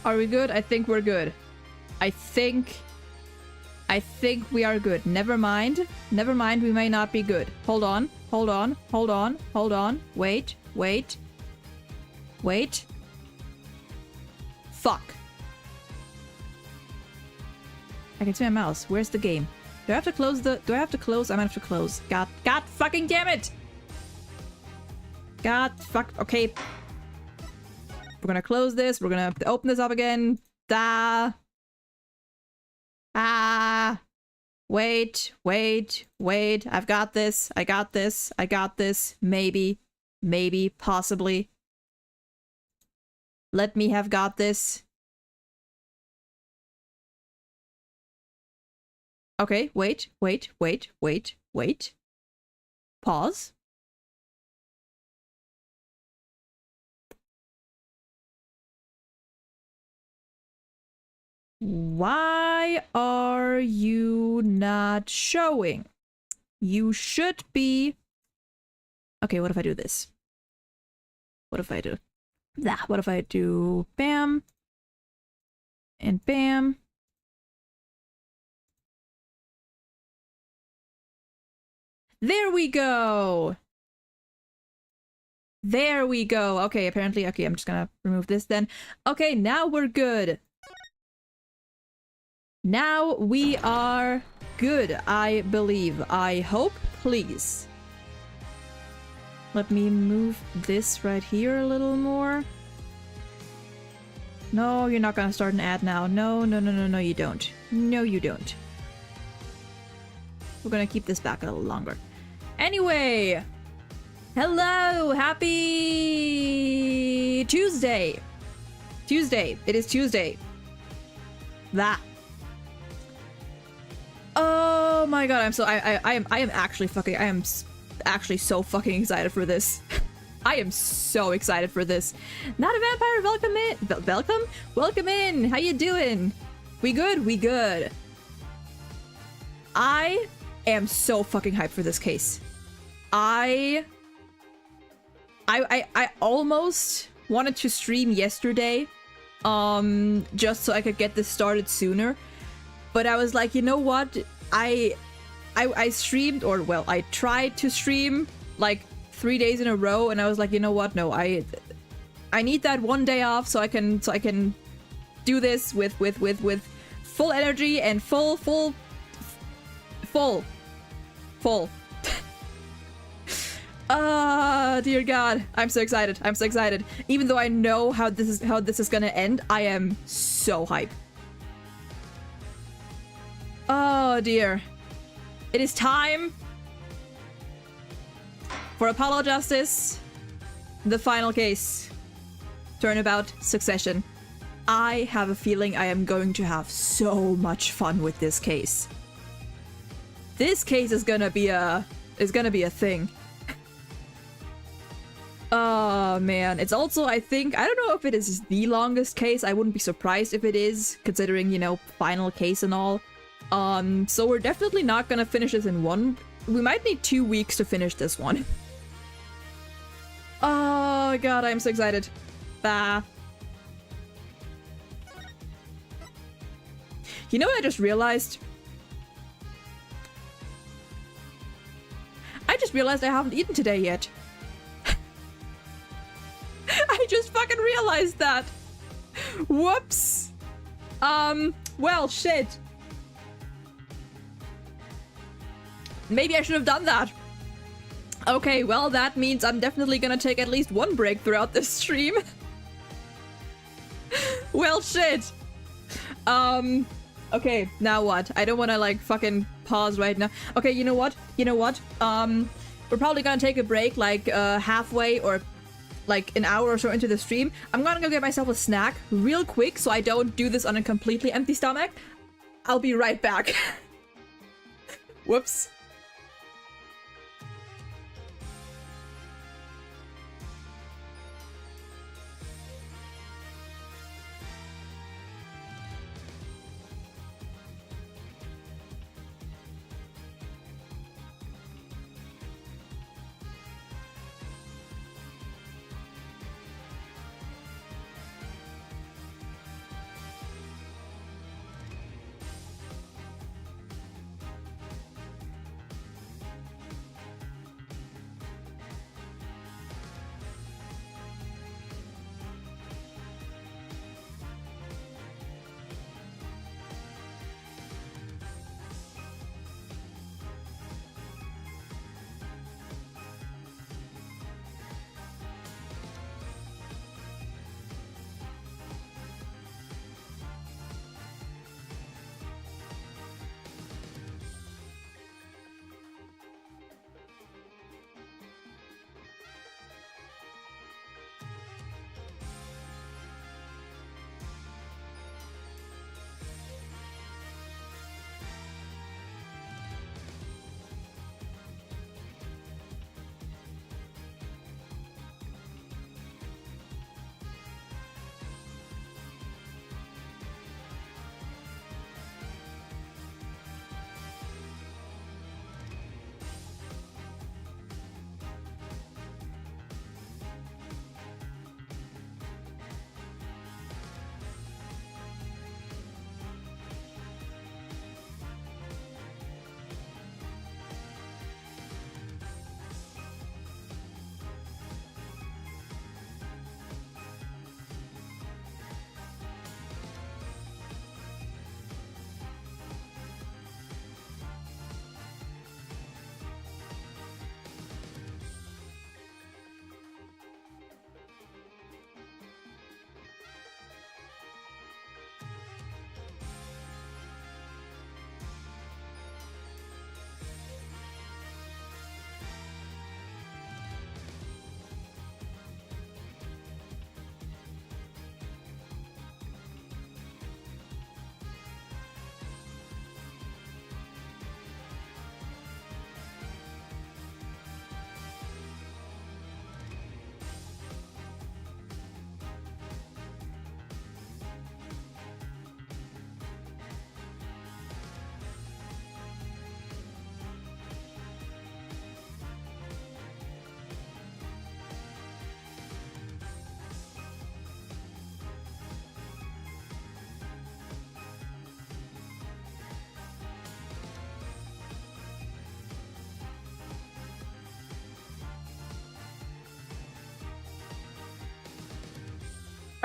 Are we good? I think we're good. I think we are good. Never mind. Never mind, we may not be good. Hold on. Hold on. Hold on. Hold on. Wait. Wait. Wait. Fuck. I can see my mouse. Where's the game? Do I have to close the... Do I have to close? I might have to close. God fucking damn it! God fuck... Okay. We're gonna close this. We're gonna open this up again. Wait, wait, wait. I've got this. I got this. I got this. Maybe. Maybe. Possibly. Let me have got this. Okay, wait, wait, wait, wait, wait. Pause. Why are you not showing? You should be... Okay, what if I do this? What if I do... What if I do bam and bam? There we go! There we go! Okay, apparently... Okay, I'm just gonna remove this then. Okay, now we're good. Now we are good, I believe. I hope, please. Let me move this right here a little more. No, you're not gonna start an ad now. No, no, no, no, no, you don't. No, you don't. We're gonna keep this back a little longer. Anyway! Hello! Happy Tuesday! Tuesday. It is Tuesday. That. Oh my god, I am actually so fucking excited for this. I am so excited for this. Not a vampire, welcome in. Welcome in. How you doing? We good? We good. I am so fucking hyped for this case. I almost wanted to stream yesterday, just so I could get this started sooner. But I was like, you know what? I streamed, or well, I tried to stream like 3 days in a row, and I was like, you know what? No, I need that one day off so I can do this with full energy and full. Dear God, I'm so excited. I'm so excited. Even though I know how this is gonna end, I am so hyped. Oh dear. It is time for Apollo Justice, the final case. Turnabout Succession. I have a feeling I am going to have so much fun with this case. This case is gonna be a thing. Oh man, it's also, I don't know if it is the longest case. I wouldn't be surprised if it is, considering, you know, final case and all. So we're definitely not gonna finish this in one. We might need 2 weeks to finish this one. Oh god, I'm so excited. Bah. You know what I just realized? I just realized I haven't eaten today yet. I just fucking realized that. Whoops. Well, shit. Maybe I should have done that. Okay, well, that means I'm definitely gonna take at least one break throughout this stream. Well, shit. Okay, now what? I don't want to, like, fucking pause right now. Okay, you know what? You know what? We're probably gonna take a break, like, halfway or, like, an hour or so into the stream. I'm gonna go get myself a snack real quick so I don't do this on a completely empty stomach. I'll be right back. Whoops.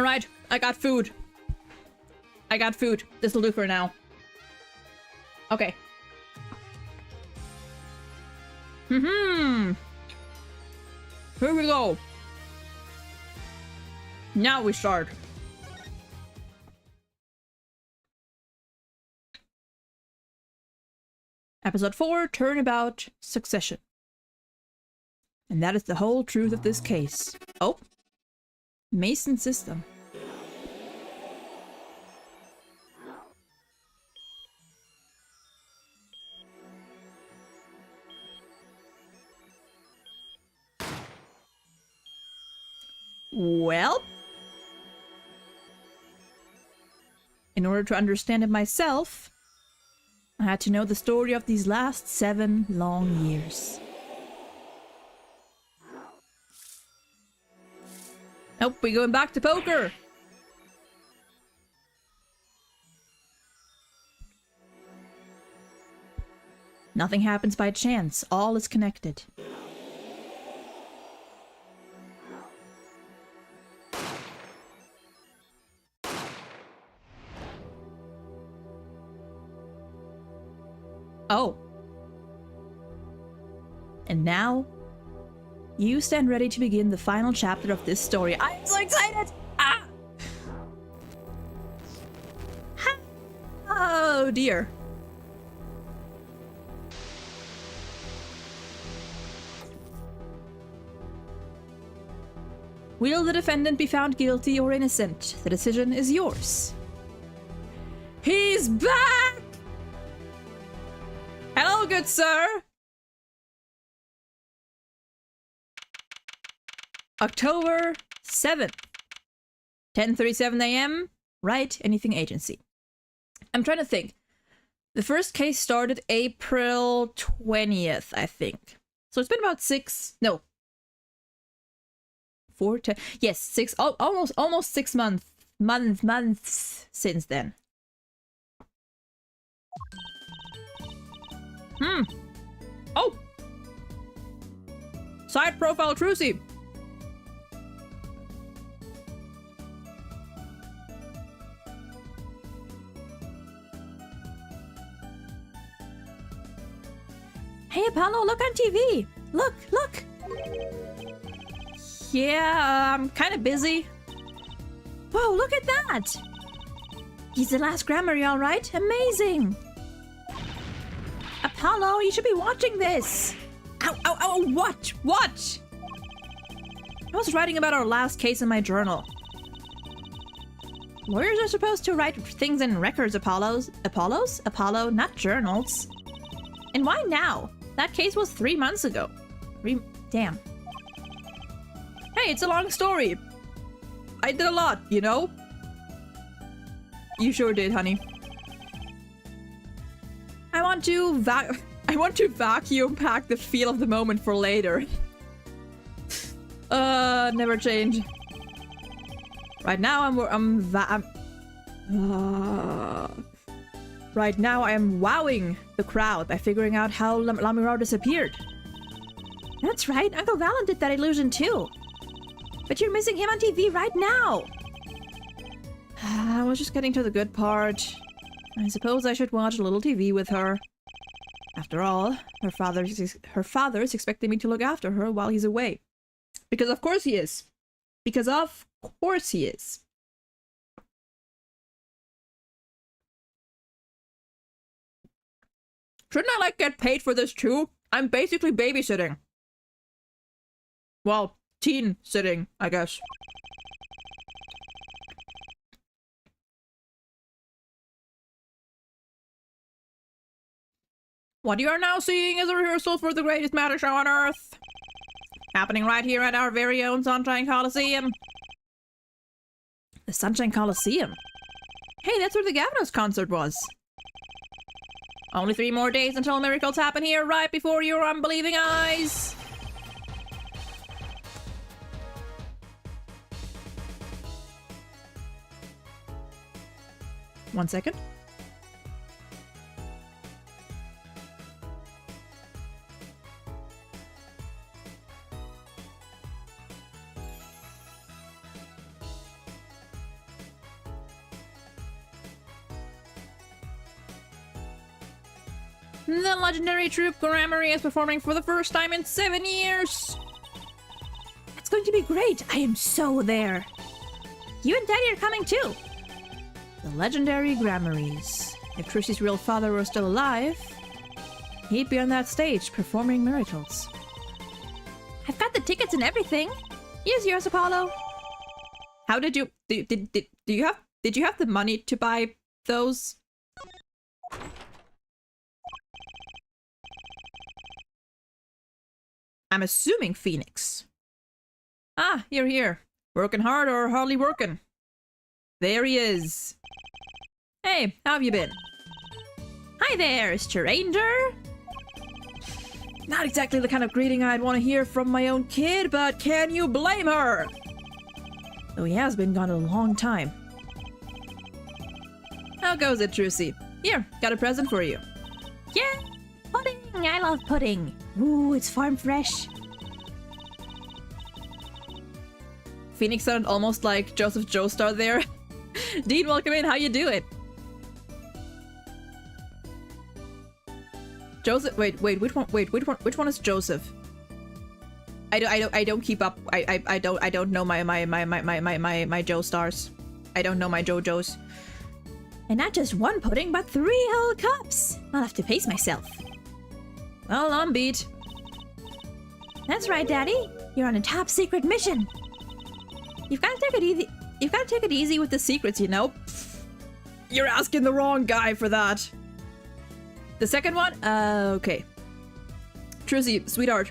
Alright, I got food. I got food. This'll do for now. Okay. Here we go. Now we start. Episode 4, Turnabout Succession. And that is the whole truth of this case. Oh. Mason system. Well, in order to understand it myself, I had to know the story of these last 7 long years. Nope, we're going back to poker! Nothing happens by chance, all is connected. Oh. And now, you stand ready to begin the final chapter of this story. I'm so excited! Ah! Oh dear. Will the defendant be found guilty or innocent? The decision is yours. He's back! Hello, good sir! October 7th, 10:37 a.m. Right, anything agency. I'm trying to think. The first case started April 20th, I think. So it's been about almost 6 months since then. Oh! Side profile Trucy. Hey Apollo, look on TV! Look, look! Yeah, I'm kind of busy. Whoa, look at that! He's the last Grammar, all right? Amazing! Apollo, you should be watching this! Ow, ow, ow, what? What? I was writing about our last case in my journal. Lawyers are supposed to write things in records, Apollo, not journals. And why now? That case was 3 months ago. Damn. Hey, it's a long story. I did a lot, you know? You sure did, honey. I want to vacuum pack the feel of the moment for later. Never change. Right now Right now I am wowing the crowd by figuring out how Lamiro disappeared. That's right, Uncle Valen did that illusion too. But you're missing him on TV right now. I was just getting to the good part. I suppose I should watch a little TV with her. After all, her father is expecting me to look after her while he's away. Because of course he is. Because of course he is. Shouldn't I, like, get paid for this too? I'm basically babysitting. Well, teen sitting, I guess. What you are now seeing is a rehearsal for the greatest magic show on Earth. Happening right here at our very own Sunshine Coliseum. The Sunshine Coliseum? Hey, that's where the Gavanos concert was. Only 3 more days until miracles happen here right before your unbelieving eyes. One second. The legendary troupe Grammary is performing for the first time in 7 years. It's going to be great. I am so there. You and Daddy are coming too. The legendary Grammarys. If Trussy's real father were still alive, he'd be on that stage performing miracles. I've got the tickets and everything. Here's yours, Apollo. How did you did you have the money to buy those? I'm assuming Phoenix. Ah, you're here. Working hard or hardly working? There he is. Hey, how have you been? Hi there, stranger. Not exactly the kind of greeting I'd want to hear from my own kid, but can you blame her? Though he has been gone a long time. How goes it, Trucy? Here, got a present for you. Yeah, pudding! I love pudding. Ooh, it's farm fresh. Phoenix sounded almost like Joseph Joestar there. Dean, welcome in. How you doing? Joseph. Wait. Which one? Wait. Which one is Joseph? I don't keep up. I don't know my Joestars. I don't know my JoJos. And not just one pudding, but 3 whole cups. I'll have to pace myself. Well, I'm beat. That's right, Daddy. You're on a top secret mission. You've got to take it easy. You've got to take it easy with the secrets, you know. You're asking the wrong guy for that. The second one? Okay. Trucy, sweetheart.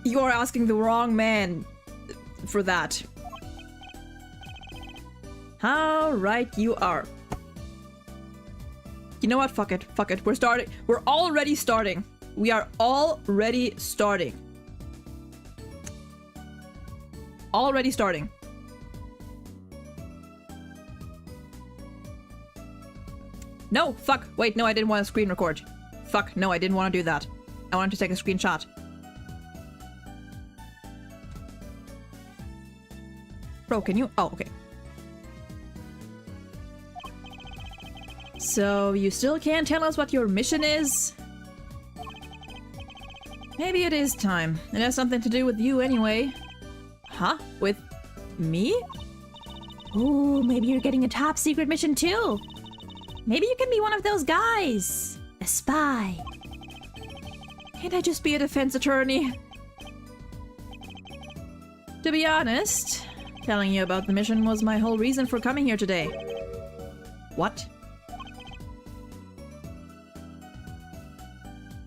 You are asking the wrong man for that. How right you are. You know what? Fuck it. Fuck it. We're starting. We're already starting. We are already starting. Already starting. No, fuck. Wait, no, I didn't want to screen record. Fuck, no, I didn't want to do that. I wanted to take a screenshot. Bro, can you? Oh, okay. So, you still can't tell us what your mission is? Maybe it is time. It has something to do with you anyway. Huh? With me? Ooh, maybe you're getting a top secret mission too. Maybe you can be one of those guys. A spy. Can't I just be a defense attorney? To be honest, telling you about the mission was my whole reason for coming here today. What?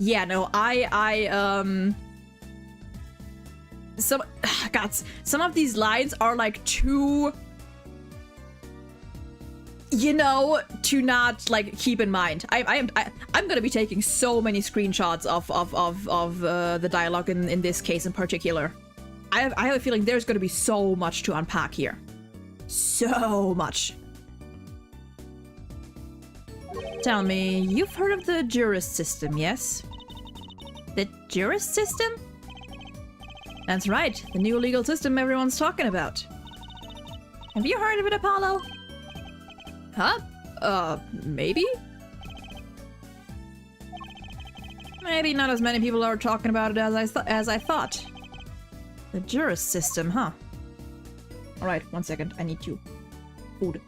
Yeah, no, some of these lines are like too, you know, to not like keep in mind. I'm gonna be taking so many screenshots of the dialogue in this case in particular. I have a feeling there's gonna be so much to unpack here. So much. Tell me, you've heard of the jurist system, yes? The jurist system? That's right, the new legal system everyone's talking about. Have you heard of it, Apollo? Huh? Maybe? Maybe not as many people are talking about it as I thought. The jurist system, huh? Alright, 1 second, I need to... food.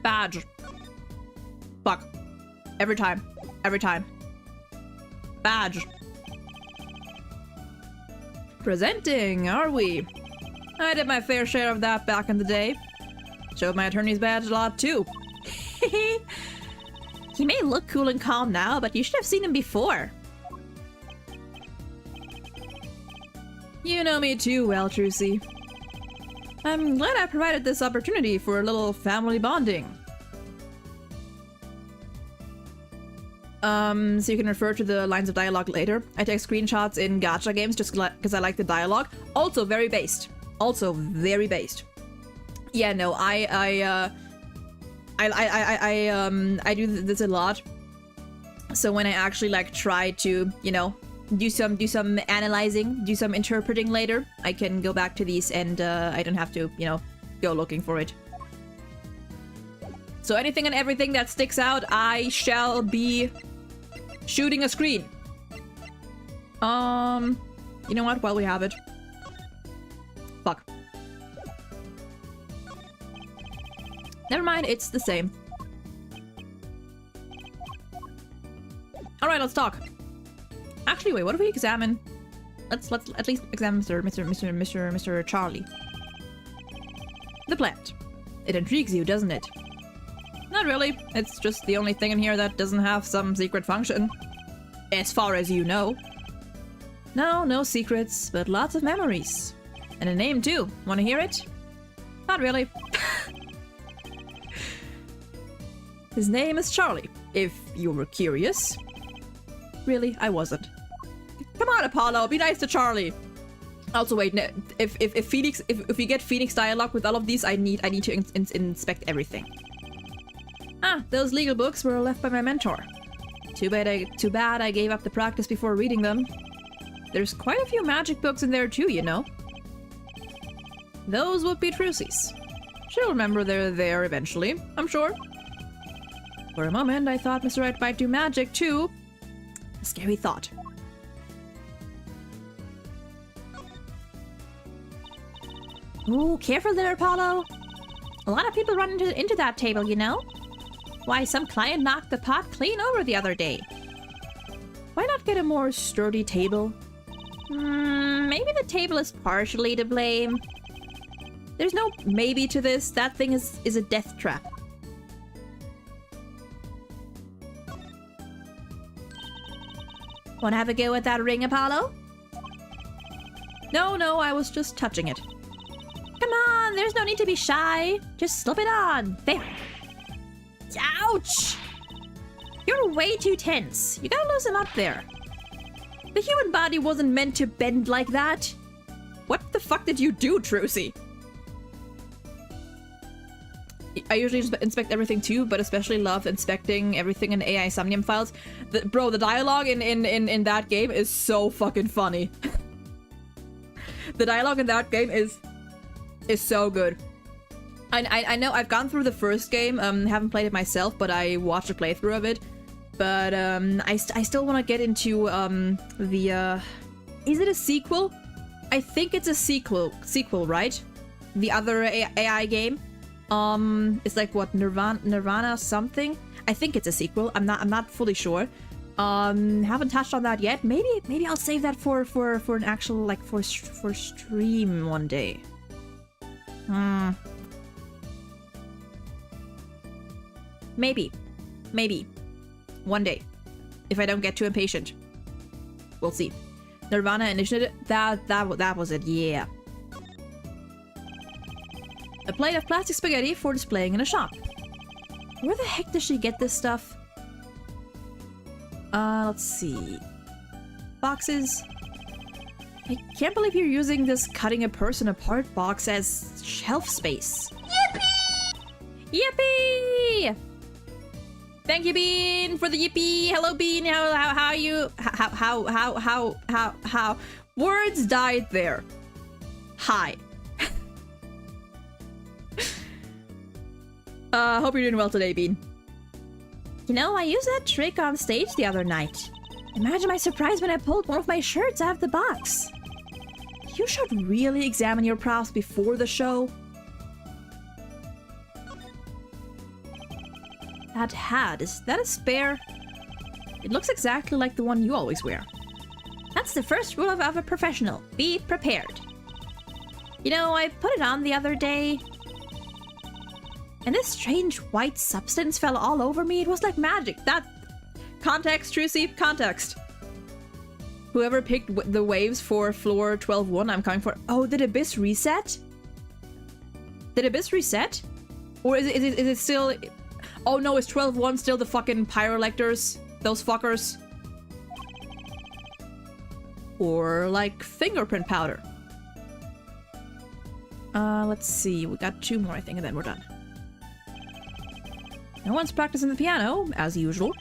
Badge. Fuck. Every time. Every time. Badge. Presenting, are we? I did my fair share of that back in the day. Showed my attorney's badge a lot too. He may look cool and calm now, but you should have seen him before. You know me too well, Trucy. I'm glad I provided this opportunity for a little family bonding. So you can refer to the lines of dialogue later. I take screenshots in gacha games just because I like the dialogue. Also very based. Also very based. Yeah, no, I do this a lot. So when I actually like try to, you know, do some analyzing, do some interpreting later, I can go back to these and I don't have to, you know, go looking for it. So anything and everything that sticks out, I shall be shooting a screen. You know what? While we have it. Fuck. Never mind, it's the same. Alright, let's talk. Actually, wait, what if we examine... Let's at least examine Mr. Charlie. The plant. It intrigues you, doesn't it? Not really. It's just the only thing in here that doesn't have some secret function. As far as you know. No, no secrets, but lots of memories. And a name too. Wanna hear it? Not really. His name is Charlie, if you were curious. Really, I wasn't. Come on, Apollo, be nice to Charlie. Also, wait, if we get Phoenix dialogue with all of these, I need to inspect everything. Ah, those legal books were left by my mentor. Too bad I gave up the practice before reading them. There's quite a few magic books in there too, you know. Those would be Trucy's. She'll remember they're there eventually, I'm sure. For a moment, I thought Mr. Wright might do magic too. A scary thought. Ooh, careful there, Apollo. A lot of people run into that table, you know? Why, some client knocked the pot clean over the other day. Why not get a more sturdy table? Maybe the table is partially to blame. There's no maybe to this. That thing is a death trap. Wanna have a go at that ring, Apollo? No, I was just touching it. Come on, there's no need to be shy. Just slip it on. There. Ouch! You're way too tense. You gotta loosen up there. The human body wasn't meant to bend like that. What the fuck did you do, Trucy? I usually just inspect everything too, but especially love inspecting everything in AI Somnium files. Bro, the dialogue in that game is so fucking funny. The dialogue in that game is so good. I know I've gone through the first game, haven't played it myself, but I watched a playthrough of it. But I still want to get into is it a sequel? I think it's a sequel, right? The other AI game. It's like what, Nirvana something? I think it's a sequel. I'm not fully sure. Haven't touched on that yet. Maybe I'll save that for an actual, like, for stream one day. Maybe one day, if I don't get too impatient. We'll see. Nirvana Initiative, that was it, yeah. A plate of plastic spaghetti for displaying in a shop. Where the heck does she get this stuff? Let's see. Boxes. I can't believe you're using this cutting a person apart box as shelf space. Yippee! Yippee! Thank you, Bean, for the yippee. Hello, Bean. How you? How? Words died there. Hi. Hope you're doing well today, Bean. You know, I used that trick on stage the other night. Imagine my surprise when I pulled one of my shirts out of the box. You should really examine your props before the show. That hat, is that a spare? It looks exactly like the one you always wear. That's the first rule of a professional. Be prepared. You know, I put it on the other day, and this strange white substance fell all over me. It was like magic. That... Context, Trucy, context. Whoever picked the waves for floor 12-1, I'm coming for... Oh, did Abyss reset? Did Abyss reset? Or is it still... Oh no, is 12-1 still the fucking pyrolectors? Those fuckers? Or like fingerprint powder? Let's see. We got 2 more, I think, and then we're done. No one's practicing the piano, as usual.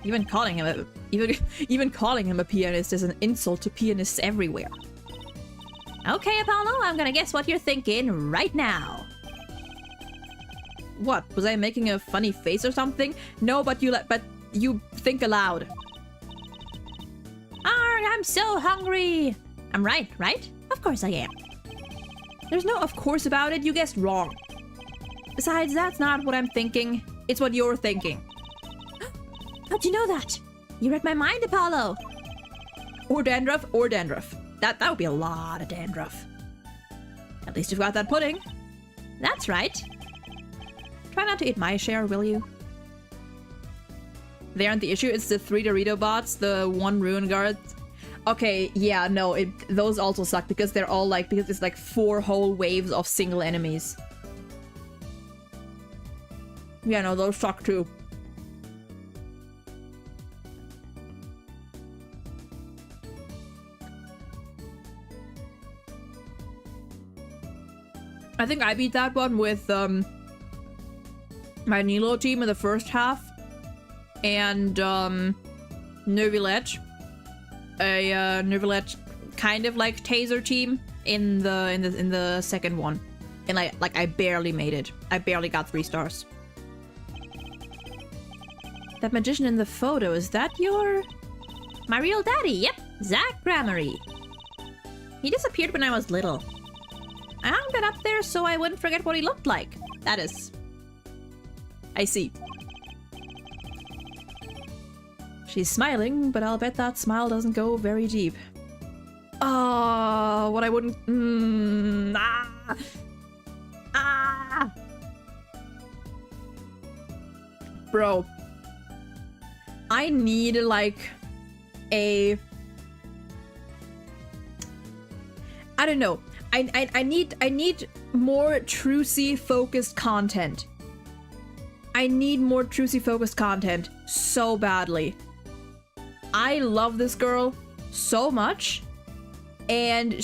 Even calling him a pianist is an insult to pianists everywhere. Okay, Apollo, I'm gonna guess what you're thinking right now. What? Was I making a funny face or something? No, but you think aloud. Arr, I'm so hungry. I'm right? Of course I am. There's no of course about it, you guessed wrong. Besides, that's not what I'm thinking. It's what you're thinking. How'd you know that? You read my mind, Apollo. Or dandruff. That would be a lot of dandruff. At least you've got that pudding. That's right. Try not to eat my share, will you? They aren't the issue, it's the 3 Dorito bots, the 1 Ruin Guard. Okay, yeah, no, those also suck because they're all like, because it's like 4 whole waves of single enemies. Yeah, no, those suck too. I think I beat that one with my Nilo team in the first half, and Nervilette, a Nervilette kind of like taser team in the second one, and I barely made it. I barely got 3 stars. That magician in the photo, is that my real daddy? Yep, Zach Grammary. He disappeared when I was little. I hung that up there so I wouldn't forget what he looked like. That is... I see. She's smiling, but I'll bet that smile doesn't go very deep. Oh, what I wouldn't... Bro. I need, like, a... I don't know. I need more Trucy focused content. I need more Trucy focused content so badly. I love this girl so much, and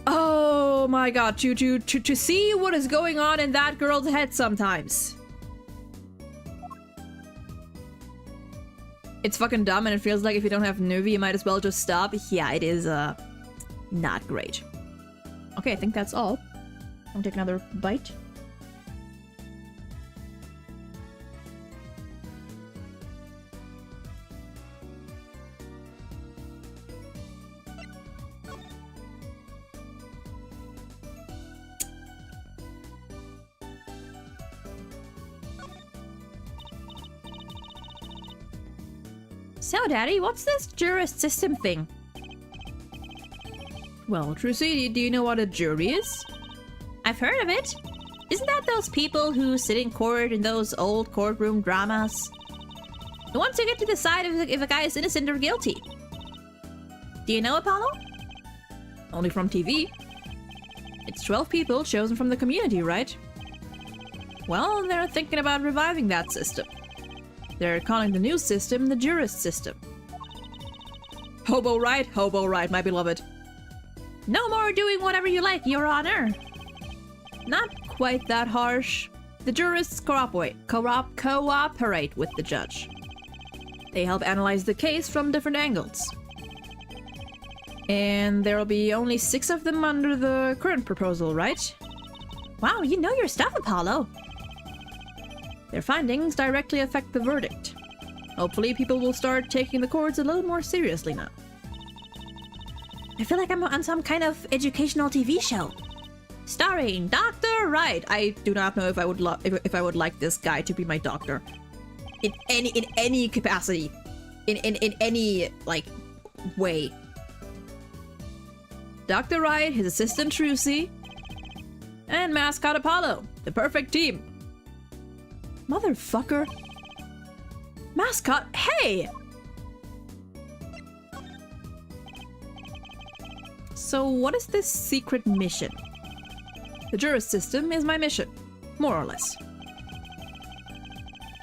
oh my god, to see what is going on in that girl's head sometimes. It's fucking dumb, and it feels like if you don't have Nuvi, you might as well just stop. Yeah, it is, not great. Okay, I think that's all. I'll take another bite. So, Daddy, what's this jurist system thing? Well, Trucy, do you know what a jury is? I've heard of it. Isn't that those people who sit in court in those old courtroom dramas? The ones who get to decide if a guy is innocent or guilty. Do you know, Apollo? Only from TV. It's 12 people chosen from the community, right? Well, they're thinking about reviving that system. They're calling the new system the jurist system. Hobo right, my beloved. No more doing whatever you like, Your Honor. Not quite that harsh. The jurists cooperate with the judge. They help analyze the case from different angles. And there'll be only 6 of them under the current proposal, right? Wow, you know your stuff, Apollo. Their findings directly affect the verdict. Hopefully people will start taking the courts a little more seriously now. I feel like I'm on some kind of educational TV show. Starring Dr. Wright. I do not know if I would like this guy to be my doctor. In any capacity. In any, like, way. Dr. Wright, his assistant Trucy, and mascot Apollo. The perfect team. Motherfucker. Mascot, hey! So what is this secret mission? The jurist system is my mission, more or less.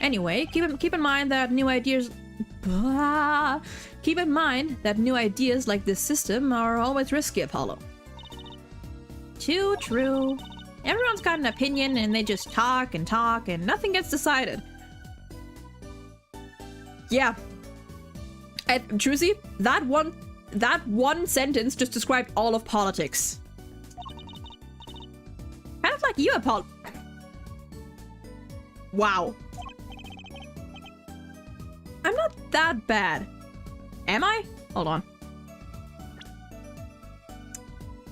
Anyway, keep in mind that new ideas like this system are always risky, Apollo. Too true. Everyone's got an opinion and they just talk and talk and nothing gets decided. Yeah. Trucy, that one sentence just described all of politics. Kind of like you, Paul. Wow. I'm not that bad. Am I? Hold on.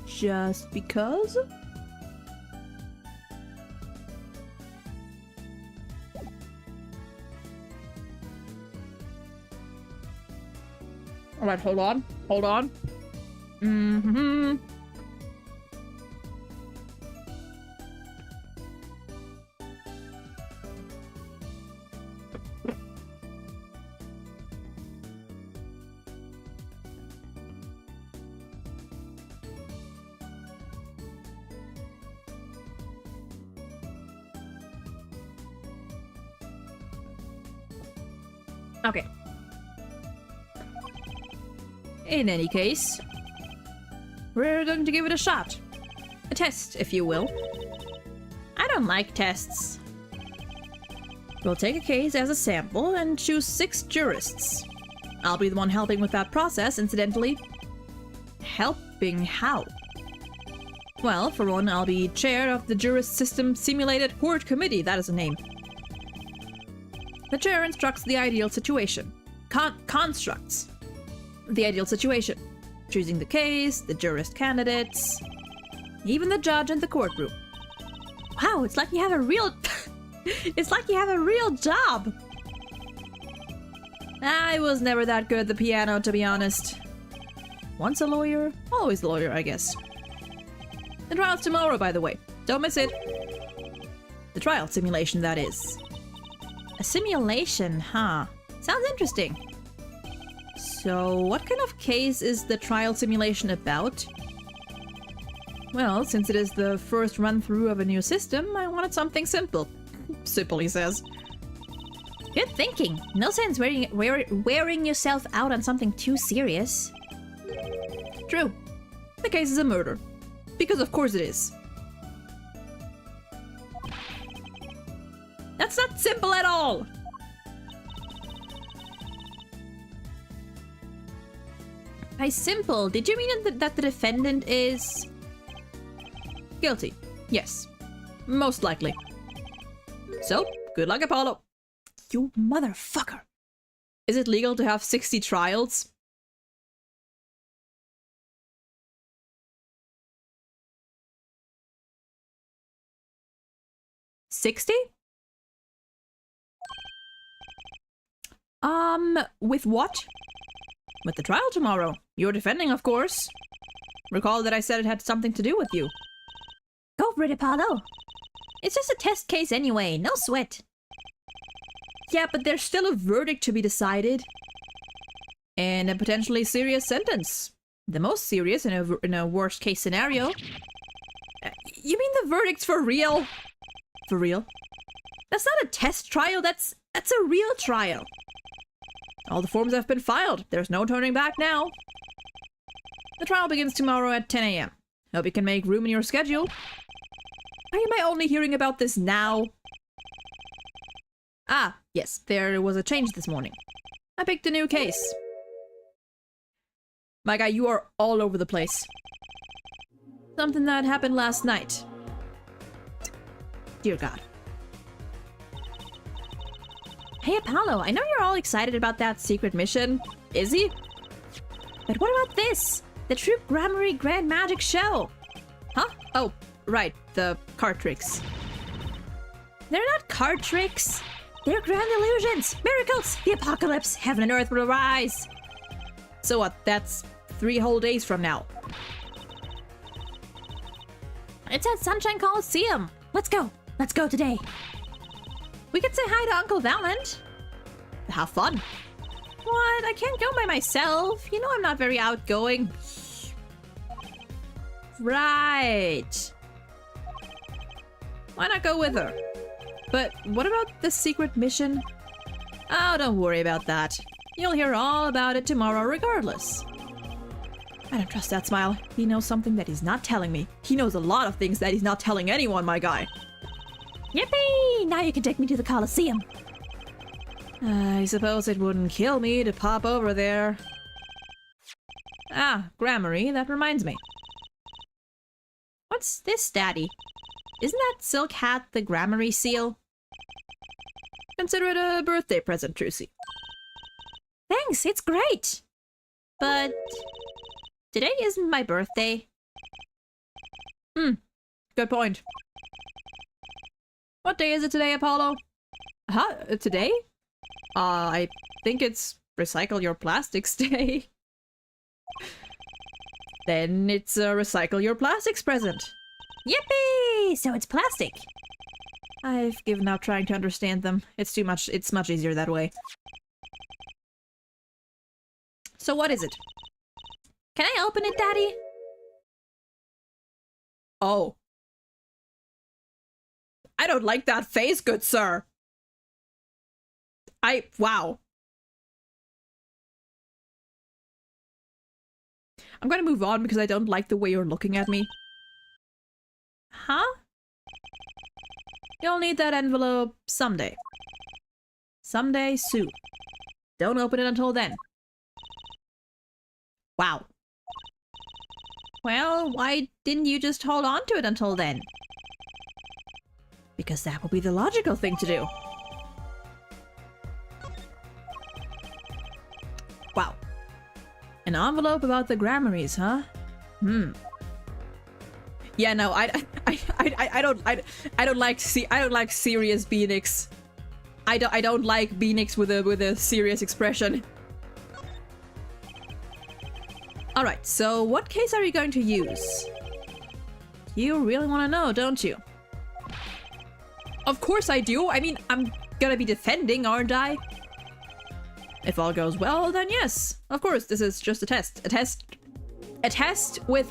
Just because? Alright, hold on. Hold on. Mm-hmm. Okay. In any case, we're going to give it a shot. A test, if you will. I don't like tests. We'll take a case as a sample and choose 6 jurists. I'll be the one helping with that process, incidentally. Helping how? Well, for one, I'll be chair of the Jurist System Simulated Court Committee. That is a name. The chair instructs the ideal situation. Constructs the ideal situation. Choosing the case, the jurist candidates, even the judge and the courtroom. Wow, it's like you have a real... it's like you have a real job! I was never that good at the piano, to be honest. Once a lawyer, always a lawyer, I guess. The trial's tomorrow, by the way. Don't miss it. The trial simulation, that is. A simulation, huh? Sounds interesting. So, what kind of case is the trial simulation about? Well, since it is the first run-through of a new system, I wanted something simple. Simple, he says. Good thinking. No sense wearing yourself out on something too serious. True. The case is a murder. Because of course it is. That's not simple at all! By simple, did you mean that the defendant is... guilty? Yes. Most likely. So, good luck, Apollo. You motherfucker. Is it legal to have 60 trials? $60? With what? With the trial tomorrow. You're defending, of course. Recall that I said it had something to do with you. Go for it, Apollo. It's just a test case anyway, no sweat. Yeah, but there's still a verdict to be decided. And a potentially serious sentence. The most serious in a worst case scenario. You mean the verdict's for real? For real? That's not a test trial, that's a real trial. All the forms have been filed. There's no turning back now. The trial begins tomorrow at 10 a.m. Hope you can make room in your schedule. Why am I only hearing about this now? Ah, yes, there was a change this morning. I picked a new case. My guy, you are all over the place. Something that happened last night. Dear God. Hey Apollo, I know you're all excited about that secret mission. Is he? But what about this? The Troop Gramarye Grand Magic Show. Huh? Oh, right. The card tricks. They're not card tricks. They're grand illusions, miracles, the apocalypse, heaven and earth will rise. So what? That's 3 whole days from now. It's at Sunshine Coliseum. Let's go. Let's go today. We could say hi to Uncle Valent. Have fun. What? I can't go by myself. You know I'm not very outgoing. Right. Why not go with her? But what about the secret mission? Oh, don't worry about that. You'll hear all about it tomorrow regardless. I don't trust that smile. He knows something that he's not telling me. He knows a lot of things that he's not telling anyone, my guy. Yippee! Now you can take me to the Coliseum. I suppose it wouldn't kill me to pop over there. Ah, Grammary, that reminds me. What's this, Daddy? Isn't that silk hat the Grammary seal? Consider it a birthday present, Trucy. Thanks, it's great. But today isn't my birthday. Good point. What day is it today, Apollo? Huh? Today? I think it's Recycle Your Plastics Day. Then it's a Recycle Your Plastics present. Yippee! So it's plastic. I've given up trying to understand them. It's too much. It's much easier that way. So what is it? Can I open it, Daddy? Oh. I don't like that face, good sir. Wow. I'm gonna move on because I don't like the way you're looking at me. Huh? You'll need that envelope someday. Someday soon. Don't open it until then. Wow. Well, why didn't you just hold on to it until then? Because that would be the logical thing to do. Wow. An envelope about the Grammarys, huh? Yeah, no, I don't like serious Beanix. I don't like Beanix with a serious expression. All right, so what case are you going to use? You really want to know, don't you? Of course I do. I mean, I'm gonna be defending, aren't I? If all goes well, then yes. Of course, this is just a test. A test with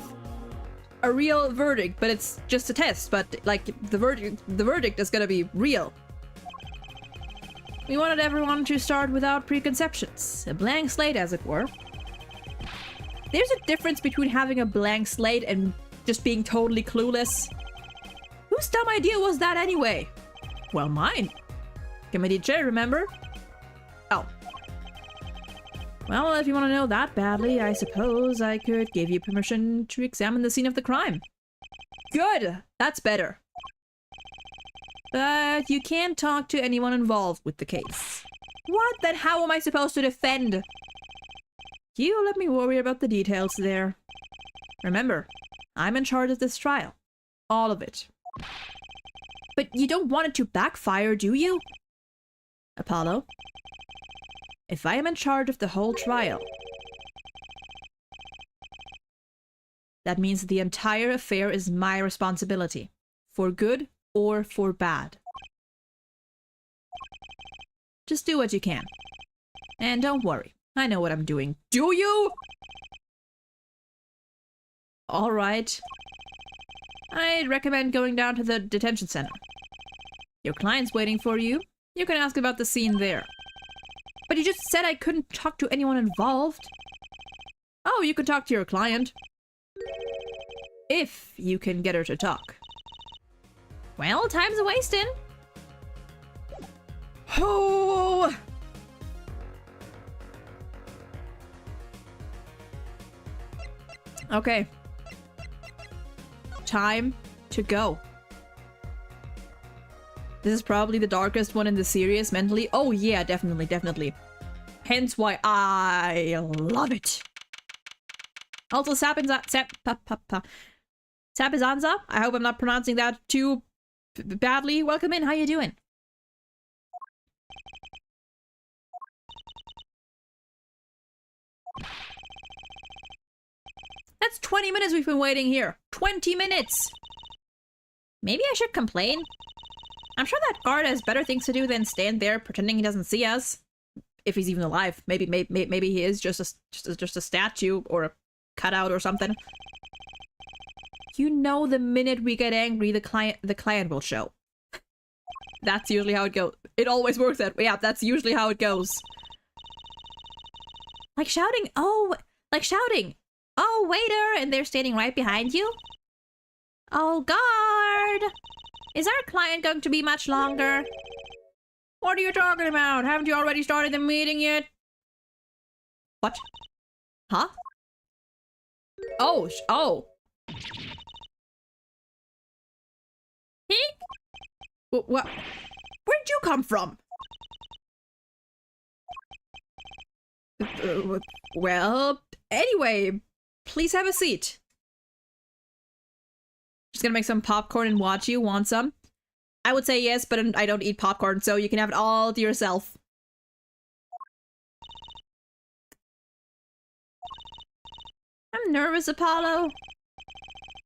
a real verdict, but it's just a test. But like the verdict is gonna be real. We wanted everyone to start without preconceptions, a blank slate, as it were. There's a difference between having a blank slate and just being totally clueless. Whose dumb idea was that anyway? Well, mine. Committee chair, remember? Oh. Well, if you want to know that badly, I suppose I could give you permission to examine the scene of the crime. Good! That's better. But you can't talk to anyone involved with the case. What? Then how am I supposed to defend? You let me worry about the details there. Remember, I'm in charge of this trial. All of it. But you don't want it to backfire, do you? Apollo? If I am in charge of the whole trial, that means the entire affair is my responsibility. For good or for bad. Just do what you can. And don't worry. I know what I'm doing. Do you? All right. I'd recommend going down to the detention center. Your client's waiting for you. You can ask about the scene there. But you just said I couldn't talk to anyone involved. Oh, you can talk to your client. If you can get her to talk. Well, time's a-wasting. Oh! Okay. Time to go. This is probably the darkest one in the series mentally. Oh yeah, definitely, definitely. Hence why I love it. Also, Sapizanza, I hope I'm not pronouncing that too badly. Welcome in, how you doing? That's 20 minutes we've been waiting here. 20 minutes! Maybe I should complain. I'm sure that guard has better things to do than stand there pretending he doesn't see us. If he's even alive. Maybe he is just a statue or a cutout or something. You know, the minute we get angry, the client will show. That's usually how it goes. It always works that way. Yeah, that's usually how it goes. Like shouting. Oh, like shouting. Oh, waiter! And they're standing right behind you? Oh, guard! Is our client going to be much longer? What are you talking about? Haven't you already started the meeting yet? What? Huh? Oh, oh. What? Where'd you come from? Well, anyway, please have a seat. Just gonna make some popcorn and watch you. Want some? I would say yes, but I don't eat popcorn, so you can have it all to yourself. I'm nervous, Apollo.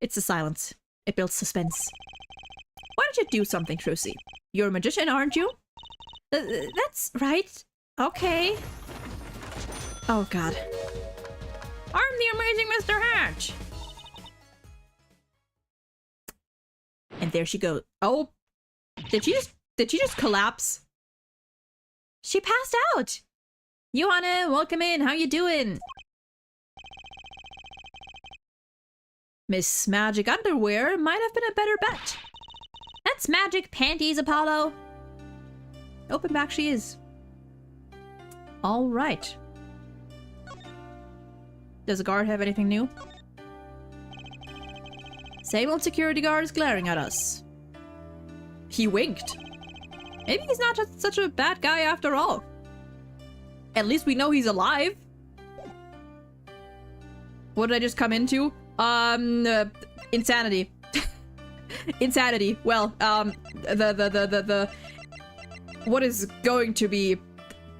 It's the silence. It builds suspense. Why don't you do something, Trucy? You're a magician, aren't you? That's right. Okay. Oh, God. I'm the amazing Mr. Hatch! And there she goes. Oh, did she just collapse? She passed out. Johanna, welcome in. How you doing? Miss Magic Underwear might have been a better bet. That's Magic Panties, Apollo. Open back she is. All right. Does the guard have anything new? Same old security guard is glaring at us. He winked. Maybe he's not just such a bad guy after all. At least we know he's alive. What did I just come into? Insanity. Insanity. Well, what is going to be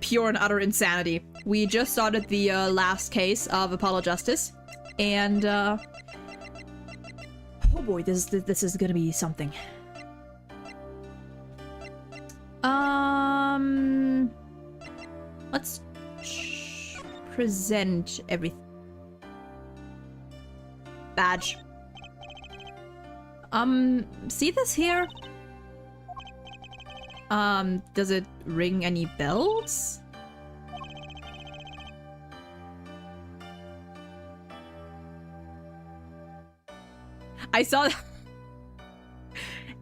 pure and utter insanity. We just started the last case of Apollo Justice, and oh boy, this is gonna be something. Let's present everything. Badge. See this here? Does it ring any bells? I saw that.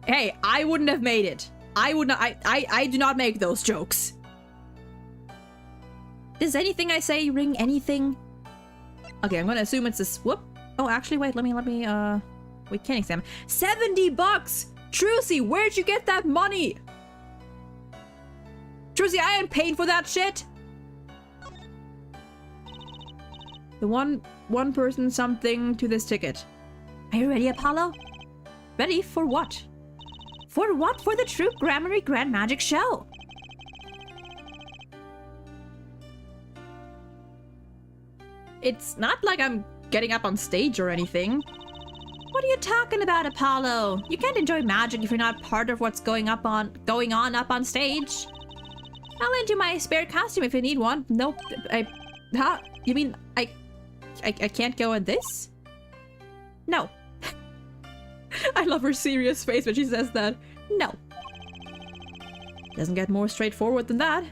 Hey, I wouldn't have made it. I would not. I do not make those jokes. Does anything I say ring anything? Okay, I'm gonna assume it's this. Whoop. Oh, actually, wait. Let me. We can't examine. $70. Trucy, where'd you get that money? Trucy, I ain't paying for that shit. The one person something to this ticket. Are you ready, Apollo? Ready for what? For what? For the True Grammary Grand Magic Show. It's not like I'm getting up on stage or anything. What are you talking about, Apollo? You can't enjoy magic if you're not part of what's going on up on stage. I'll lend you my spare costume if you need one. Nope. Huh? You mean I can't go in this? No. I love her serious face when she says that. No. Doesn't get more straightforward than that.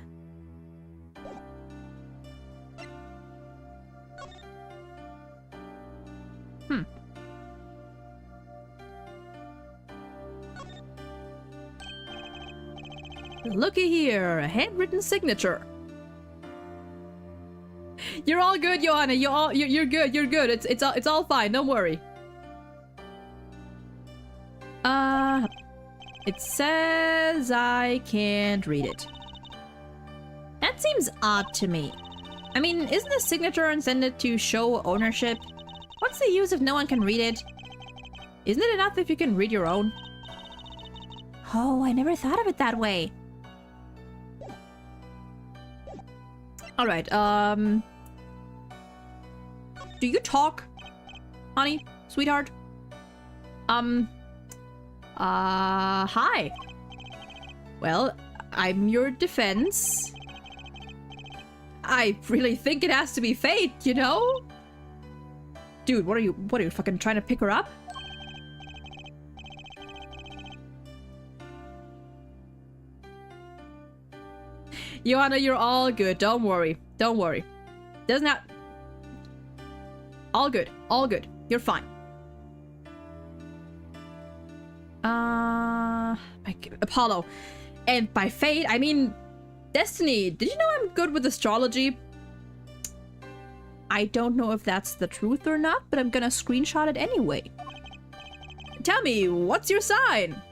Looky here, a handwritten signature. You're all good, Johanna. You're good. You're good. It's all fine. Don't worry. It says I can't read it. That seems odd to me. I mean, isn't a signature intended to show ownership? What's the use if no one can read it? Isn't it enough if you can read your own? Oh, I never thought of it that way. Alright, do you talk? Honey? Sweetheart? Hi. Well, I'm your defense. I really think it has to be fate, you know? Dude, what are you fucking trying to pick her up? Johanna, you're all good. Don't worry. Don't worry. Doesn't have... All good. All good. You're fine. Apollo. And by fate, I mean... Destiny, did you know I'm good with astrology? I don't know if that's the truth or not, but I'm gonna screenshot it anyway. Tell me, what's your sign?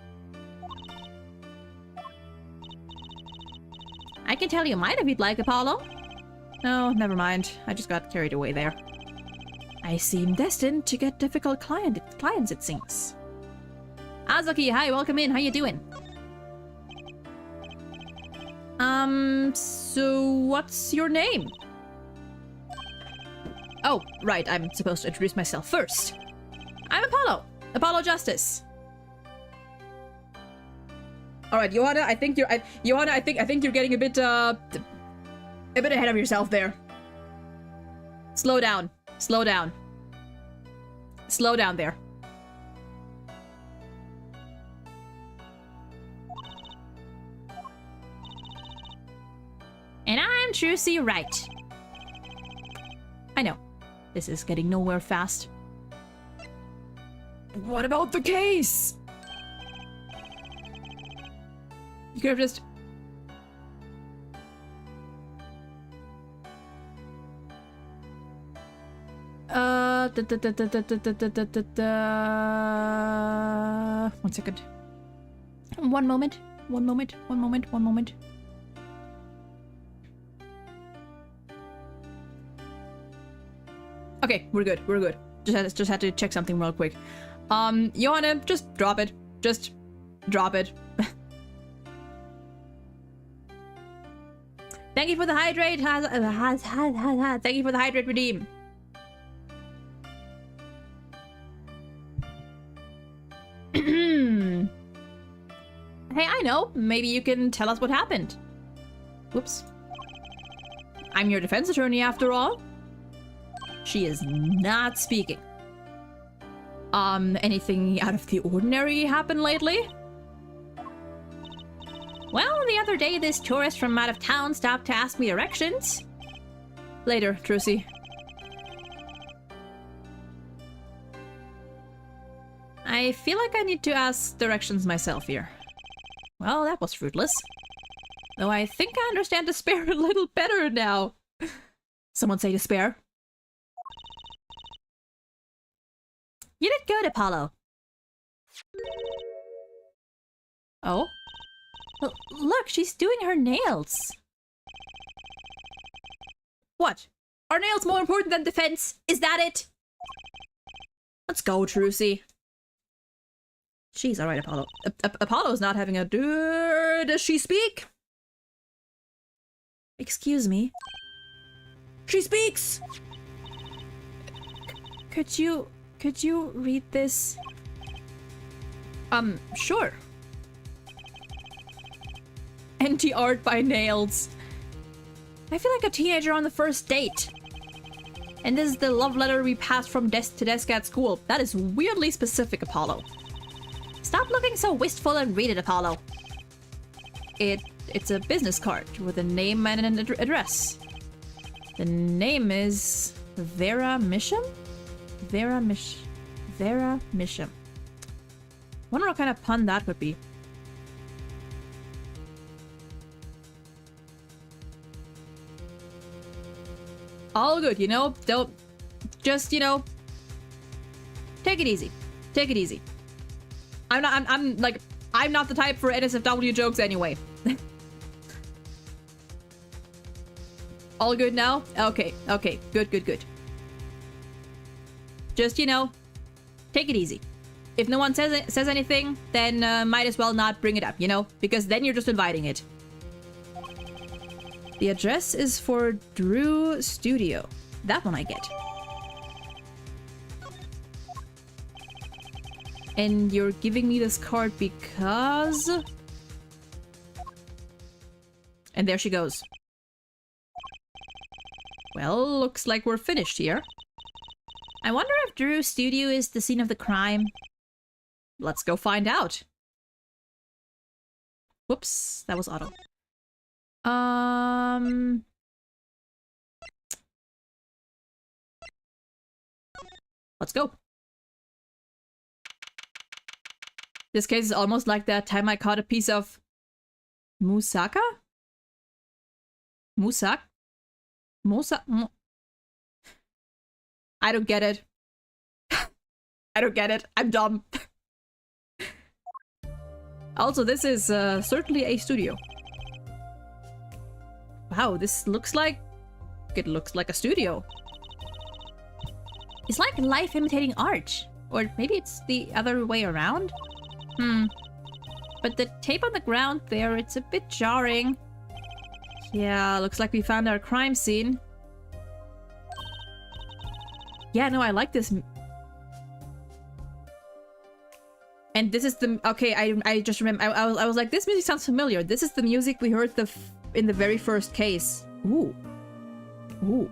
I can tell you mine if you'd like, Apollo. No, never mind. I just got carried away there. I seem destined to get difficult clients, it seems. Azuki, hi, welcome in. How you doing? So what's your name? Oh, right, I'm supposed to introduce myself first. I'm Apollo. Apollo Justice. All right, Johanna, I think you're getting a bit ahead of yourself there. Slow down. Slow down. Slow down there. And I'm Trucy Wright. I know. This is getting nowhere fast. What about the case? You could have just... One second. One moment. One moment. One moment. One moment. Okay, we're good. We're good. Just had to check something real quick. Johanna, just drop it. Just drop it. Thank you for the hydrate. Thank you for the hydrate redeem. Hey, I know. Maybe you can tell us what happened. Whoops. I'm your defense attorney after all. She is not speaking. Anything out of the ordinary happened lately? Well, the other day this tourist from out of town stopped to ask me directions. Later, Trucy. I feel like I need to ask directions myself here. Well, that was fruitless. Though I think I understand despair a little better now. Someone say despair. You did good, Apollo. Oh? Look, she's doing her nails. What? Are nails more important than defense? Is that it? Let's go, Trucy. She's alright, Apollo. Apollo's not having a... Does she speak? Excuse me. She speaks! Could you read this? Sure. Anti-art by nails. I feel like a teenager on the first date. And this is the love letter we passed from desk to desk at school. That is weirdly specific, Apollo. Stop looking so wistful and read it, Apollo. It's a business card with a name and an address. The name is Vera Misham? Vera Misham. Wonder what kind of pun that would be. All good, you know? Don't... Just, you know... Take it easy. Take it easy. I'm not the type for NSFW jokes anyway. All good now? Okay, okay. Good. Just, you know, take it easy. If no one says anything, then might as well not bring it up, you know? Because then you're just inviting it. The address is for Drew Studio. That one I get. And you're giving me this card because... And there she goes. Well, looks like we're finished here. I wonder if Drew Studio is the scene of the crime. Let's go find out. Whoops, that was auto. Let's go. This case is almost like that time I caught a piece of moussaka? Moussak? I don't get it. I don't get it. I'm dumb. Also, this is certainly a studio. Wow, this looks like... It looks like a studio. It's like life imitating art. Or maybe it's the other way around? But the tape on the ground there, it's a bit jarring. Yeah, looks like we found our crime scene. Yeah, no, I like this. And this is the... Okay, I just remember... I was like, this music sounds familiar. This is the music we heard in the very first case. Ooh. Ooh.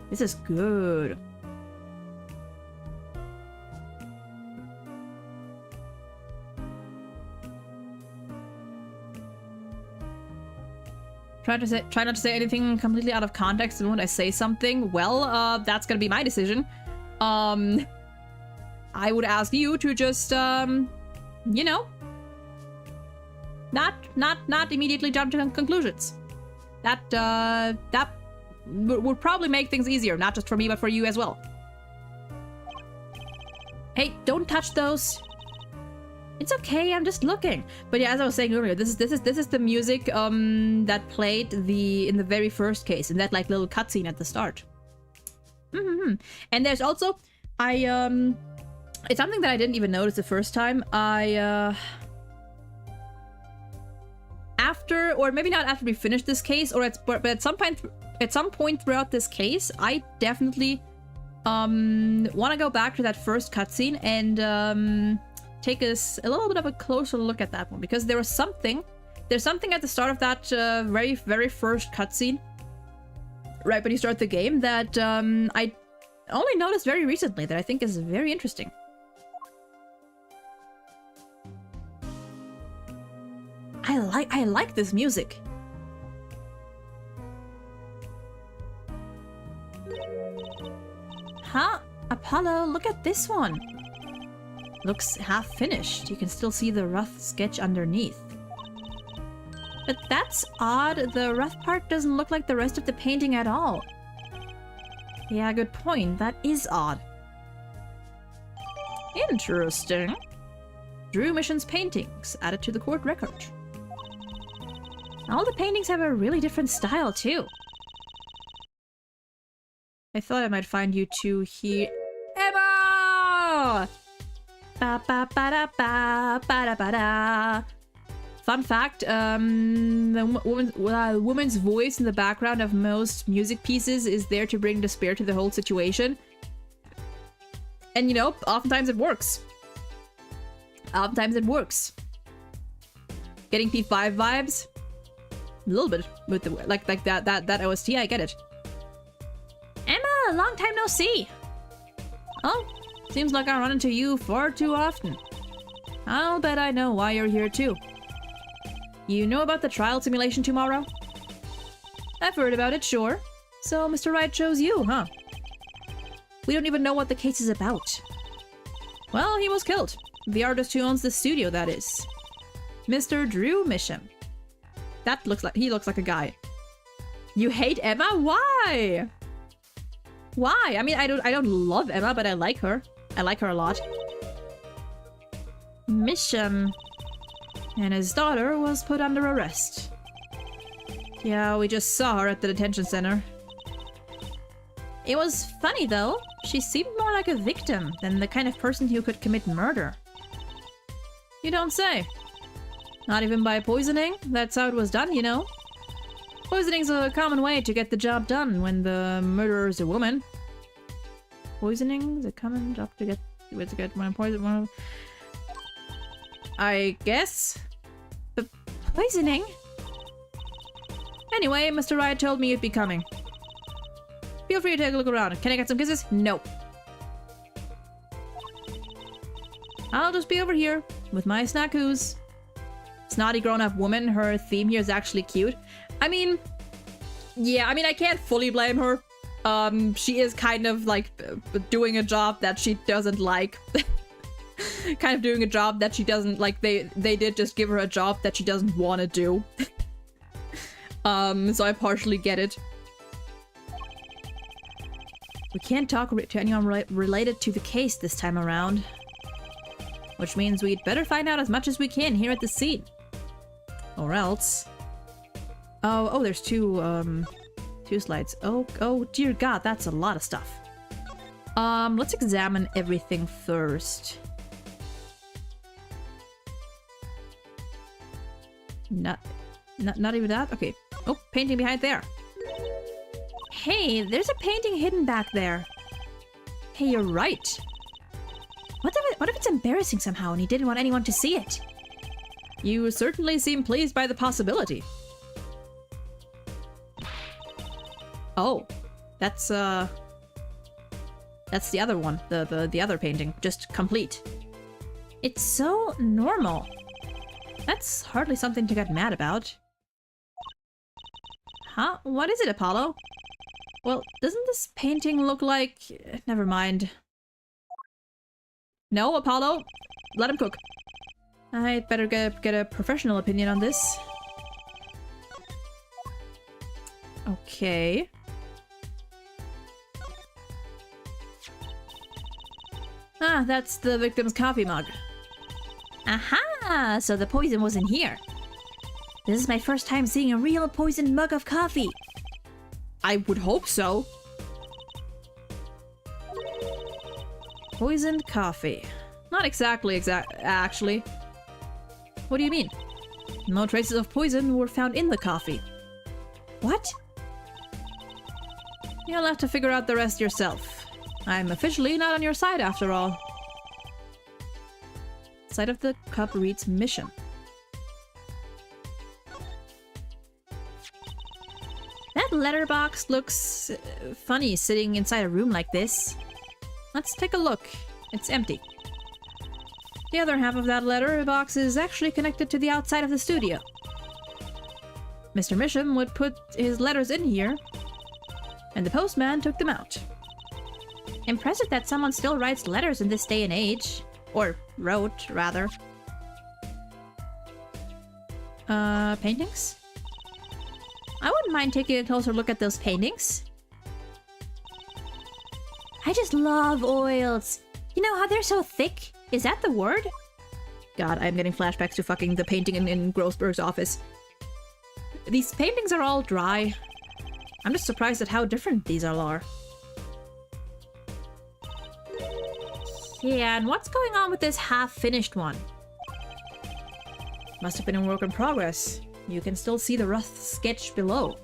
This is good. Try not to say anything completely out of context, and when I say something, well, that's gonna be my decision. I would ask you to just, you know, not immediately jump to conclusions. That would probably make things easier, not just for me, but for you as well. Hey, don't touch those. It's okay, I'm just looking. But yeah, as I was saying earlier, this is the music that played in the very first case, in that like little cutscene at the start. And there's also it's something that I didn't even notice the first time. After, or maybe not after we finished this case, or but at some point throughout this case, I definitely want to go back to that first cutscene and take us a little bit of a closer look at that one, because there's something at the start of that very first cutscene, right when you start the game, that I only noticed very recently that I think is very interesting. I like this music. Huh? Apollo, look at this one. Looks half finished. You can still see the rough sketch underneath. But that's odd. The rough part doesn't look like the rest of the painting at all. Yeah, good point. That is odd. Interesting. Drew Mission's paintings added to the court record. All the paintings have a really different style, too. I thought I might find you two here. Emma! Ba ba ba da ba ba da ba da. Fun fact, the woman's voice in the background of most music pieces is there to bring despair to the whole situation. And you know, oftentimes it works. Oftentimes it works. Getting P5 vibes? A little bit with the like that OST, I get it. Emma, long time no see. Oh, seems like I run into you far too often. I'll bet I know why you're here too. You know about the trial simulation tomorrow? I've heard about it, sure. So Mr. Wright chose you, huh? We don't even know what the case is about. Well, he was killed. The artist who owns the studio, that is. Mr. Drew Mission. That looks like... he looks like a guy. You hate Emma? Why? Why? I mean, I don't love Emma, but I like her. I like her a lot. Mission. And his daughter was put under arrest. Yeah, we just saw her at the detention center. It was funny, though. She seemed more like a victim than the kind of person who could commit murder. You don't say. Not even by poisoning? That's how it was done, you know. Poisoning's a common way to get the job done when the murderer's a woman. Poisoning's a common job to get when poison. I guess. But poisoning? Anyway, Mr. Wright told me you'd be coming. Feel free to take a look around. Can I get some kisses? No. I'll just be over here with my snackoos. Snotty grown-up woman, her theme here is actually cute. I mean, yeah, I mean, I can't fully blame her. She is kind of like doing a job that she doesn't like. Kind of doing a job that she doesn't like. They did just give her a job that she doesn't want to do. So I partially get it. We can't talk to anyone related to the case this time around. Which means we'd better find out as much as we can here at the scene. Or else... Oh, there's two slides. Oh dear God, that's a lot of stuff. Let's examine everything first. Not even that? Okay. Oh, painting behind there. Hey, there's a painting hidden back there. Hey, you're right. What if it's embarrassing somehow and he didn't want anyone to see it? You certainly seem pleased by the possibility. Oh, that's the other one, the other painting, just complete. It's so normal. That's hardly something to get mad about. Huh? What is it, Apollo? Well, doesn't this painting look like... Never mind. No, Apollo! Let him cook. I'd better get a professional opinion on this. Okay. Ah, that's the victim's coffee mug. Aha! So the poison was in here. This is my first time seeing a real poisoned mug of coffee. I would hope so. Poisoned coffee. Not exactly actually. What do you mean? No traces of poison were found in the coffee. What? You'll have to figure out the rest yourself. I'm officially not on your side after all. Side of the cup reads mission. That letterbox looks funny sitting inside a room like this. Let's take a look. It's empty. The other half of that letterbox is actually connected to the outside of the studio. Mr. Misham would put his letters in here, and the postman took them out. Impressive that someone still writes letters in this day and age. Or wrote, rather. Paintings? I wouldn't mind taking a closer look at those paintings. I just love oils. You know how they're so thick? Is that the word? God, I'm getting flashbacks to fucking the painting in Grossberg's office. These paintings are all dry. I'm just surprised at how different these all are. Yeah, and what's going on with this half-finished one? Must have been a work in progress. You can still see the rough sketch below.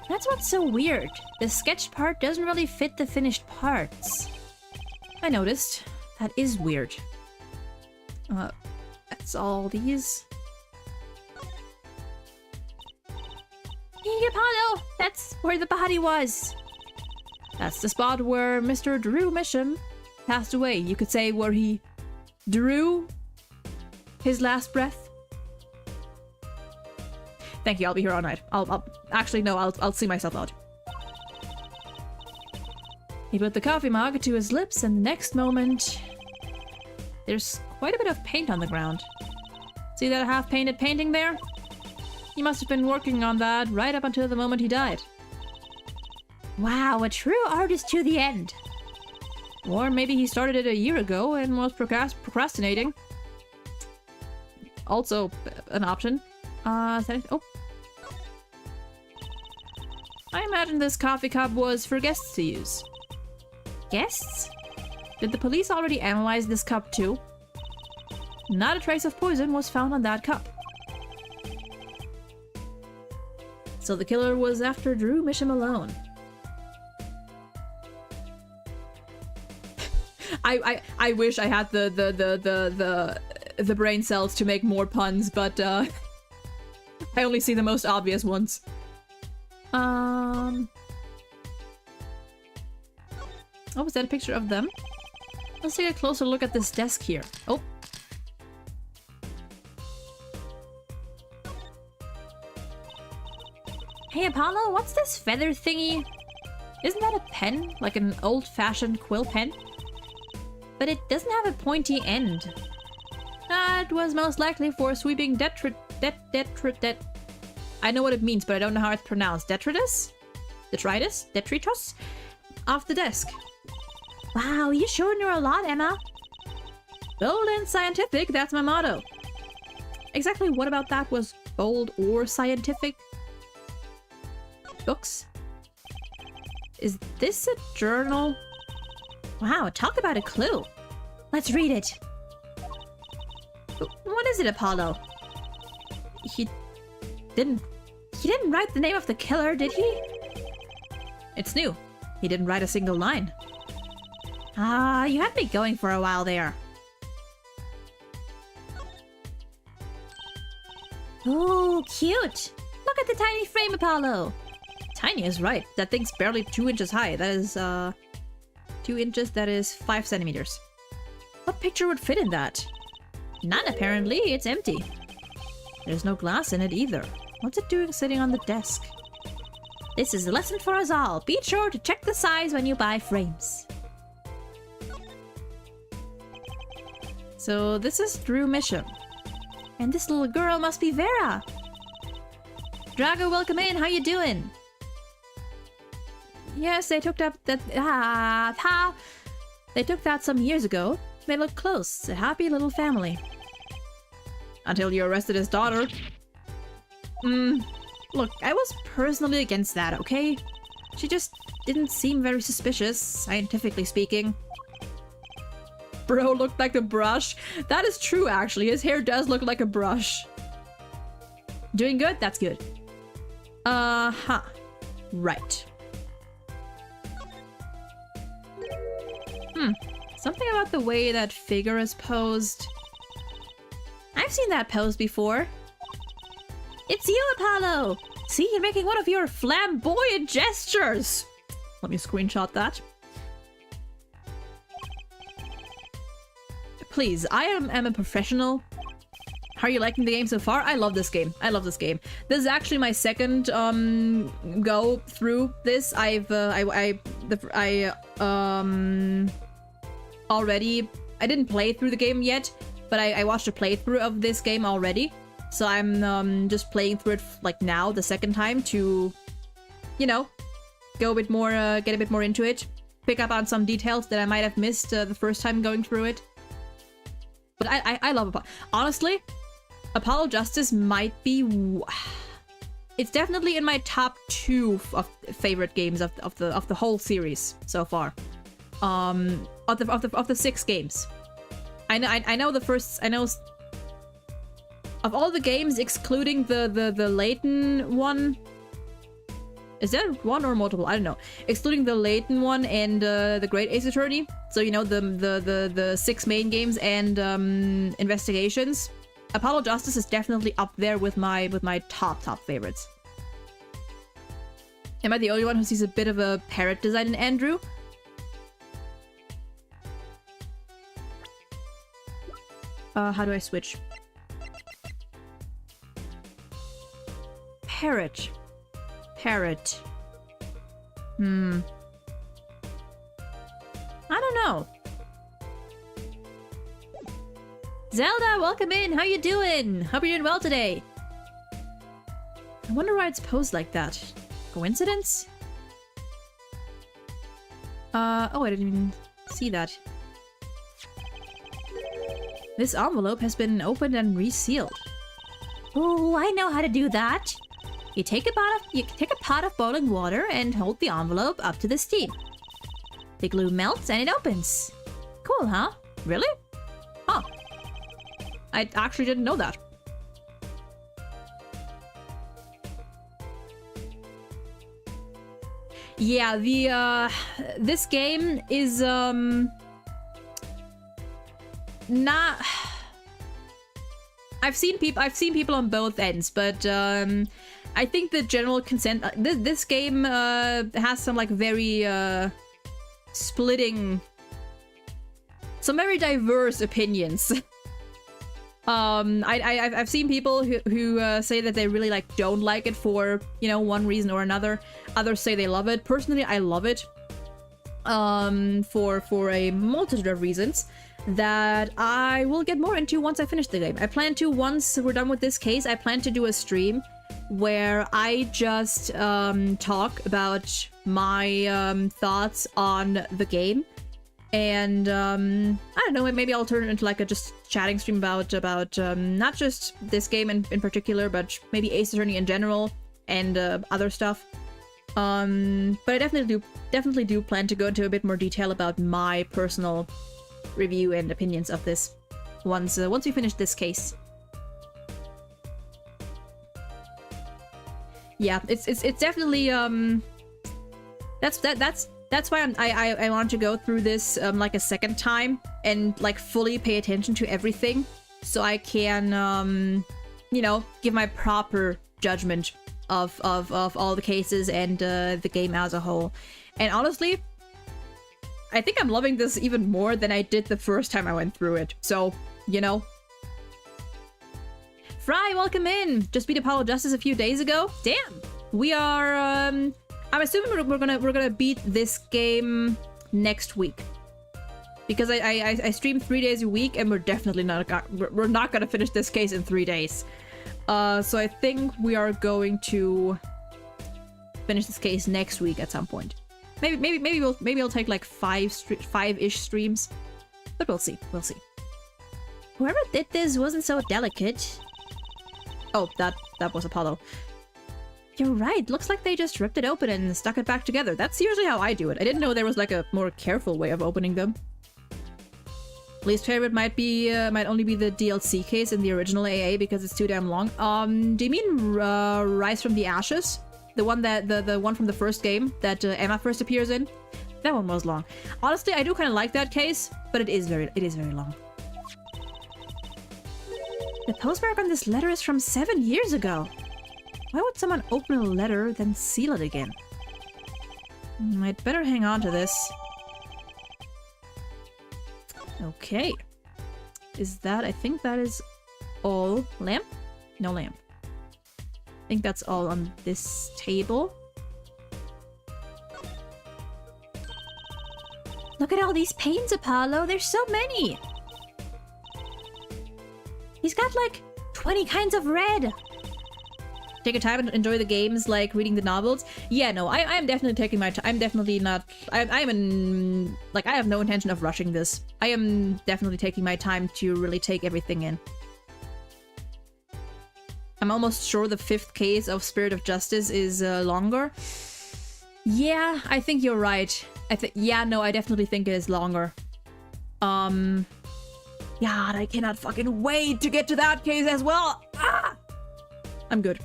That's what's so weird. The sketch part doesn't really fit the finished parts. I noticed. That is weird. That's all these. Hey, Apollo! That's where the body was! That's the spot where Mr. Drew Misham passed away. You could say where he drew his last breath. Thank you, I'll be here all night. I'll see myself out. He put the coffee mug to his lips, and the next moment... There's quite a bit of paint on the ground. See that half-painted painting there? He must have been working on that right up until the moment he died. Wow, a true artist to the end. Or maybe he started it a year ago and was procrastinating. Also an option. Oh. I imagine this coffee cup was for guests to use. Guests? Did the police already analyze this cup too? Not a trace of poison was found on that cup. So the killer was after Drew Misham alone. I wish I had the brain cells to make more puns, but I only see the most obvious ones. Oh, was that a picture of them? Let's take a closer look at this desk here. Oh. Hey Apollo, what's this feather thingy? Isn't that a pen? Like an old-fashioned quill pen? But it doesn't have a pointy end. That was most likely for sweeping I know what it means, but I don't know how it's pronounced. Detritus? Detritus? Detritus? Off the desk. Wow, you sure know a lot, Emma. Bold and scientific, that's my motto. Exactly what about that was bold or scientific? Books? Is this a journal? Wow, talk about a clue. Let's read it. What is it, Apollo? He didn't write the name of the killer, did he? It's new. He didn't write a single line. Ah, you had me going for a while there. Oh, cute! Look at the tiny frame, Apollo! Tiny is right. That thing's barely 2 inches high. That is, 2 inches, that is 5 centimeters. What picture would fit in that? None, apparently. It's empty. There's no glass in it either. What's it doing sitting on the desk? This is a lesson for us all. Be sure to check the size when you buy frames. So this is Drew Mission. And this little girl must be Vera. Drago, welcome in. How you doing? Yes, they took that They took that some years ago. They look close. A happy little family. Until you arrested his daughter. Look, I was personally against that, okay? She just didn't seem very suspicious, scientifically speaking. Bro looked like a brush. That is true, actually. His hair does look like a brush. Doing good? That's good. Uh-huh. Right. Something about the way that figure is posed. I've seen that pose before. It's you, Apollo! See, you're making one of your flamboyant gestures! Let me screenshot that. Please, I am a professional. How are you liking the game so far? I love this game. I love this game. This is actually my second go through this. Already, I didn't play through the game yet, but I watched a playthrough of this game already. So I'm just playing through it like now, the second time, to, you know, go a bit more, get a bit more into it, pick up on some details that I might have missed the first time going through it. But I love Apollo. Honestly, Apollo Justice might be... It's definitely in my top 2 of favorite games of the whole series so far. Of the 6 games. I know the first... I know... Of all the games, excluding the Layton one... Is there one or multiple? I don't know. Excluding the Layton one and the Great Ace Attorney. So, you know, the 6 main games and investigations. Apollo Justice is definitely up there with my top favorites. Am I the only one who sees a bit of a parrot design in Andrew? How do I switch? Parrot. Parrot. I don't know. Zelda, welcome in! How you doing? Hope you're doing well today. I wonder why it's posed like that. Coincidence? Oh, I didn't even see that. This envelope has been opened and resealed. Oh, I know how to do that. You take a pot of boiling water and hold the envelope up to the steam. The glue melts and it opens. Cool, huh? Really? Huh. I actually didn't know that. Yeah, this game is not... I've seen people on both ends, but I think the general consent this game has some like very splitting, some very diverse opinions I've seen people who say that they really like don't like it for, you know, one reason or another. Others say they love it. Personally, I love it. For a multitude of reasons that I will get more into once I finish the game. I plan to, once we're done with this case, I plan to do a stream where I just talk about my thoughts on the game. And I don't know, maybe I'll turn it into like a just chatting stream about not just this game in particular, but maybe Ace Attorney in general and other stuff. But I definitely do plan to go into a bit more detail about my personal review and opinions of this once we finish this case. Yeah, it's definitely that's why I want to go through this like a second time and like fully pay attention to everything, so I can you know, give my proper judgment of all the cases and the game as a whole. And honestly, I think I'm loving this even more than I did the first time I went through it. So, you know. Fry, welcome in! Just beat Apollo Justice a few days ago. Damn! We are, I'm assuming we're gonna beat this game next week. Because I stream 3 days a week, and we're definitely not gonna finish this case in 3 days. So I think we are going to finish this case next week at some point. Maybe it'll take like five-ish streams, but we'll see. Whoever did this wasn't so delicate. Oh, that was Apollo. You're right. Looks like they just ripped it open and stuck it back together. That's usually how I do it. I didn't know there was like a more careful way of opening them. Least favorite might only be the DLC case in the original AA because it's too damn long. Do you mean Rise from the Ashes? The one that the one from the first game that Emma first appears in? That one was long. Honestly, I do kind of like that case, but it is very long. The postmark on this letter is from 7 years ago. Why would someone open a letter then seal it again? I'd better hang on to this. Okay. Is that... I think that is all... Lamp? No lamp. I think that's all on this table. Look at all these paints, Apollo! There's so many! He's got like 20 kinds of red! Take your time and enjoy the games like reading the novels. Yeah, no, I am definitely taking my time. I'm definitely not... I have no intention of rushing this. I am definitely taking my time to really take everything in. I'm almost sure the 5th case of Spirit of Justice is longer. Yeah, I think you're right. Yeah, no, I definitely think it is longer. God, I cannot fucking wait to get to that case as well! Ah! I'm good.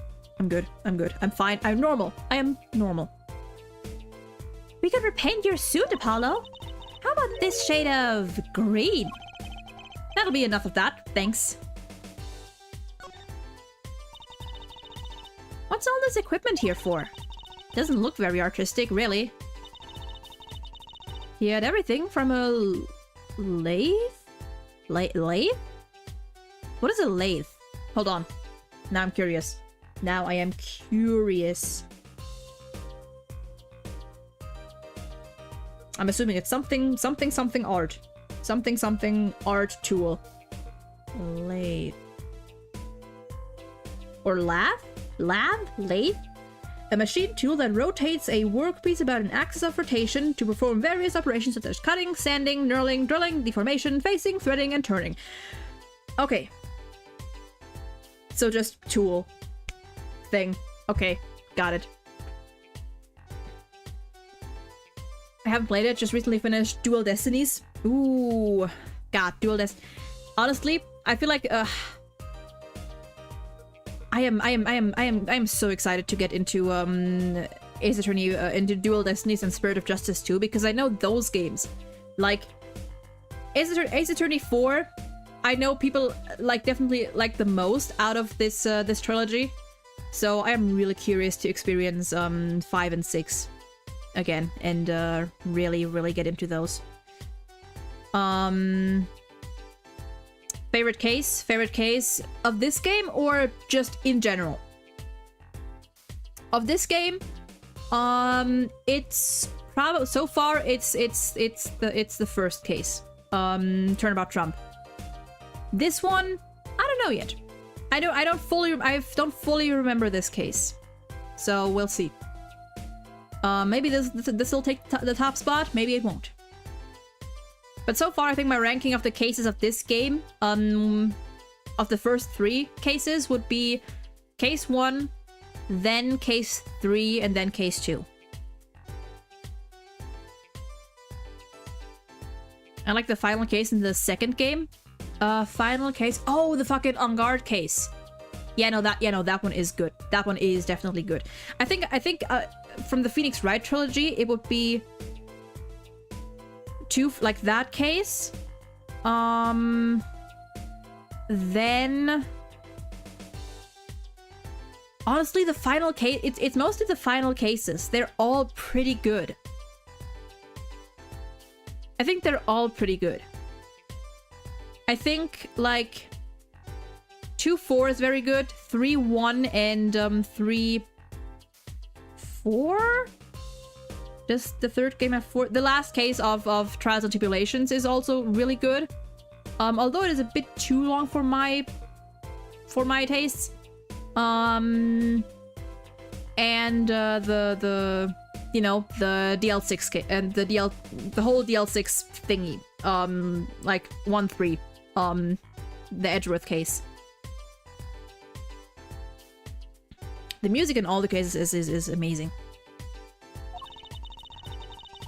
I'm fine. I'm normal. I am normal. We could repaint your suit, Apollo. How about this shade of green? That'll be enough of that. Thanks. What's all this equipment here for? Doesn't look very artistic, really. He had everything from a lathe? Lathe? What is a lathe? Hold on. Now I'm curious. Now I am curious. I'm assuming it's something art. Something art tool. Lathe. Or lathe? Lathe? A machine tool that rotates a workpiece about an axis of rotation to perform various operations such as cutting, sanding, knurling, drilling, deformation, facing, threading, and turning. Okay. So just tool. Thing. Okay, got it. I haven't played it, just recently finished Dual Destinies. Ooh, God, Dual Destinies. Honestly, I feel like I am so excited to get into Ace Attorney, into Dual Destinies and Spirit of Justice 2, because I know those games, like Ace Attorney 4, I know people definitely like the most out of this this trilogy. So I am really curious to experience 5 and 6 again and really get into those. Favorite Favorite case of this game or just in general? Of this game, it's probably so far it's the first case. Turnabout Trump. This one, I don't know yet. I don't fully remember this case, so we'll see. Maybe this will take the top spot. Maybe it won't. But so far, I think my ranking of the cases of this game, of the first 3 cases, would be case 1, then case 3, and then case 2. I like the final case in the second game. Final case. Oh, the fucking On Guard case. Yeah, no, that one is good. That one is definitely good. I think from the Phoenix Wright trilogy, it would be 2, like that case. Then honestly, the final case, it's mostly the final cases. They're all pretty good. I think they're all pretty good. I think like 2-4 is very good. 3-1 and 3-4. Just the third game at 4. The last case of Trials and Tribulations is also really good. Although it is a bit too long for my tastes. And the you know, the DL6 and the whole DL6 thingy. Like 1-3. The Edgeworth case. The music in all the cases is amazing.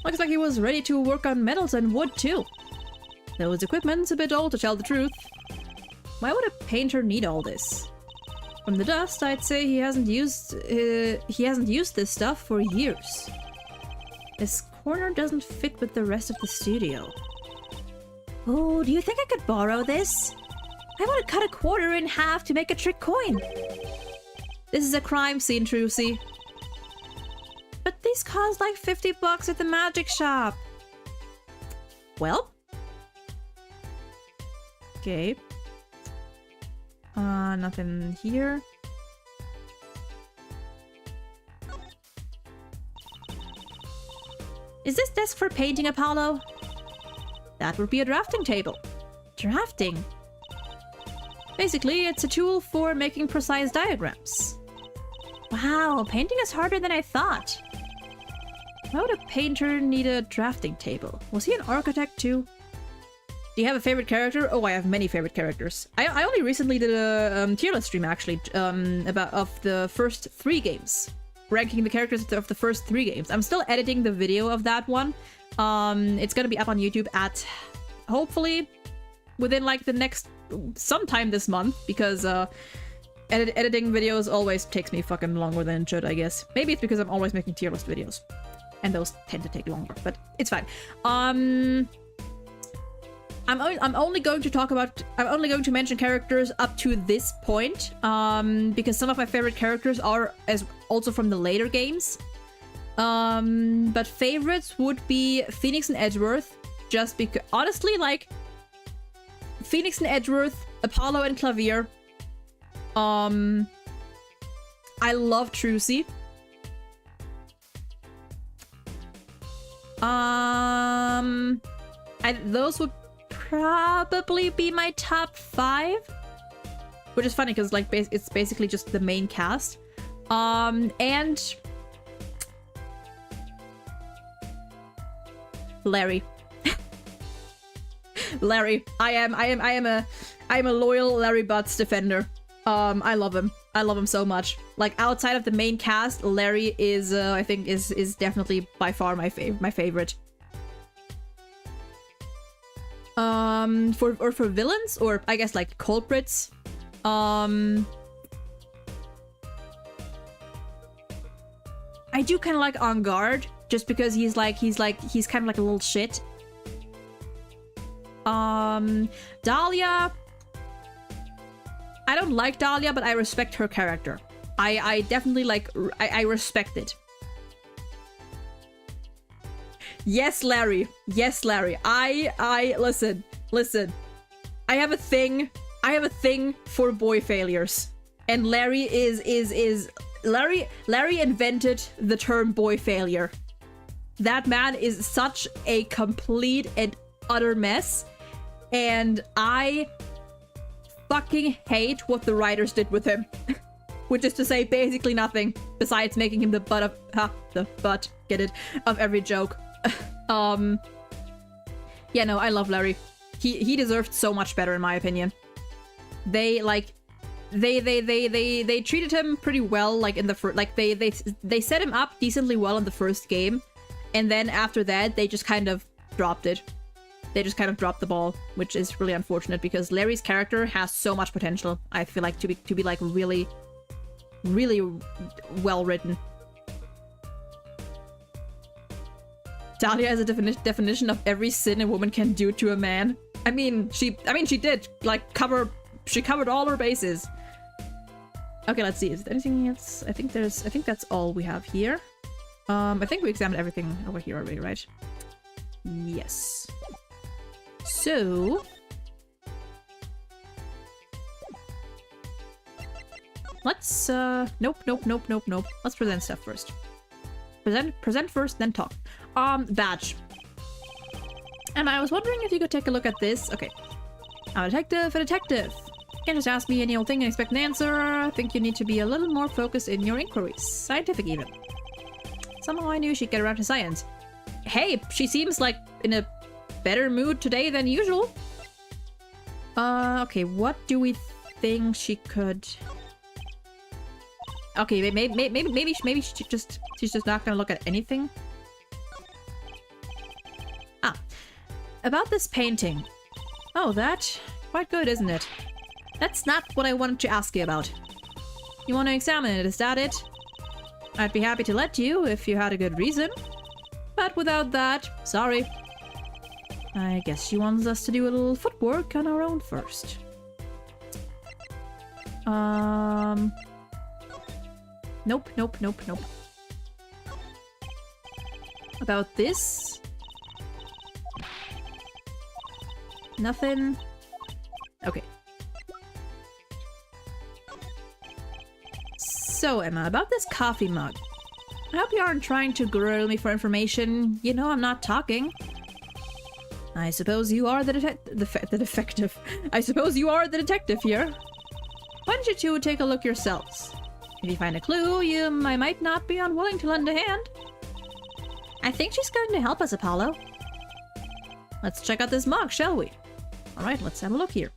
Looks like he was ready to work on metals and wood too. Though his equipment's a bit old to tell the truth. Why would a painter need all this? From the dust, I'd say he hasn't used this stuff for years. This corner doesn't fit with the rest of the studio. Oh, do you think I could borrow this? I want to cut a quarter in half to make a trick coin. This is a crime scene, Trucy. But these cost like $50 at the magic shop. Well. Okay. Nothing here. Is this desk for painting, Apollo? That would be a drafting table. Drafting? Basically, it's a tool for making precise diagrams. Wow, painting is harder than I thought. Why would a painter need a drafting table? Was he an architect too? Do you have a favorite character? Oh, I have many favorite characters. I only recently did a tier list stream actually of the first 3 games, ranking the characters of the first 3 games. I'm still editing the video of that one. It's gonna be up on YouTube at hopefully within like the next sometime this month, because editing videos always takes me fucking longer than it should, I guess. Maybe it's because I'm always making tier list videos, and those tend to take longer, but it's fine. I'm only going to mention characters up to this point, because some of my favorite characters are also from the later games. But favorites would be Phoenix and Edgeworth, just because honestly, like Phoenix and Edgeworth, Apollo and Clavier. I love Trucy. Those would probably be my top 5, which is funny because like it's basically just the main cast. And Larry. Larry. I am a loyal Larry Butts defender. I love him. I love him so much. Like outside of the main cast, Larry is I think is definitely by far my favorite. For villains, or I guess like culprits. I do kind of like On Guard, just because he's kind of like a little shit. Dahlia. I don't like Dahlia, but I respect her character. I definitely like. I respect it. Yes, Larry. Yes, Larry. I listen. I have a thing for boy failures. And Larry Larry invented the term boy failure. That man is such a complete and utter mess. And I fucking hate what the writers did with him. Which is to say basically nothing besides making him the butt of of every joke. Yeah, no, I love Larry. He deserved so much better in my opinion. They treated him pretty well, like in the first, like they set him up decently well in the first game, and then after that they just kind of dropped it. They just kind of dropped the ball, which is really unfortunate because Larry's character has so much potential. I feel like to be like really well written. Dahlia has a definition of every sin a woman can do to a man. I mean, she did like she covered all her bases. Okay, let's see. Is there anything else? I think that's all we have here. I think we examined everything over here already, right? Yes. So let's nope. Let's present stuff first. Present first, then talk. Badge. And I was wondering if you could take a look at this. Okay. I'm a detective. Can't just ask me any old thing and expect an answer. I think you need to be a little more focused in your inquiries. Scientific even. Somehow I knew she'd get around to science. Hey, she seems like in a better mood today than usual. Okay, what do we think she could... Okay, maybe she's just not gonna look at anything. Ah, about this painting. Oh, that quite good, isn't it? That's not what I wanted to ask you about. You want to examine it, is that it? I'd be happy to let you if you had a good reason. But without that, sorry. I guess she wants us to do a little footwork on our own first. Nope. About this? Nothing? Okay. So, Emma, about this coffee mug. I hope you aren't trying to grill me for information. You know I'm not talking. I suppose you are the detective. I suppose you are the detective here. Why don't you two take a look yourselves? If you find a clue, I might not be unwilling to lend a hand. I think she's going to help us, Apollo. Let's check out this mug, shall we? Alright, let's have a look here.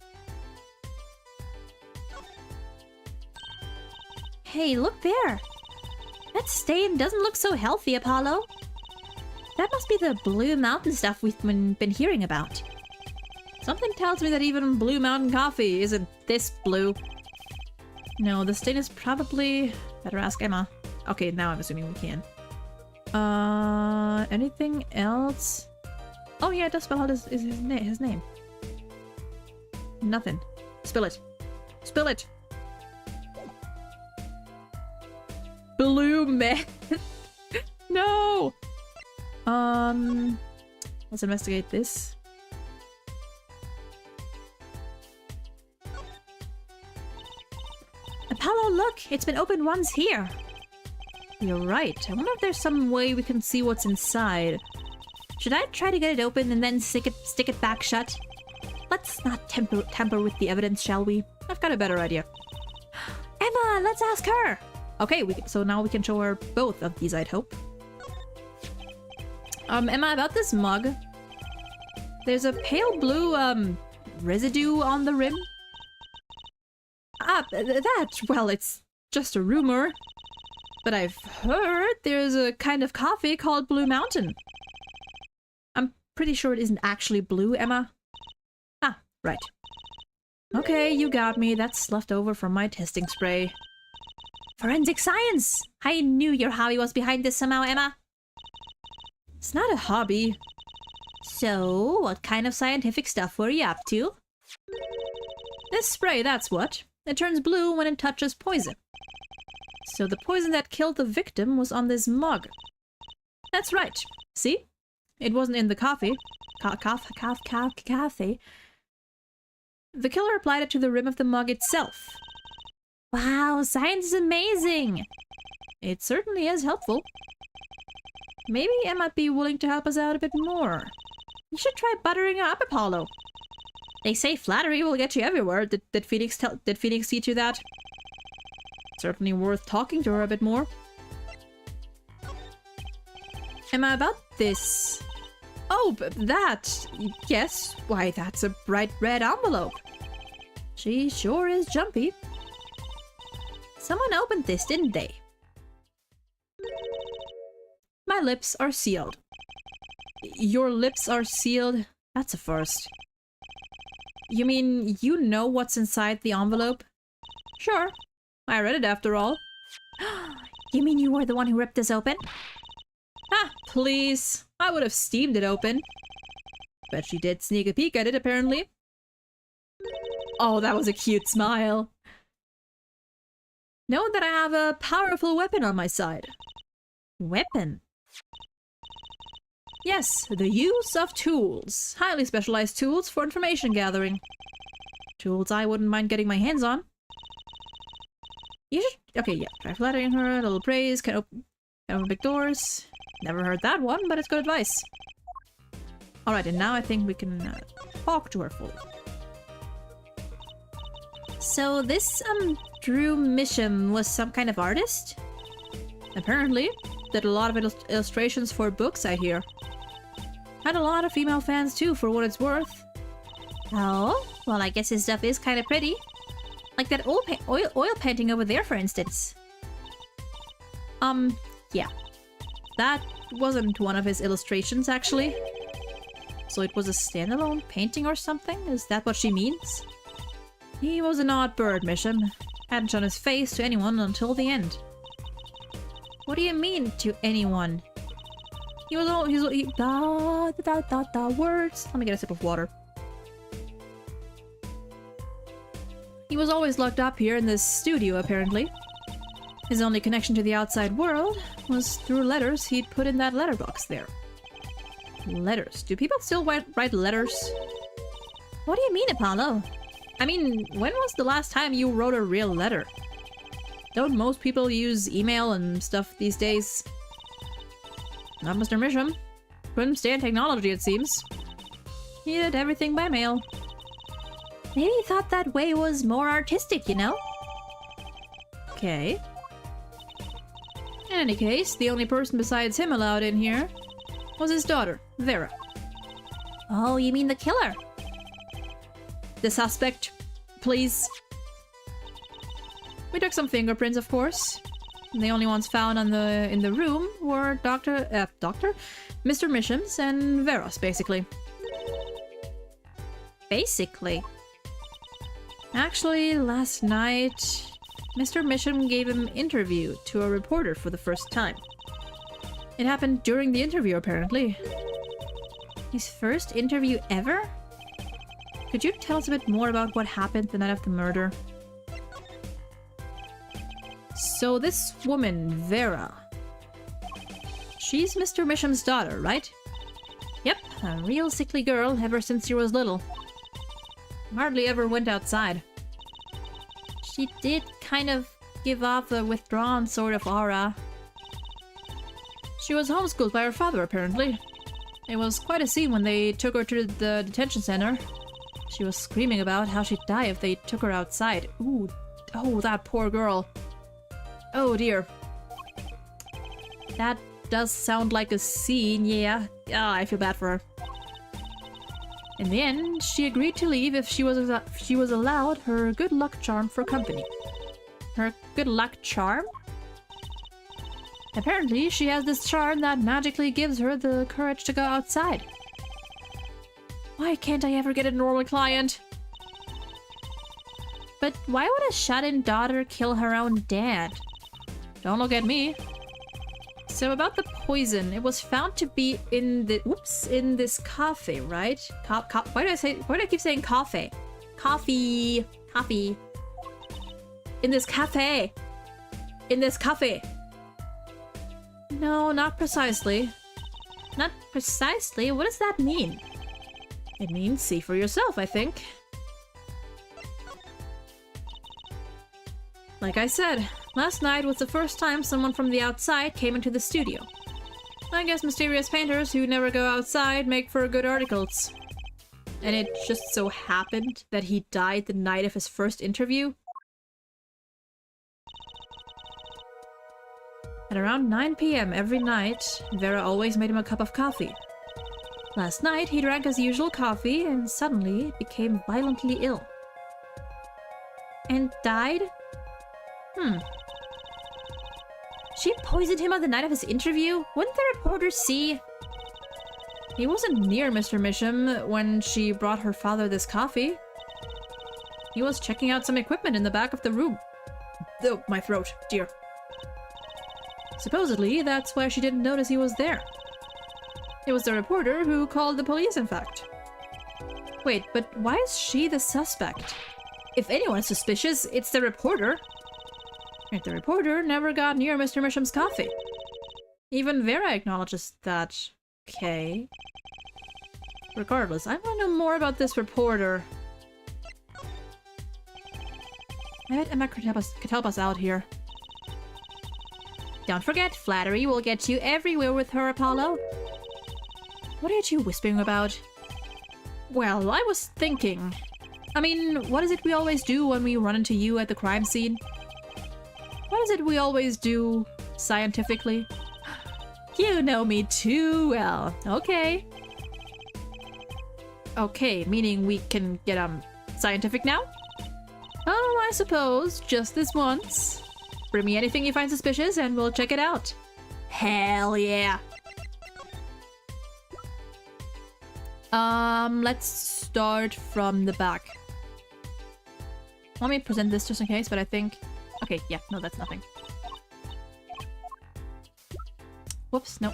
Hey, look there! That stain doesn't look so healthy, Apollo. That must be the Blue Mountain stuff we've been hearing about. Something tells me that even Blue Mountain coffee isn't this blue. No, the stain is probably... Better ask Emma. Okay, now I'm assuming we can. Anything else? Oh yeah, it does spell out his name. Nothing. Spill it. Spill it! Blue man! No! Let's investigate this. Apollo, look! It's been opened once here! You're right. I wonder if there's some way we can see what's inside. Should I try to get it open and then stick it back shut? Let's not tamper with the evidence, shall we? I've got a better idea. Emma, let's ask her! Okay, so now we can show her both of these, I'd hope. Emma, about this mug. There's a pale blue, residue on the rim. Ah, well, it's just a rumor. But I've heard there's a kind of coffee called Blue Mountain. I'm pretty sure it isn't actually blue, Emma. Ah, right. Okay, you got me. That's left over from my testing spray. Forensic science! I knew your hobby was behind this somehow, Emma. It's not a hobby. So, what kind of scientific stuff were you up to? This spray, that's what. It turns blue when it touches poison. So the poison that killed the victim was on this mug. That's right. See? It wasn't in the coffee. Coffee. The killer applied it to the rim of the mug itself. Wow, science is amazing! It certainly is helpful. Maybe Em might be willing to help us out a bit more. You should try buttering her up, Apollo. They say flattery will get you everywhere. Did Phoenix teach you that? Certainly worth talking to her a bit more. Emma, about this... Oh, that! Yes, why, that's a bright red envelope. She sure is jumpy. Someone opened this, didn't they? My lips are sealed. Your lips are sealed? That's a first. You mean you know what's inside the envelope? Sure. I read it after all. You mean you were the one who ripped this open? Ah, please. I would have steamed it open. Bet she did sneak a peek at it, apparently. Oh, that was a cute smile. Know that I have a powerful weapon on my side. Weapon? Yes, the use of tools. Highly specialized tools for information gathering. Tools I wouldn't mind getting my hands on. You should... Okay, yeah. Try flattering her, a little praise, can open big doors. Never heard that one, but it's good advice. Alright, and now I think we can talk to her fully. So this, Drew Misham was some kind of artist? Apparently. Did a lot of illustrations for books, I hear. Had a lot of female fans too, for what it's worth. Oh? Well, I guess his stuff is kind of pretty. Like that oil painting over there, for instance. Yeah. That wasn't one of his illustrations, actually. So it was a standalone painting or something? Is that what she means? He was an odd bird, Misham. Hadn't shown his face to anyone until the end. What do you mean, to anyone? He was all- words. Let me get a sip of water. He was always locked up here in this studio, apparently. His only connection to the outside world was through letters he'd put in that letterbox there. Letters? Do people still write letters? What do you mean, Apollo? I mean, when was the last time you wrote a real letter? Don't most people use email and stuff these days? Not Mr. Misham. Couldn't stand technology, it seems. He did everything by mail. Maybe he thought that way was more artistic, you know? Okay. In any case, the only person besides him allowed in here was his daughter, Vera. Oh, you mean the killer? The suspect, please. We took some fingerprints, of course. The only ones found in the room were Mr. Misham's and Vera's, basically. Basically? Actually, last night, Mr. Misham gave an interview to a reporter for the first time. It happened during the interview, apparently. His first interview ever? Could you tell us a bit more about what happened the night of the murder? So this woman, Vera, she's Mr. Misham's daughter, right? Yep, a real sickly girl ever since she was little. Hardly ever went outside. She did kind of give off a withdrawn sort of aura. She was homeschooled by her father, apparently. It was quite a scene when they took her to the detention center. She was screaming about how she'd die if they took her outside. Ooh, oh, that poor girl. Oh dear. That does sound like a scene, yeah. Ah, I feel bad for her. In the end, she agreed to leave if she was allowed her good luck charm for company. Her good luck charm? Apparently, she has this charm that magically gives her the courage to go outside. Why can't I ever get a normal client? But why would a shut-in daughter kill her own dad? Don't look at me. So about the poison, it was found to be in the in this cafe, right? Why do I keep saying cafe? Coffee. In this cafe. In this cafe. No, not precisely. Not precisely? What does that mean? It means see for yourself, I think. Like I said, last night was the first time someone from the outside came into the studio. I guess mysterious painters who never go outside make for good articles. And it just so happened that he died the night of his first interview. At around 9 p.m. every night, Vera always made him a cup of coffee. Last night, he drank his usual coffee and suddenly became violently ill. And died? She poisoned him on the night of his interview? Wouldn't the reporter see? He wasn't near Mr. Misham when she brought her father this coffee. He was checking out some equipment in the back of the room. Oh, my throat, dear. Supposedly, that's why she didn't notice he was there. It was the reporter who called the police, in fact. Wait, but why is she the suspect? If anyone's suspicious, it's the reporter. Yet the reporter never got near Mr. Misham's coffee. Even Vera acknowledges that. Okay. Regardless, I want to know more about this reporter. I bet Emma could help us out here. Don't forget, flattery will get you everywhere with her, Apollo. What are you whispering about? Well, I was thinking. I mean, what is it we always do when we run into you at the crime scene? What is it we always do scientifically? You know me too well. Okay. Okay, meaning we can get scientific now? Oh, I suppose. Just this once. Bring me anything you find suspicious and we'll check it out. Hell yeah. Let's start from the back. Let me present this just in case, but I think... Okay, yeah, no, that's nothing. Whoops, no.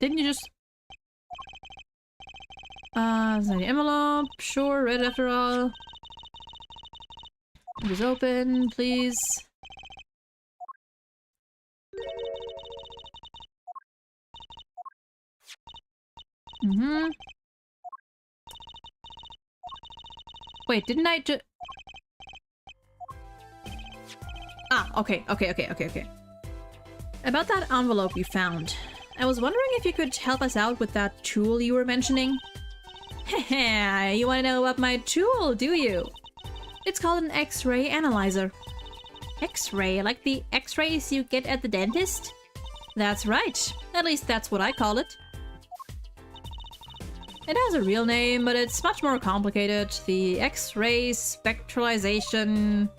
Didn't you just... is that the envelope? Sure, read it after all. It is open, please. Wait, didn't I just... Ah, okay. About that envelope you found. I was wondering if you could help us out with that tool you were mentioning. Heh, you want to know about my tool, do you? It's called an X-ray analyzer. X-ray, like the X-rays you get at the dentist? That's right. At least that's what I call it. It has a real name, but it's much more complicated. The X-ray spectralization...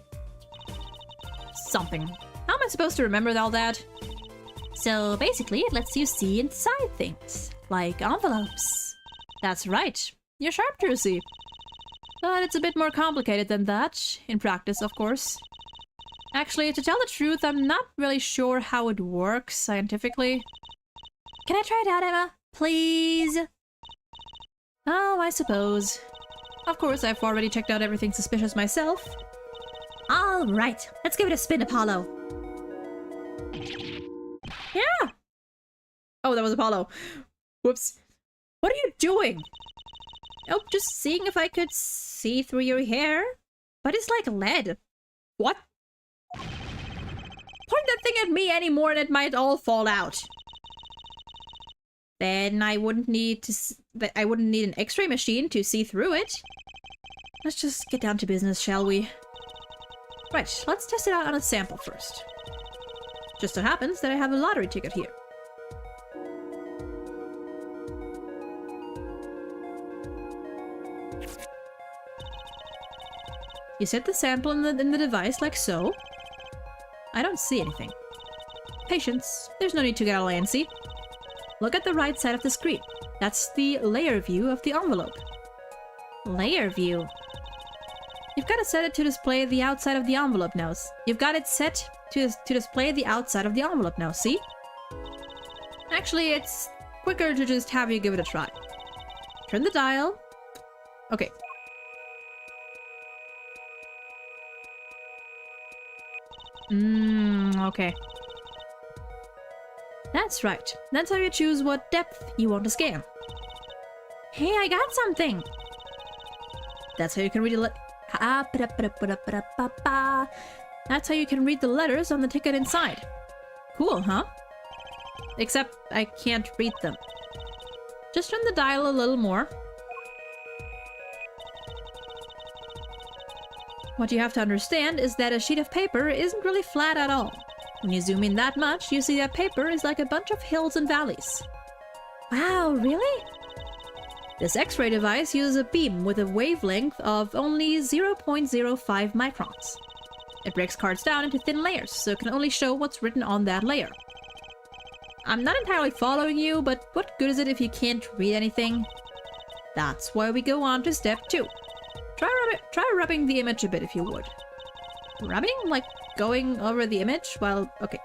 something. How am I supposed to remember all that? So basically, it lets you see inside things, like envelopes. That's right. You're sharp, Trucy. But it's a bit more complicated than that, in practice, of course. Actually, to tell the truth, I'm not really sure how it works scientifically. Can I try it out, Emma? Please? Oh, I suppose. Of course, I've already checked out everything suspicious myself. Alright, let's give it a spin, Apollo. Yeah! Oh, that was Apollo. Whoops. What are you doing? Oh, just seeing if I could see through your hair. But it's like lead. What? Point that thing at me anymore and it might all fall out. Then I wouldn't need an X-ray machine to see through it. Let's just get down to business, shall we? Right, let's test it out on a sample first. Just so happens that I have a lottery ticket here. You set the sample in the device like so. I don't see anything. Patience, there's no need to get all antsy. Look at the right side of the screen. That's the layer view of the envelope. Layer view? You've got to set it to display the outside of the envelope now. You've got it set to display the outside of the envelope now, see? Actually, it's quicker to just have you give it a try. Turn the dial. Okay. Okay. That's right. That's how you choose what depth you want to scan. Hey, I got something! That's how you can read That's how you can read the letters on the ticket inside. Cool, huh? Except I can't read them. Just turn the dial a little more. What you have to understand is that a sheet of paper isn't really flat at all. When you zoom in that much, you see that paper is like a bunch of hills and valleys. Wow, really? This X-ray device uses a beam with a wavelength of only 0.05 microns. It breaks cards down into thin layers, so it can only show what's written on that layer. I'm not entirely following you, but what good is it if you can't read anything? That's why we go on to step 2. Try rubbing the image a bit if you would. Rubbing? Like going over the image? Well, okay.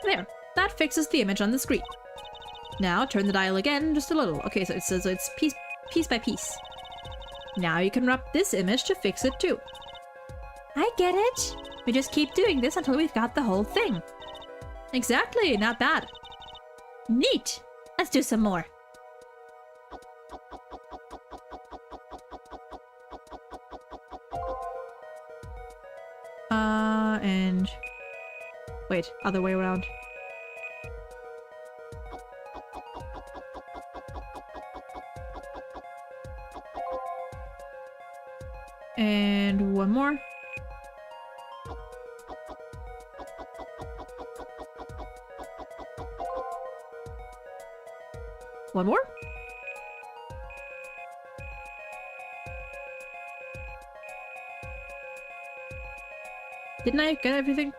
There. That fixes the image on the screen. Now turn the dial again just a little. Okay, so it's piece by piece. Now you can rub this image to fix it too. I get it. We just keep doing this until we've got the whole thing. Exactly, not bad. Neat. Let's do some more. And... wait, other way around. And one more. One more. Didn't I get everything?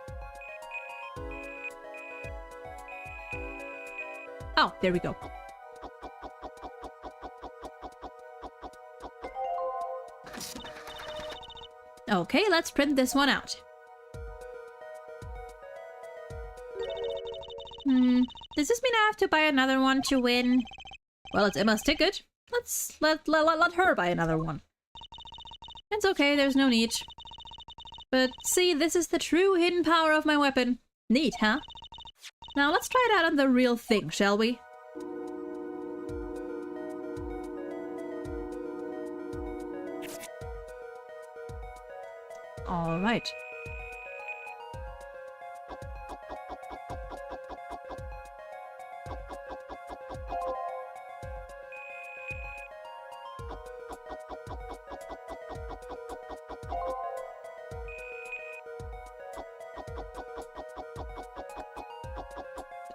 Oh, there we go. Okay, let's print this one out. Does this mean I have to buy another one to win? Well, it's Emma's ticket. Let's let her buy another one. It's okay, there's no need. But see, this is the true hidden power of my weapon. Neat, huh? Now let's try it out on the real thing, shall we? Alright.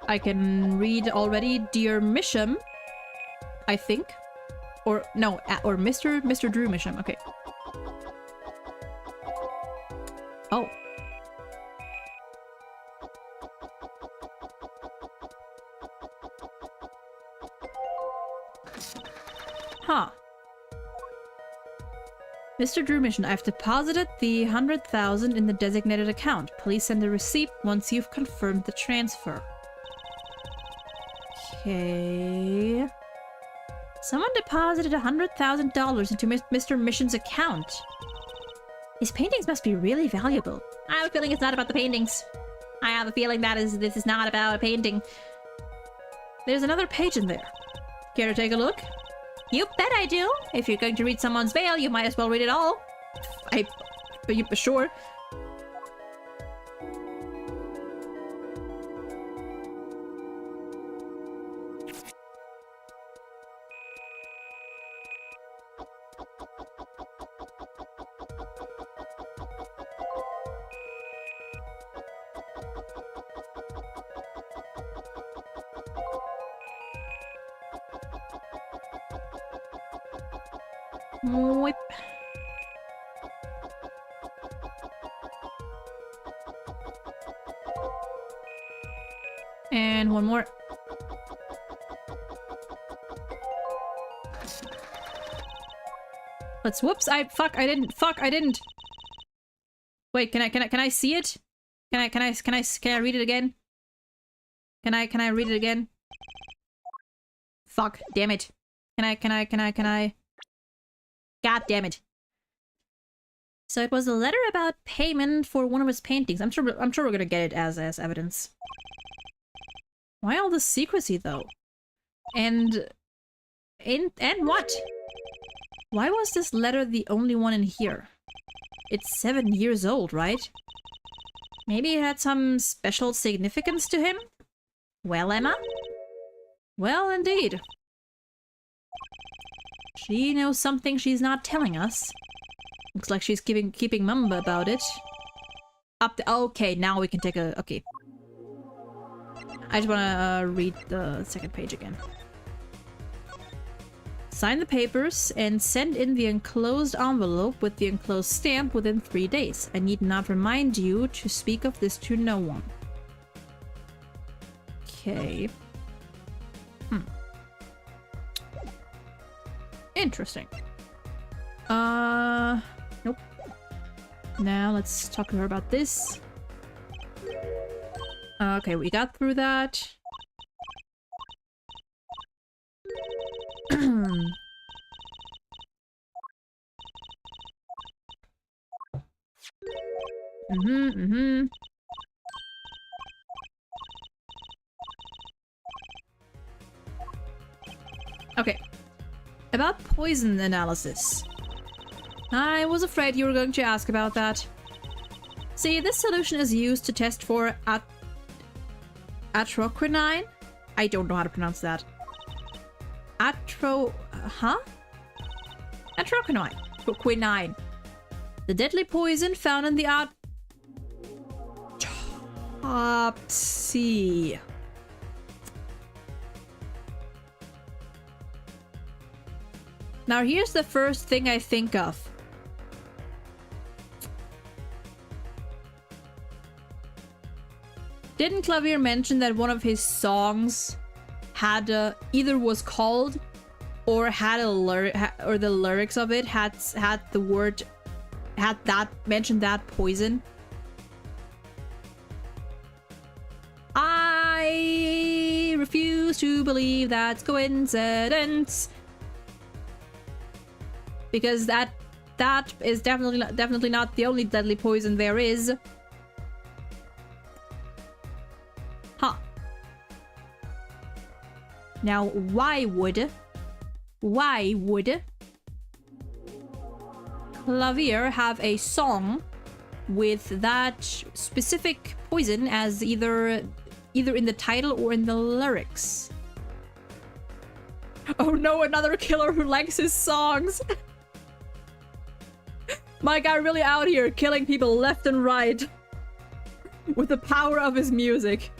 I can read already Dear Misham, I think. Or, no, or Mr. Drew Misham, okay. Oh. Huh. Mr. Drew Mission, I've deposited the 100,000 in the designated account. Please send a receipt once you've confirmed the transfer. Okay. Someone deposited $100,000 into Mr. Mission's account. His paintings must be really valuable. I have a feeling it's not about the paintings. I have a feeling this is not about a painting. There's another page in there. Care to take a look? You bet I do! If you're going to read someone's veil, you might as well read it all. Sure. Whip. And one more. Let's whoops, I didn't. Wait, can I see it? Can I read it again? Can I read it again? Fuck. Damn it. Can I? God damn it. So it was a letter about payment for one of his paintings. I'm sure we're gonna get it as evidence. Why all this secrecy though? And what? Why was this letter the only one in here? It's 7 years old, right? Maybe it had some special significance to him? Well, Emma? Well, indeed. She knows something she's not telling us. Looks like she's keeping mum about it. Okay, now we can take a... Okay. I just wanna read the second page again. Sign the papers and send in the enclosed envelope with the enclosed stamp within 3 days. I need not remind you to speak of this to no one. Okay. Interesting. Nope. Now let's talk to her about this. Okay, we got through that. Okay. About poison analysis. I was afraid you were going to ask about that. See, this solution is used to test for atroquinine? I don't know how to pronounce that. Atroquinine. The deadly poison found in the autopsy. Now here's the first thing I think of. Didn't Clavier mention that one of his songs had either was called or had a or the lyrics of it had the word mentioned that poison? I refuse to believe that's coincidence. Because that is definitely not the only deadly poison there is. Huh. Now, why would Clavier have a song with that specific poison as either in the title or in the lyrics? Oh no, another killer who likes his songs. My guy really out here killing people left and right with the power of his music.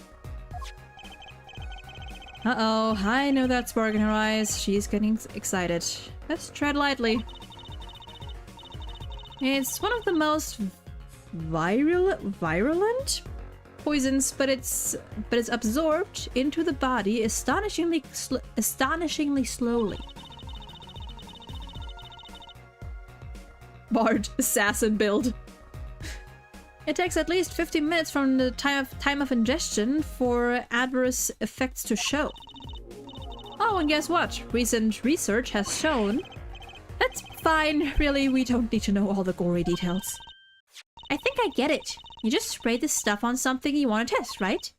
Uh-oh, I know that spark in her eyes. She's getting excited. Let's tread lightly. It's one of the most virulent poisons, but it's absorbed into the body astonishingly slowly. Bard, assassin build. It takes at least 50 minutes from the time of ingestion for adverse effects to show. Oh, and guess what? Recent research has shown... That's fine, really, we don't need to know all the gory details. I think I get it. You just spray this stuff on something you want to test, right?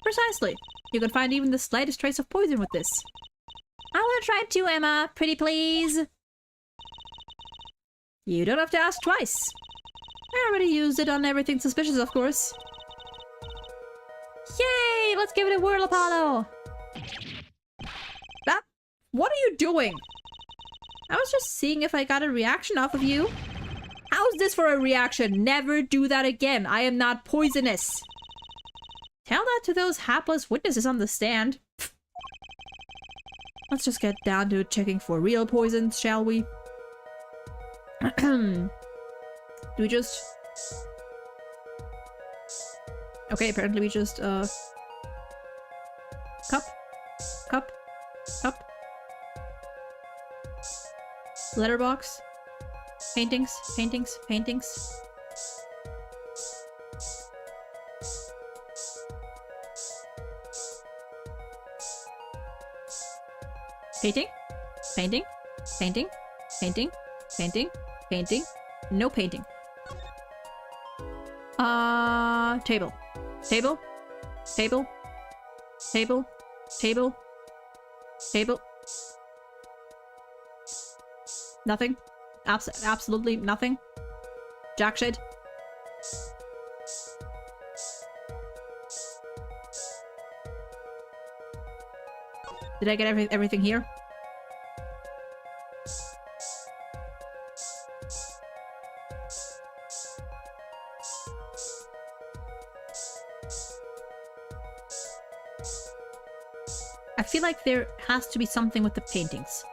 Precisely. You can find even the slightest trace of poison with this. I want to try it too, Emma. Pretty please. You don't have to ask twice. I already used it on everything suspicious, of course. Yay! Let's give it a whirl, Apollo! What are you doing? I was just seeing if I got a reaction off of you. How's this for a reaction? Never do that again. I am not poisonous. Tell that to those hapless witnesses on the stand. Let's just get down to checking for real poisons, shall we? Do we just... Okay, apparently we just, Cup. Letterbox. Paintings. Painting? Painting? Painting? Painting? Painting? Painting? No painting. Table. Table? Table? Table? Table? Table? Nothing? Absolutely nothing? Jack shit? Did I get everything here? I feel like there has to be something with the paintings.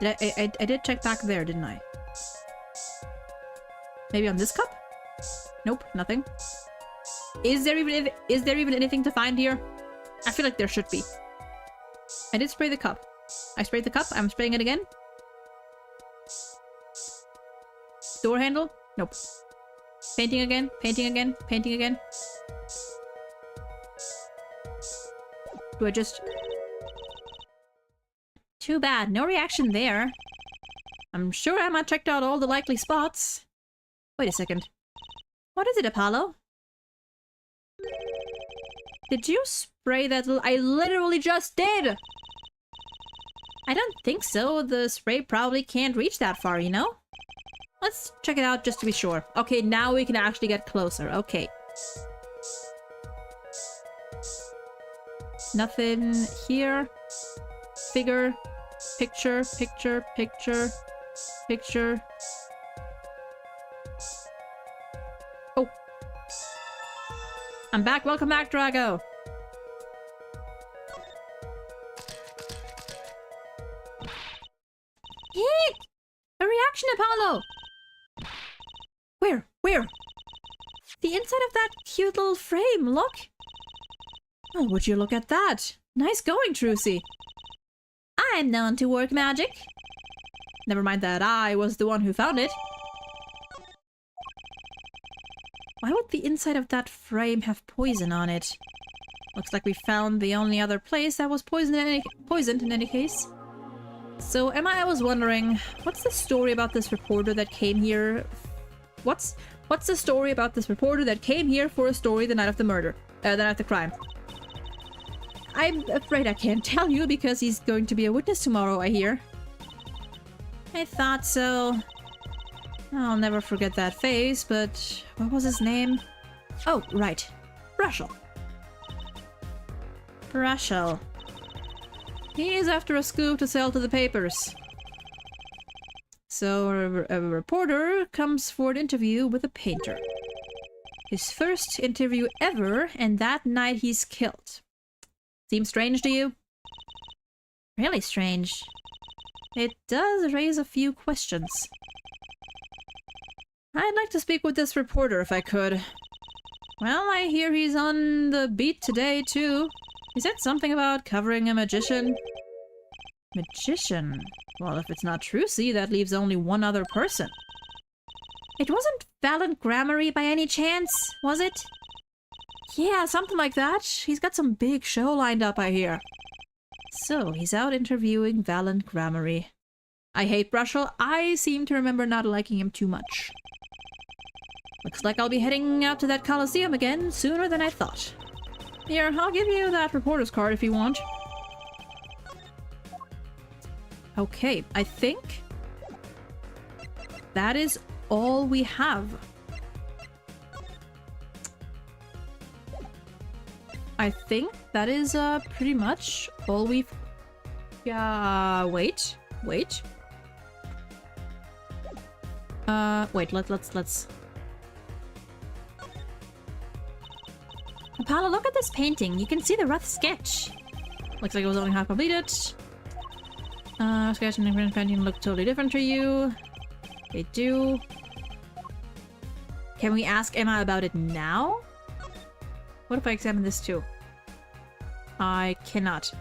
I did check back there, didn't I? Maybe on this cup? Nope, nothing. Is there even anything to find here? I feel like there should be. I did spray the cup. I sprayed the cup. I'm spraying it again. Door handle? Nope. Painting again. Painting again. Painting again. Do I just... Too bad. No reaction there. I'm sure Emma checked out all the likely spots. Wait a second. What is it, Apollo? Did you spray that I literally just did! I don't think so. The spray probably can't reach that far, you know? Let's check it out just to be sure. Okay, now we can actually get closer. Okay. Nothing here. Figure. Picture. Picture. Picture. Picture. Oh. I'm back. Welcome back, Drago. Hit! A reaction, Apollo! Where? Where? The inside of that cute little frame, look! Oh, would you look at that? Nice going, Trucy. I am known to work magic. Never mind that I was the one who found it. Why would the inside of that frame have poison on it? Looks like we found the only other place that was poisoned in any case. So, Emma, I was wondering, what's the story about this reporter that came here? What's the story about this reporter that came here for a story the night of the murder? The night of the crime? I'm afraid I can't tell you because he's going to be a witness tomorrow, I hear. I thought so. I'll never forget that face, but what was his name? Oh, right. Brushel. Brushel. He is after a scoop to sell to the papers. So a reporter comes for an interview with a painter. His first interview ever, and that night he's killed. Seems strange to you? Really strange. It does raise a few questions. I'd like to speak with this reporter if I could. Well, I hear he's on the beat today, too. He said something about covering a magician. Magician? Well, if it's not Trucy, that leaves only one other person. It wasn't Valent Grammary by any chance, was it? Yeah, something like that. He's got some big show lined up, I hear. So, he's out interviewing Valent Grammary. I hate Brushel. I seem to remember not liking him too much. Looks like I'll be heading out to that Coliseum again sooner than I thought. Here, I'll give you that reporter's card if you want. Okay, I think that is all we have. I think that is pretty much all we've... wait. Wait, let's... Apollo, look at this painting. You can see the rough sketch. Looks like it was only half completed. Sketch and different painting look totally different to you. They do. Can we ask Emma about it now? What if I examine this too? I cannot.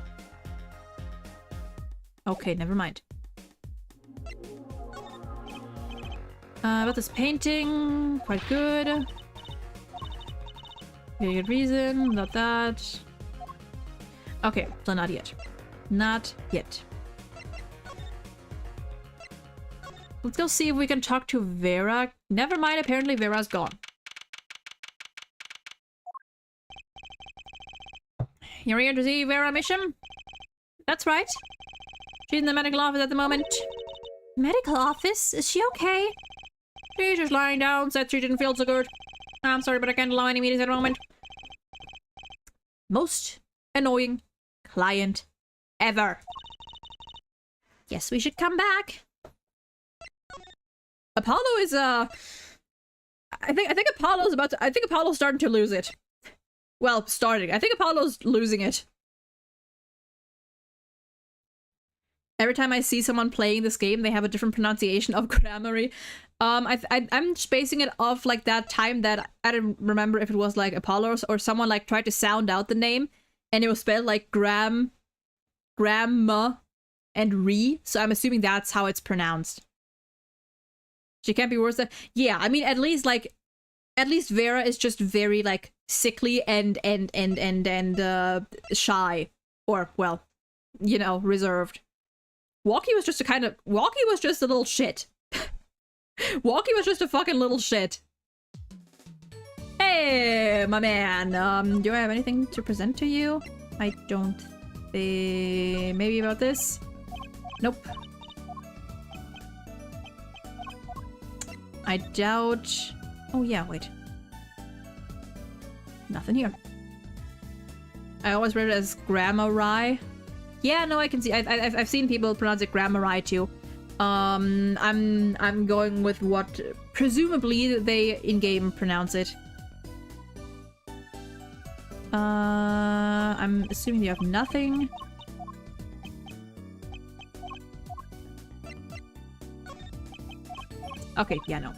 Okay, never mind. About this painting, quite good. Very good reason, about that. Okay, so not yet. Not yet. Let's go see if we can talk to Vera. Never mind, apparently Vera's gone. You're here to see Vera Mission? That's right. She's in the medical office at the moment. Medical office? Is she okay? She's just lying down, said she didn't feel so good. I'm sorry, but I can't allow any meetings at the moment. Most annoying client ever. Yes, we should come back. Apollo is I think Apollo's about to, I think Apollo's starting to lose it. Well, starting. I think Apollo's losing it. Every time I see someone playing this game, they have a different pronunciation of Grammary. I'm just basing it off like that time that I don't remember if it was like Apollo or someone like tried to sound out the name and it was spelled like grandma and re. So I'm assuming that's how it's pronounced. She can't be worse than, yeah. I mean, at least Vera is just very like sickly and shy, or well, you know, reserved. Walkie was just a little shit. Walkie was just a fucking little shit. Hey, my man. Do I have anything to present to you? I don't think... Maybe about this? Nope. I doubt... Oh yeah, wait. Nothing here. I always read it as Grammari. Yeah, no, I can see. I've seen people pronounce it Grammari too. I'm going with what presumably they in-game pronounce it. I'm assuming you have nothing. Okay, yeah, no.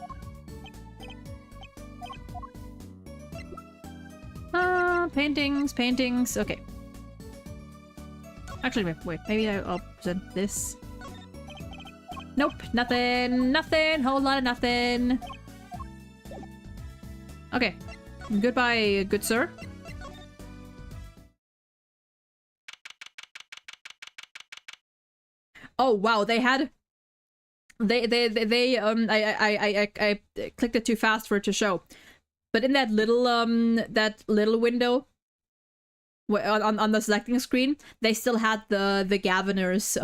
Paintings, okay. Actually, wait, maybe I'll present this. Nope, nothing, whole lot of nothing. Okay, goodbye, good sir. Oh wow, they had... I clicked it too fast for it to show. But in that little window on the selecting screen, they still had the Gaviner's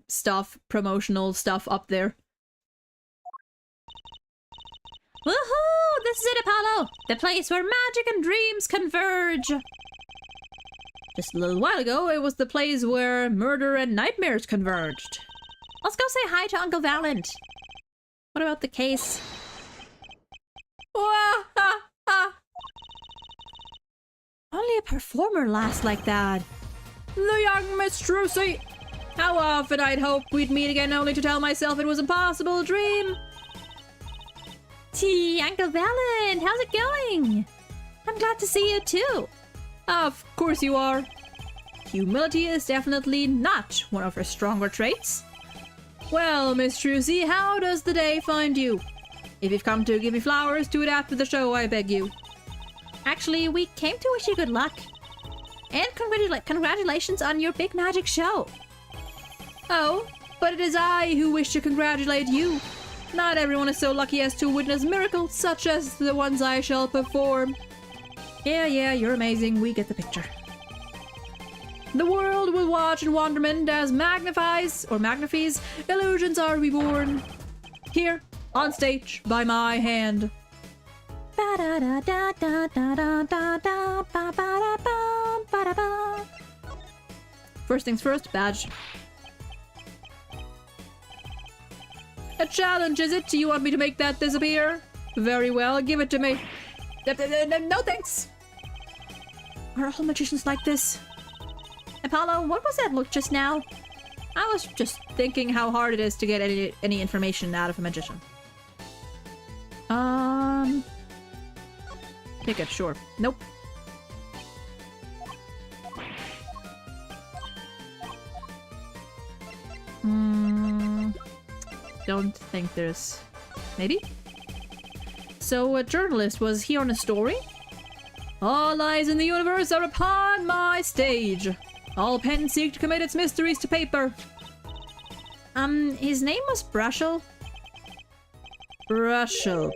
stuff, promotional stuff up there. Woohoo! This is it, Apollo! The place where magic and dreams converge! Just a little while ago, it was the place where murder and nightmares converged. Let's go say hi to Uncle Valent. What about the case? Only a performer laughs like that. The young Miss Trucy! How often I'd hoped we'd meet again only to tell myself it was a possible dream. Gee, Uncle Valent, how's it going? I'm glad to see you too. Of course you are. Humility is definitely not one of her stronger traits. Well, Miss Trucy, how does the day find you? If you've come to give me flowers, do it after the show, I beg you. Actually, we came to wish you good luck. And congratulations on your big magic show. Oh, but it is I who wish to congratulate you. Not everyone is so lucky as to witness miracles such as the ones I shall perform. Yeah, you're amazing. We get the picture. The world will watch in wonderment as magnifies illusions are reborn. Here, on stage, by my hand. First things first, badge. A challenge, is it? You want me to make that disappear? Very well, give it to me. No thanks. Are all magicians like this? Apollo, what was that look just now? I was just thinking how hard it is to get any information out of a magician. Ticket, sure. Nope. Don't think there's... Maybe? So a journalist was here on a story? All eyes in the universe are upon my stage. All pen seek to commit its mysteries to paper. His name was Brushel. Brushel.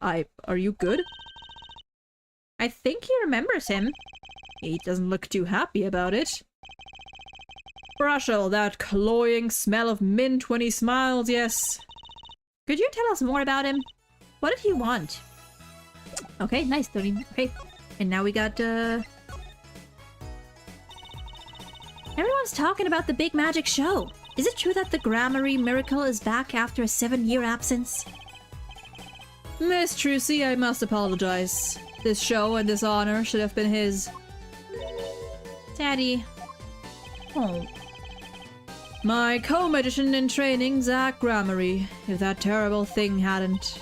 Are you good? I think he remembers him. He doesn't look too happy about it. Brushel, that cloying smell of mint when he smiles, yes. Could you tell us more about him? What did he want? Okay, nice, Tony. Okay, and now we got, Everyone's talking about the big magic show. Is it true that the Grammary Miracle is back after a 7-year absence? Miss Trucy, I must apologize. This show and this honor should have been his. Daddy. Oh. My co-magician in training, Zach Grammary, if that terrible thing hadn't.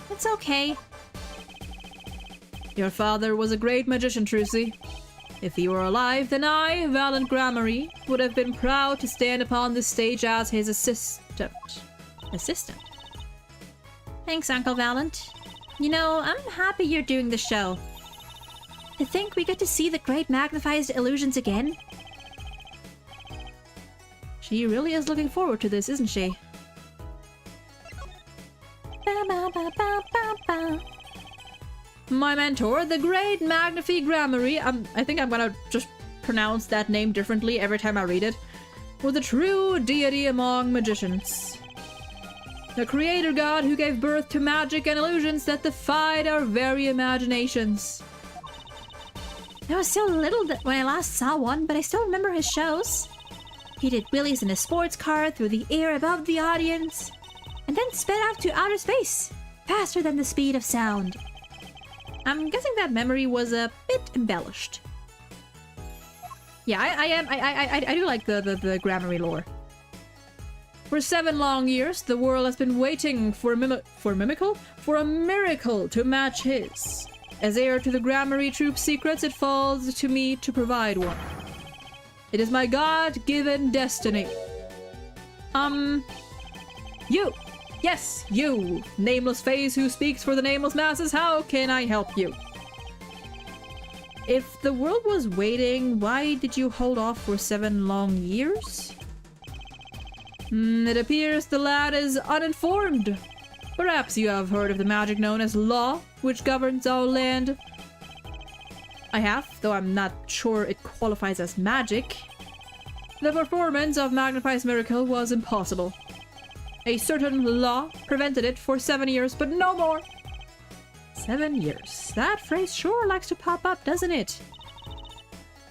It's okay. Your father was a great magician, Trucy. If he were alive, then I, Valiant Grammary, would have been proud to stand upon this stage as his assistant. Assistant? Thanks, Uncle Valiant. You know, I'm happy you're doing the show. To think we get to see the great magnified illusions again. She really is looking forward to this, isn't she? Ba, ba, ba, ba, ba, ba. My mentor, the great Magnifi Grammary, I think I'm gonna just pronounce that name differently every time I read it, was a true deity among magicians. The creator god who gave birth to magic and illusions that defied our very imaginations. I was so little when I last saw one, but I still remember his shows. He did wheelies in a sports car through the air above the audience, and then sped out to outer space, faster than the speed of sound. I'm guessing that memory was a bit embellished. Yeah, I do like the Grammary lore. For 7 long years, the world has been waiting for a miracle to match his. As heir to the Grammary troop's secrets, it falls to me to provide one. It is my God-given destiny. You! Yes, you! Nameless phase who speaks for the nameless masses, how can I help you? If the world was waiting, why did you hold off for 7 long years? It appears the lad is uninformed. Perhaps you have heard of the magic known as law, which governs our land. I have, though I'm not sure it qualifies as magic. The performance of Magnifi's miracle was impossible. A certain law prevented it for 7 years, but no more. 7 years. That phrase sure likes to pop up, doesn't it?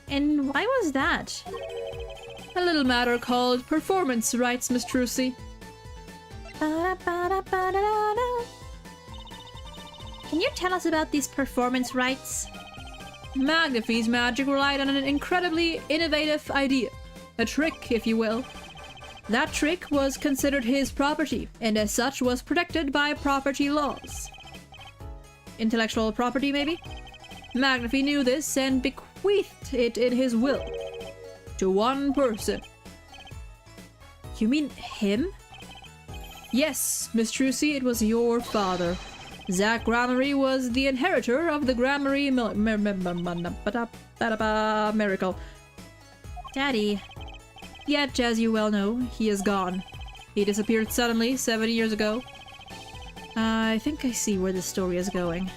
And why was that? A little matter called performance rights, Miss Trucy. Can you tell us about these performance rights? Magnifi's magic relied on an incredibly innovative idea. A trick, if you will. That trick was considered his property, and as such was protected by property laws. Intellectual property, maybe? Magnifi knew this and bequeathed it in his will. To one person. You mean him? Yes, Miss Trucy, it was your father. Zach Grammary was the inheritor of the Grammary miracle. Daddy. Yet, as you well know, he is gone. He disappeared suddenly 7 years ago. I think I see where this story is going.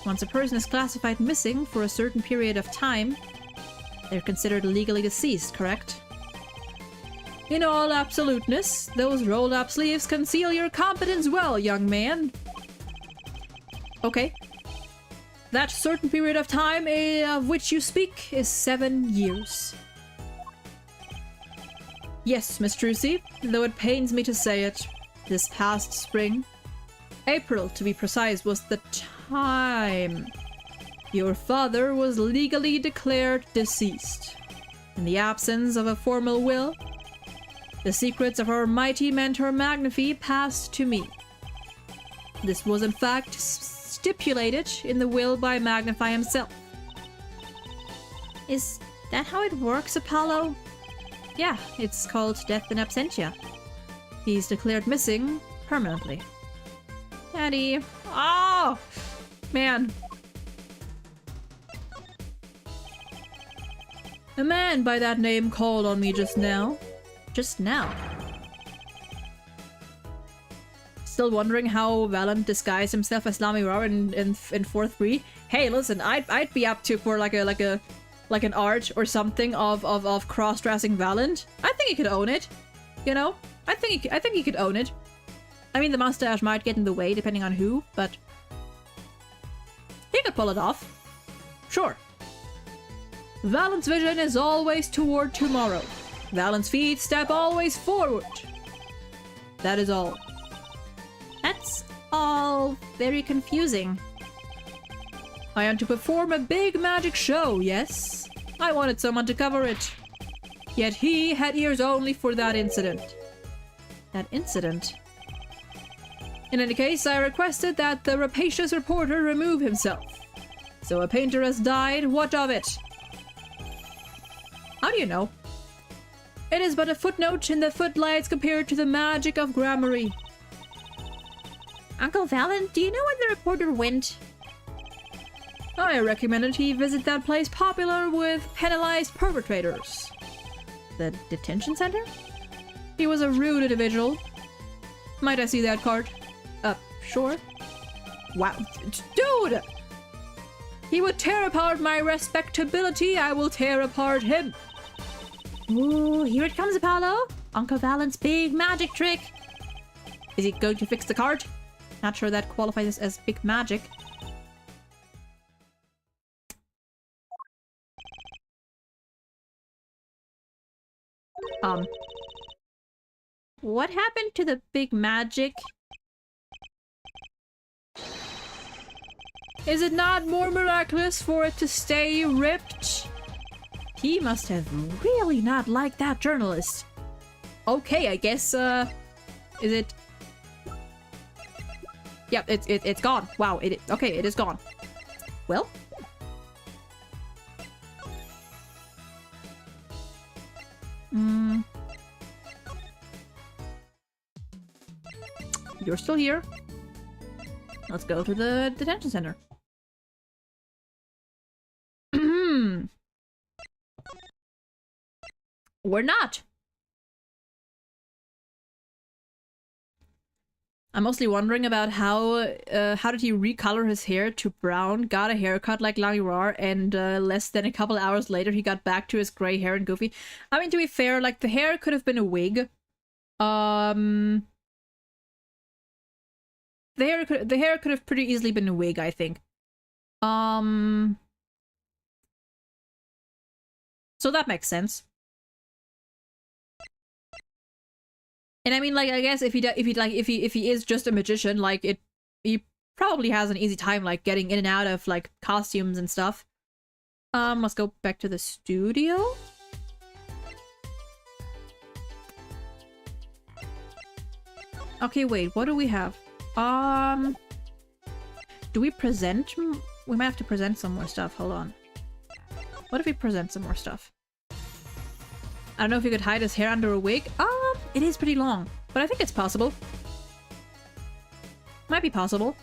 Once a person is classified missing for a certain period of time, they're considered legally deceased, correct? In all absoluteness, those rolled-up sleeves conceal your competence well, young man. Okay. That certain period of time of which you speak is 7 years. Yes, Miss Trucy, though it pains me to say it, this past spring, April to be precise, was the time your father was legally declared deceased. In the absence of a formal will, the secrets of our mighty mentor Magnifi passed to me. This was in fact stipulated in the will by Magnifi himself. Is that how it works, Apollo? Yeah, it's called death in absentia. He's declared missing permanently. Daddy. Oh! Man. A man by that name called on me just now. Just now. Still wondering how Valent disguised himself as Lamirar in 4-3. Hey, listen, I'd be up to for like an art or something of cross-dressing Valent. I think he could own it. You know? I think he could own it. I mean, the mustache might get in the way depending on who, but he could pull it off. Sure. Valent's vision is always toward tomorrow. Valent's feet step always forward. That is all. That's all very confusing. I am to perform a big magic show, yes? I wanted someone to cover it. Yet he had ears only for that incident. That incident? In any case, I requested that the rapacious reporter remove himself. So a painter has died, what of it? How do you know? It is but a footnote in the footlights compared to the magic of gramarye. Uncle Valent, do you know where the reporter went? I recommended he visit that place popular with penalized perpetrators. The detention center? He was a rude individual. Might I see that card? Sure. Wow. Dude! He would tear apart my respectability, I will tear apart him. Ooh, here it comes, Apollo! Uncle Valent's big magic trick! Is he going to fix the card? Not sure that qualifies as big magic. What happened to the big magic? Is it not more miraculous for it to stay ripped? He must have really not liked that journalist. Okay, I guess, is it... Yep, it's gone. Wow, okay, it is gone. Well... You're still here. Let's go to the detention center. We're not. I'm mostly wondering about how did he recolor his hair to brown, got a haircut like Lamirar, and less than a couple hours later he got back to his gray hair and goofy. I mean, to be fair, like the hair could have been a wig. The hair could have pretty easily been a wig, I think. So that makes sense. And I mean, like, I guess if he is just a magician, like he probably has an easy time like getting in and out of like costumes and stuff. Let's go back to the studio. Okay, wait, what do we have? Do we present? We might have to present some more stuff. Hold on. What if we present some more stuff? I don't know if he could hide his hair under a wig. It is pretty long, but I think it's possible. Might be possible.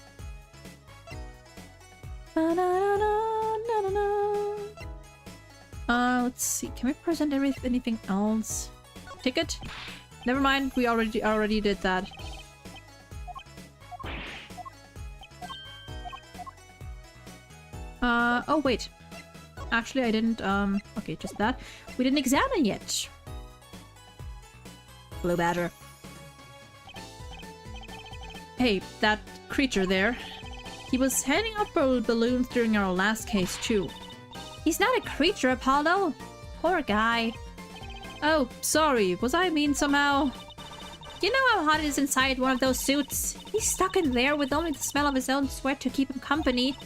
Let's see. Can we present anything else? Ticket? Never mind. We already did that. Oh wait. Actually, I didn't, okay, just that. We didn't examine yet. Blue Badger. Hey, that creature there. He was handing out balloons during our last case, too. He's not a creature, Apollo. Poor guy. Oh, sorry. Was I mean somehow? You know how hot it is inside one of those suits? He's stuck in there with only the smell of his own sweat to keep him company.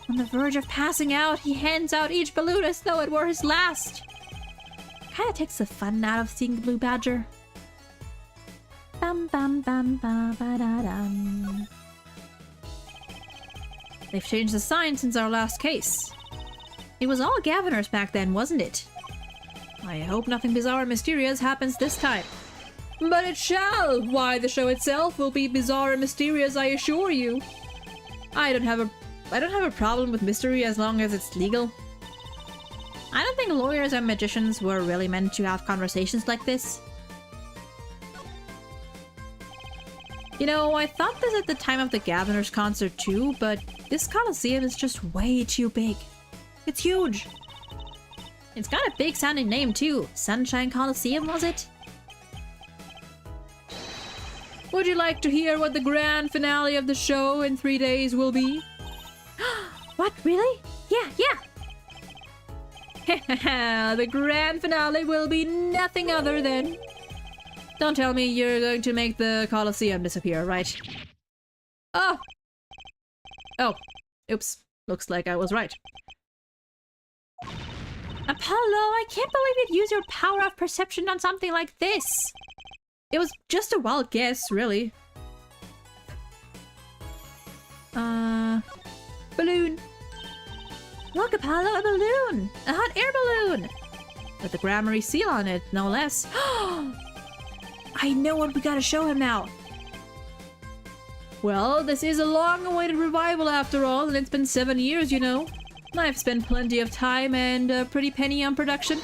On the verge of passing out, he hands out each balloon as though it were his last. Kinda takes the fun out of seeing the Blue Badger. Bum bum bum ba ba da dum. They've changed the sign since our last case. It was all Gaviners back then, wasn't it? I hope nothing bizarre and mysterious happens this time. But it shall! Why, the show itself will be bizarre and mysterious, I assure you. I don't have a problem with mystery as long as it's legal. I don't think think lawyers and magicians were really meant to have conversations like this? You know, I thought this at the time of the Governor's concert too, but this Coliseum is just way too big. It's huge. It's got a big sounding name too. Sunshine Coliseum, was it? Would you like to hear what the grand finale of the show in 3 days will be? What, really? Yeah. The grand finale will be nothing other than... Don't tell me you're going to make the Colosseum disappear, right? Oh! Oops. Looks like I was right. Apollo, I can't believe you'd use your power of perception on something like this! It was just a wild guess, really. Balloon. Look, Apollo, a balloon! A hot air balloon! With the Grammary seal on it, no less. I know what we gotta show him now. Well, this is a long-awaited revival after all, and it's been 7 years, you know. I've spent plenty of time and a pretty penny on production.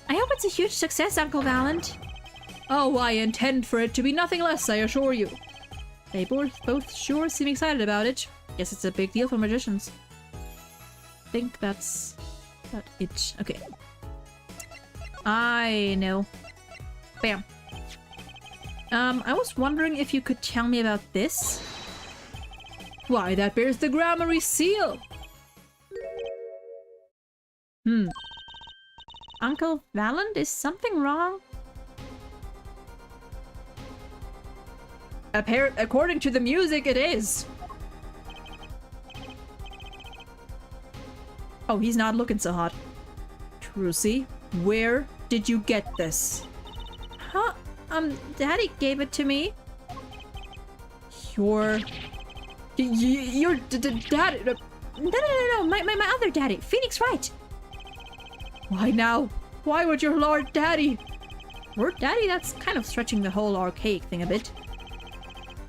I hope it's a huge success, Uncle Valent. Oh, I intend for it to be nothing less, I assure you. They both sure seem excited about it. Guess it's a big deal for magicians. I think that's it. Okay. I know. Bam. I was wondering if you could tell me about this. Why, that bears the Grammary seal! Uncle Valent, is something wrong? According to the music, it is. Oh, he's not looking so hot. Trucy, where did you get this? Huh? Daddy gave it to me. Your daddy? No, my other daddy, Phoenix Wright. Why now? Why would your Lord Daddy? Lord Daddy? That's kind of stretching the whole archaic thing a bit.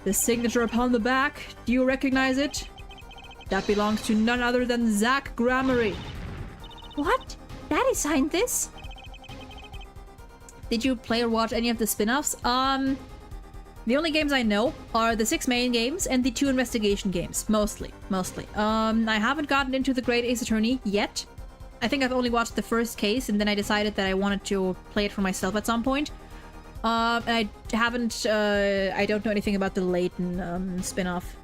The signature upon the back, do you recognize it? That belongs to none other than Zach Grammary. What? Daddy signed this? Did you play or watch any of the spin-offs? The only games I know are the 6 main games and the 2 investigation games. Mostly. I haven't gotten into the Great Ace Attorney yet. I think I've only watched the first case, and then I decided that I wanted to play it for myself at some point. And I haven't, I don't know anything about the Layton, spin-off.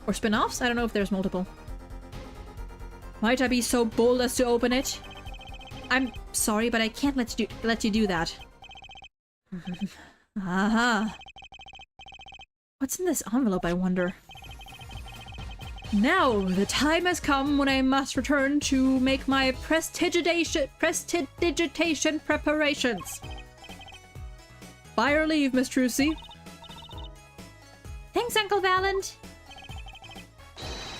Or spin-offs? I don't know if there's multiple. Might I be so bold as to open it? I'm sorry, but I can't let you do that. Aha. What's in this envelope, I wonder? Now, the time has come when I must return to make my prestidigitation preparations. By your leave, Miss Trucy. Thanks, Uncle Valent.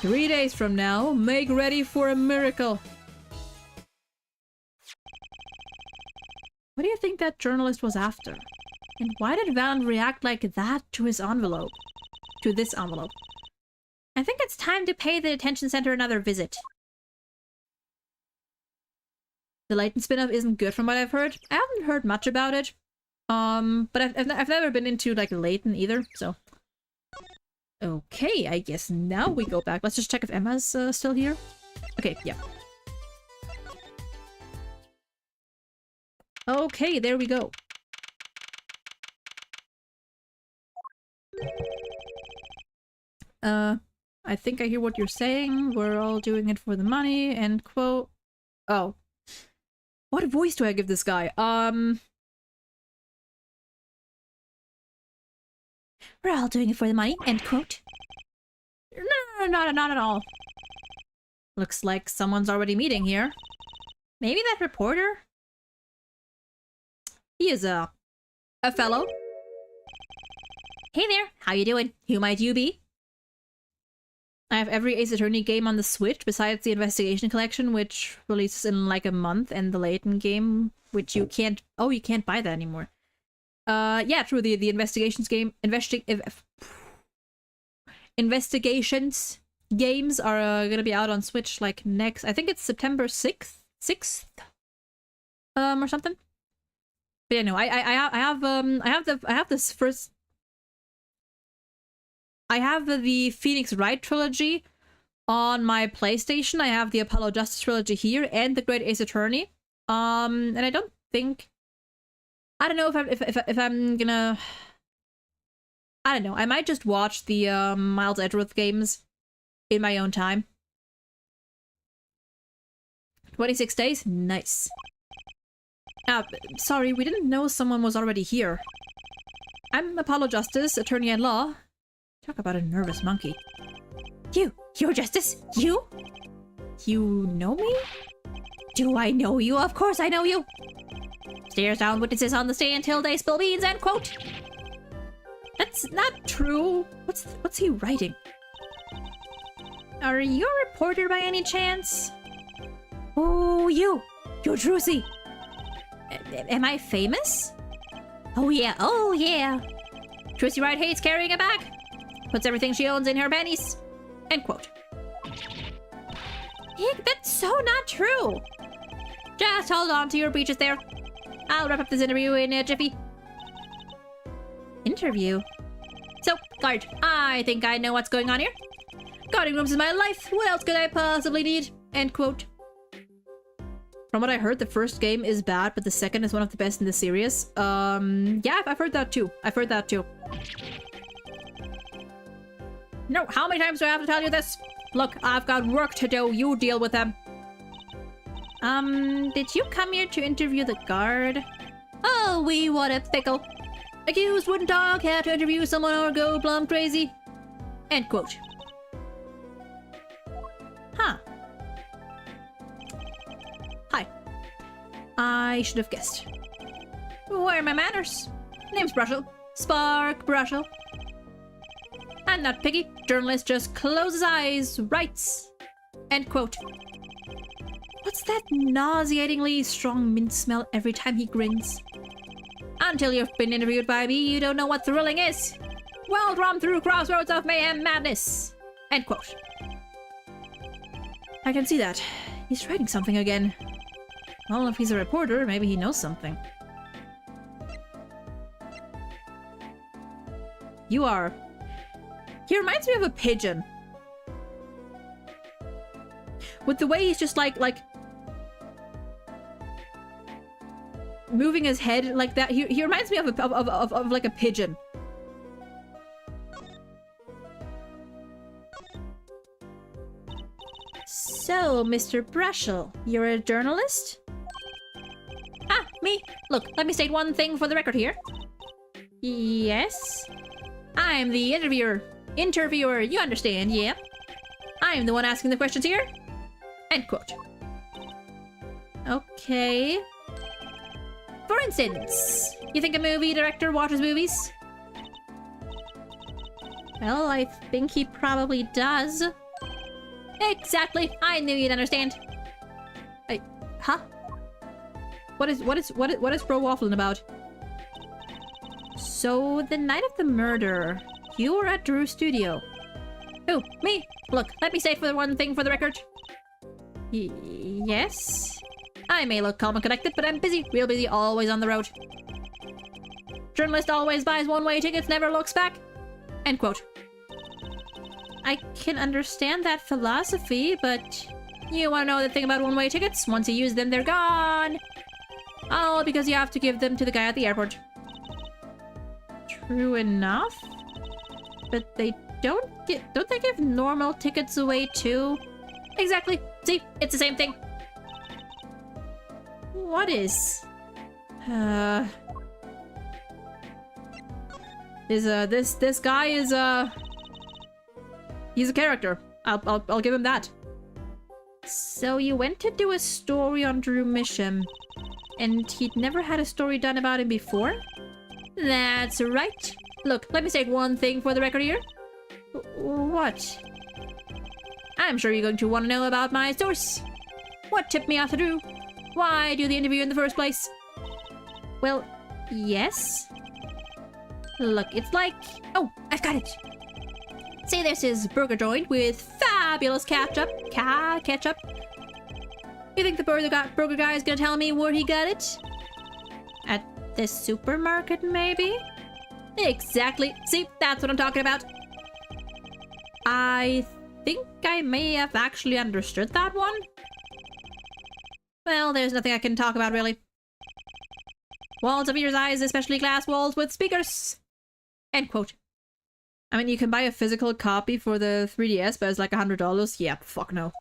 3 days from now, make ready for a miracle. What do you think that journalist was after? And why did Valent react like that to his envelope? To this envelope? I think it's time to pay the detention center another visit. The Layton spin-off isn't good from what I've heard. I haven't heard much about it. But I've never been into, like, Layton either, so... Okay, I guess now we go back. Let's just check if Emma's still here. Okay, yeah. Okay, there we go. I think I hear what you're saying. We're all doing it for the money, end quote. Oh. What voice do I give this guy? We're all doing it for the money, end quote. No, not at all. Looks like someone's already meeting here. Maybe that reporter? He is a fellow. Hey there, how you doing? Who might you be? I have every Ace Attorney game on the Switch besides the Investigation Collection, which releases in like a month, and the Layton game, which you can't... Oh, you can't buy that anymore. Yeah, true, the Investigations game... Investigations games are gonna be out on Switch like next... I think it's September 6th? or something. But yeah, no, I have the Phoenix Wright trilogy on my PlayStation. I have the Apollo Justice trilogy here and the Great Ace Attorney. And I don't think, I don't know if I'm gonna, I don't know. I might just watch the Miles Edgeworth games in my own time. 26 days? Nice. Sorry, we didn't know someone was already here. I'm Apollo Justice, attorney at law. Talk about a nervous monkey. You're Justice? You? You know me? Do I know you? Of course I know you! Stares down witnesses on the stand till they spill beans, end quote. That's not true. What's he writing? Are you a reporter by any chance? Oh, you're Druzy. Am I famous? Oh yeah. Druzy Wright hates carrying a bag. Puts everything she owns in her panties. End quote. That's so not true. Just hold on to your breeches there. I'll wrap up this interview in a jiffy. Interview? So, guard, I think I know what's going on here. Guarding rooms is my life. What else could I possibly need? End quote. From what I heard, the first game is bad, but the second is one of the best in the series. Yeah, I've heard that too. No, how many times do I have to tell you this? Look, I've got work to do. You deal with them. Did you come here to interview the guard? Oh, what a pickle. Accused wouldn't talk, had to interview someone or go plumb crazy. End quote. Huh. Hi. I should have guessed. Where are my manners? Name's Brushel. Spark Brushel. I'm not picky. Journalist just closes eyes, writes. End quote. What's that nauseatingly strong mint smell every time he grins? Until you've been interviewed by me, you don't know what thrilling is. Wild rum through crossroads of mayhem madness. End quote. I can see that. He's writing something again. Well, if he's a reporter, maybe he knows something. You are... He reminds me of a pigeon. With the way he's just like moving his head like that. He reminds me of like a pigeon. So, Mr. Brushel, you're a journalist? Ah, me. Look, let me state one thing for the record here. Yes? I'm the interviewer. Interviewer, you understand, yeah? I'm the one asking the questions here. End quote. Okay. For instance, you think a movie director watches movies? Well, I think he probably does. Exactly. I knew you'd understand. Huh? What is Bro waffling about? So, the night of the murder, you were at Drew's studio. Who? Me? Look, let me state for one thing for the record. Yes? I may look calm and collected, but I'm busy. Real busy, always on the road. Journalist always buys one-way tickets, never looks back. End quote. I can understand that philosophy, but... You want to know the thing about one-way tickets? Once you use them, they're gone! All because you have to give them to the guy at the airport. True enough? But they don't they give normal tickets away too? Exactly. See, it's the same thing. What is? This guy is he's a character. I'll give him that. So you went to do a story on Drew Misham, and he'd never had a story done about him before? That's right. Look, let me state one thing for the record here. What? I'm sure you're going to want to know about my source. What tipped me off to Drew? Why do the interview in the first place? Well, yes. Look, it's like... Oh, I've got it. Say this is burger joint with fabulous ketchup. Ketchup. You think the burger guy is gonna tell me where he got it? At the supermarket, maybe? Exactly. See, that's what I'm talking about. I think I may have actually understood that one. Well, there's nothing I can talk about, really. Walls of ears, eyes, especially glass walls with speakers. End quote. I mean, you can buy a physical copy for the 3DS, but it's like $100. Yeah, fuck no.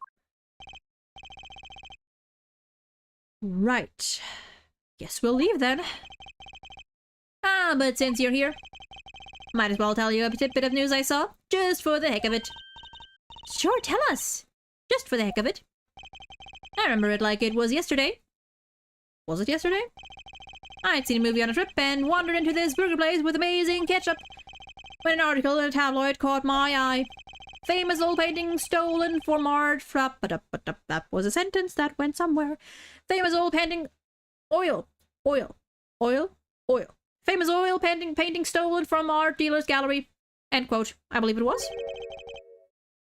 Right. Guess we'll leave then. Ah, but since you're here, might as well tell you a tidbit of news I saw, just for the heck of it. Sure, tell us. Just for the heck of it. I remember it like it was yesterday. Was it yesterday? I'd seen a movie on a trip and wandered into this burger place with amazing ketchup when an article in a tabloid caught my eye. Famous old painting stolen from art. That was a sentence that went somewhere. Famous old painting. Oil. Famous oil painting stolen from art dealer's gallery. End quote. I believe it was.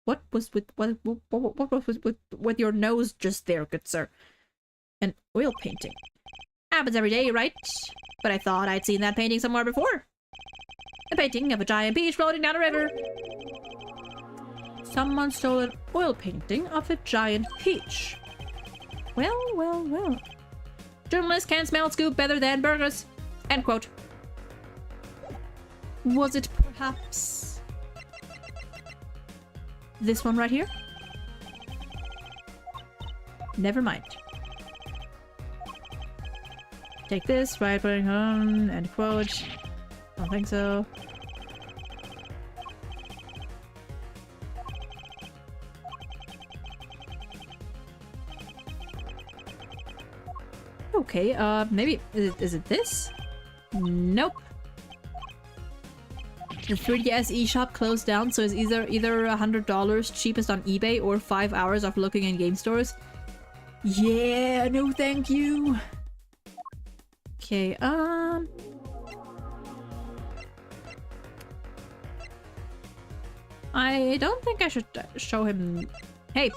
What was with your nose just there, good sir? An oil painting. Happens every day, right? But I thought I'd seen that painting somewhere before. A painting of a giant peach floating down a river. Someone stole an oil painting of a giant peach. Well. Journalists can smell scoop better than burgers. End quote. Was it perhaps this one right here? Never mind. Take this, right, putting on, end quote. Don't think so. Okay, maybe, is it this? Nope. The 3DS eShop closed down, so it's either $100 cheapest on eBay or 5 hours of looking in game stores. Yeah, no thank you. Okay, I don't think I should show him... Hey,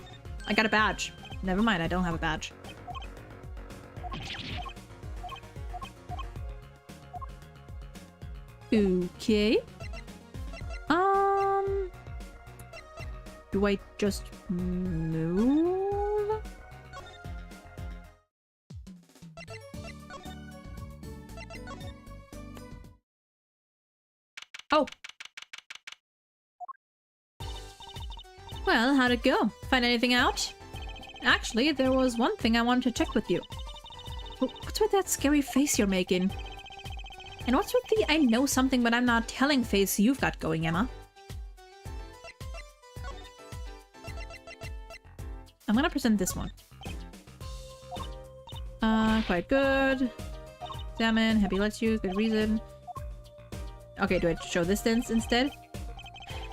I got a badge. Never mind, I don't have a badge. Okay. Do I just move? Oh! Well, how'd it go? Find anything out? Actually, there was one thing I wanted to check with you. What's with that scary face you're making? And what's with the I know something but I'm not telling face you've got going, Emma? I'm gonna present this one. Quite good. Examine, happy lets you, good reason. Okay, do I show this then instead?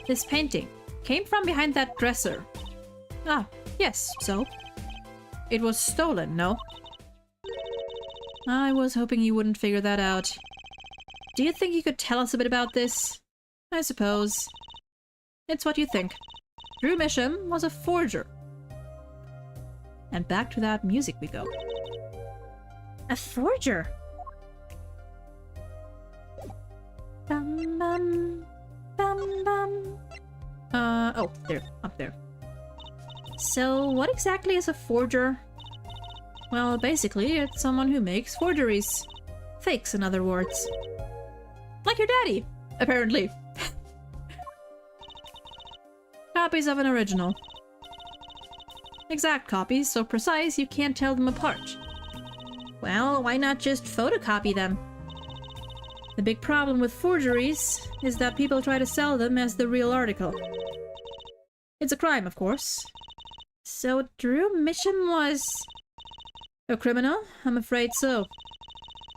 This painting came from behind that dresser. Ah, yes, so? It was stolen, no? I was hoping you wouldn't figure that out. Do you think you could tell us a bit about this? I suppose. It's what you think. Drew Misham was a forger. And back to that music we go. A forger? Bum bum. Bum bum. Oh, there. Up there. So, what exactly is a forger? Well, basically, it's someone who makes forgeries. Fakes, in other words. Like your daddy, apparently. Copies of an original. Exact copies, so precise you can't tell them apart. Well, why not just photocopy them? The big problem with forgeries is that people try to sell them as the real article. It's a crime, of course. So Drew Misham was... a criminal? I'm afraid so.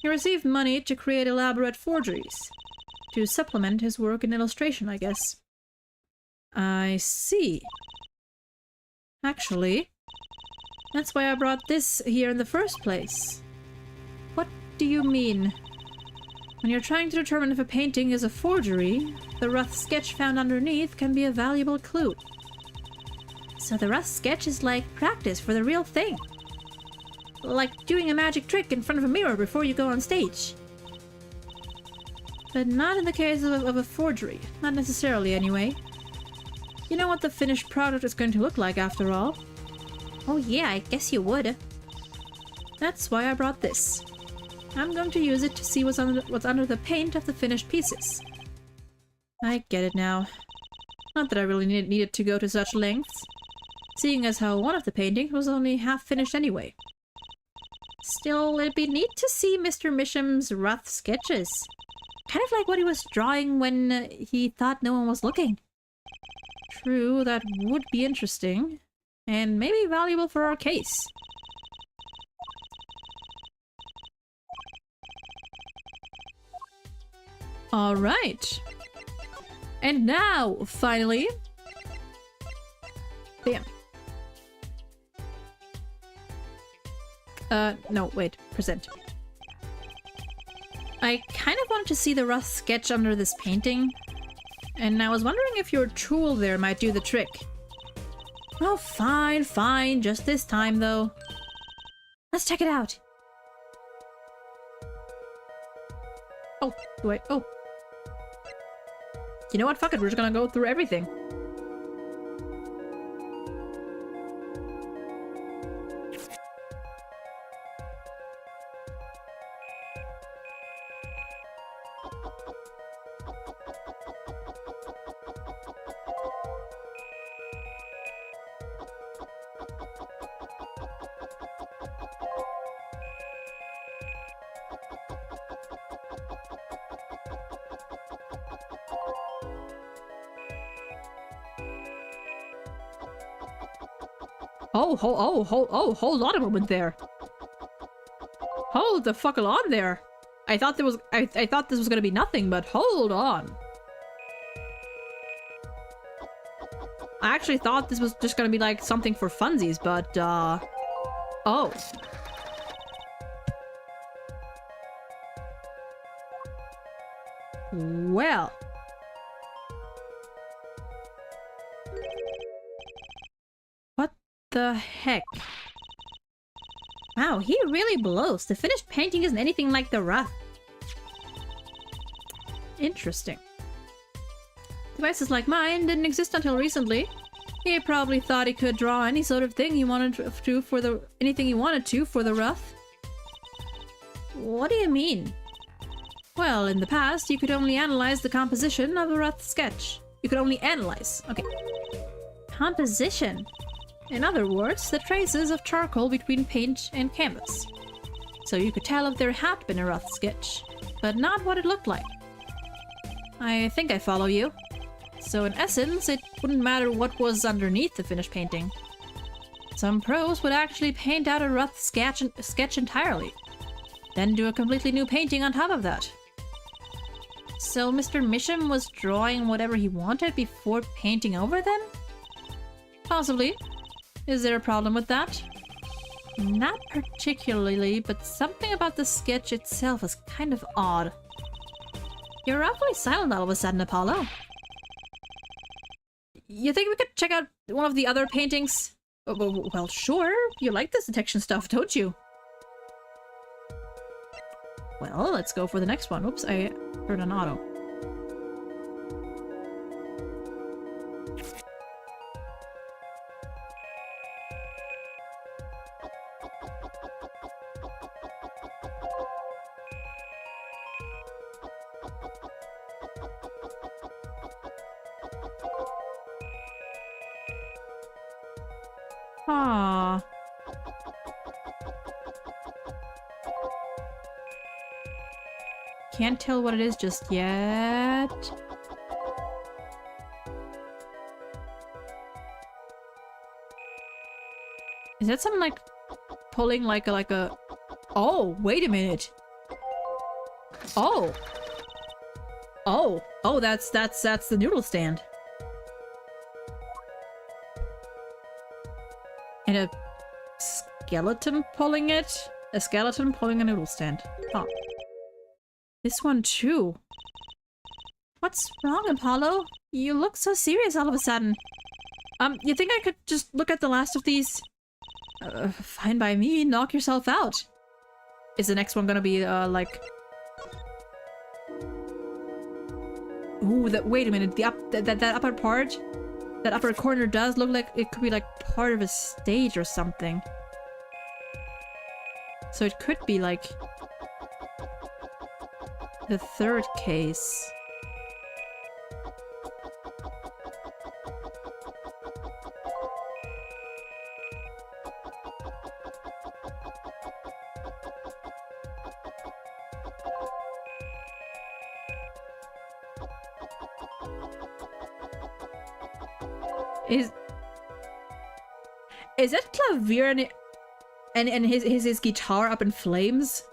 He received money to create elaborate forgeries. To supplement his work in illustration, I guess. I see. Actually, that's why I brought this here in the first place. What do you mean? When you're trying to determine if a painting is a forgery, the rough sketch found underneath can be a valuable clue. So the rough sketch is like practice for the real thing. Like doing a magic trick in front of a mirror before you go on stage. But not in the case of a forgery. Not necessarily, anyway. You know what the finished product is going to look like, after all. Oh yeah, I guess you would. That's why I brought this. I'm going to use it to see what's under the paint of the finished pieces. I get it now. Not that I really needed to go to such lengths, seeing as how one of the paintings was only half finished anyway. Still, it'd be neat to see Mr. Misham's rough sketches. Kind of like what he was drawing when he thought no one was looking. True, that would be interesting, and maybe valuable for our case. Alright. And now, finally... Bam. No, wait. Present. I kind of wanted to see the rough sketch under this painting, and I was wondering if your tool there might do the trick. Oh, fine, fine. Just this time, though. Let's check it out. Oh, wait. Oh. You know what? Fuck it. We're just gonna go through everything. Hold on a moment there. Hold the fuck on there. I thought there was I thought this was gonna be nothing, but hold on. I actually thought this was just gonna be like something for funsies, but oh. Well. What the heck? Wow, he really blows. The finished painting isn't anything like the rough. Interesting. Devices like mine didn't exist until recently. He probably thought he could draw any sort of thing he wanted to for the anything he wanted to for the rough. What do you mean? Well, in the past, you could only analyze the composition of a rough sketch. You could only analyze. Okay. Composition. In other words, the traces of charcoal between paint and canvas. So you could tell if there had been a rough sketch, but not what it looked like. I think I follow you. So in essence, it wouldn't matter what was underneath the finished painting. Some pros would actually paint out a rough sketch entirely, then do a completely new painting on top of that. So Mr. Misham was drawing whatever he wanted before painting over them? Possibly. Is there a problem with that? Not particularly, but something about the sketch itself is kind of odd. You're awfully silent all of a sudden, Apollo. You think we could check out one of the other paintings? Well, sure. You like this detection stuff, don't you? Well, let's go for the next one. Oops, I heard an auto. Ah. Can't tell what it is just yet. Is that something like pulling like a Oh, wait a minute. Oh. Oh, that's the noodle stand. And a skeleton pulling it? A skeleton pulling a noodle stand. Huh. This one too. What's wrong, Apollo? You look so serious all of a sudden. You think I could just look at the last of these? Fine by me. Knock yourself out. Is the next one gonna be, like... Ooh, wait a minute. That upper part? That upper corner does look like it could be, like, part of a stage or something. So it could be, like... the third case. Is that Clavier and his guitar up in flames?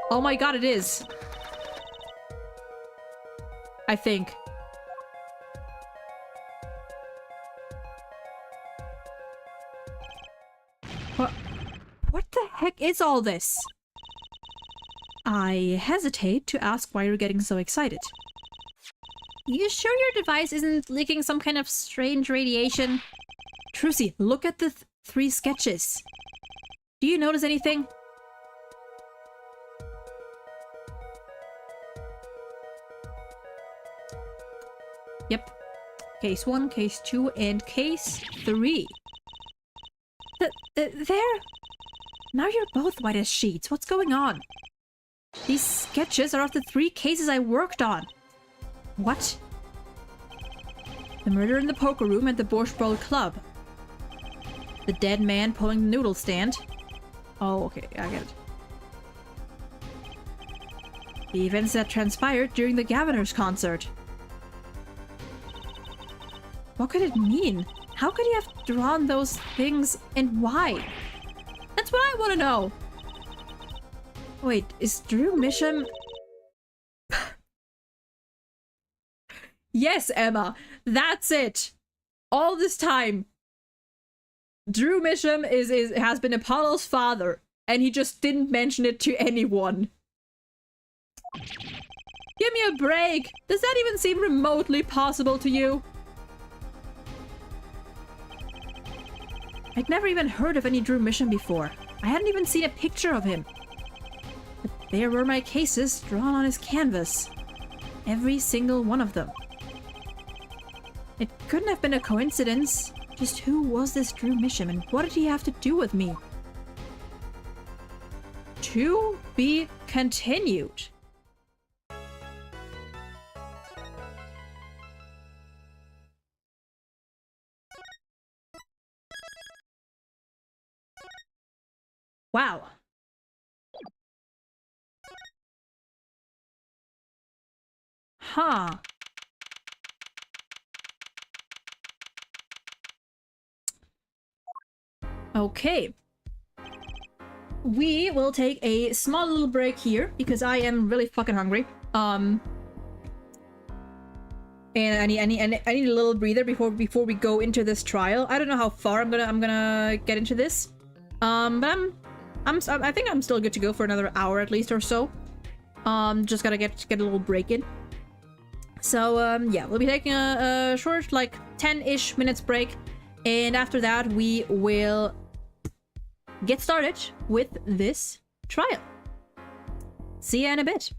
Oh my god, it is. I think. What the heck is all this? I hesitate to ask why you're getting so excited. You sure your device isn't leaking some kind of strange radiation? Trucy, look at the 3 sketches. Do you notice anything? Yep. Case 1, case 2, and case 3. There! Now you're both white as sheets. What's going on? These sketches are of the 3 cases I worked on. What? The murder in the poker room at the Borscht Bowl Club. The dead man pulling the noodle stand. Oh, okay, I get it. The events that transpired during the Governor's concert. What could it mean? How could he have drawn those things, and why? That's what I want to know! Wait, is Drew Misham... Yes, Emma! That's it! All this time! Drew Misham has been Apollo's father, and he just didn't mention it to anyone. Give me a break! Does that even seem remotely possible to you? I'd never even heard of any Drew Misham before. I hadn't even seen a picture of him. But there were my cases drawn on his canvas. Every single one of them. It couldn't have been a coincidence. Just who was this Drew Misham and what did he have to do with me? To be continued. Wow. Huh. Okay. We will take a small little break here because I am really fucking hungry. And I need a little breather before we go into this trial. I don't know how far I'm gonna get into this. But I think I'm still good to go for another hour at least or so. Just gotta get a little break in. So yeah, we'll be taking a short, like 10-ish minutes break, and after that we will get started with this trial. See ya in a bit.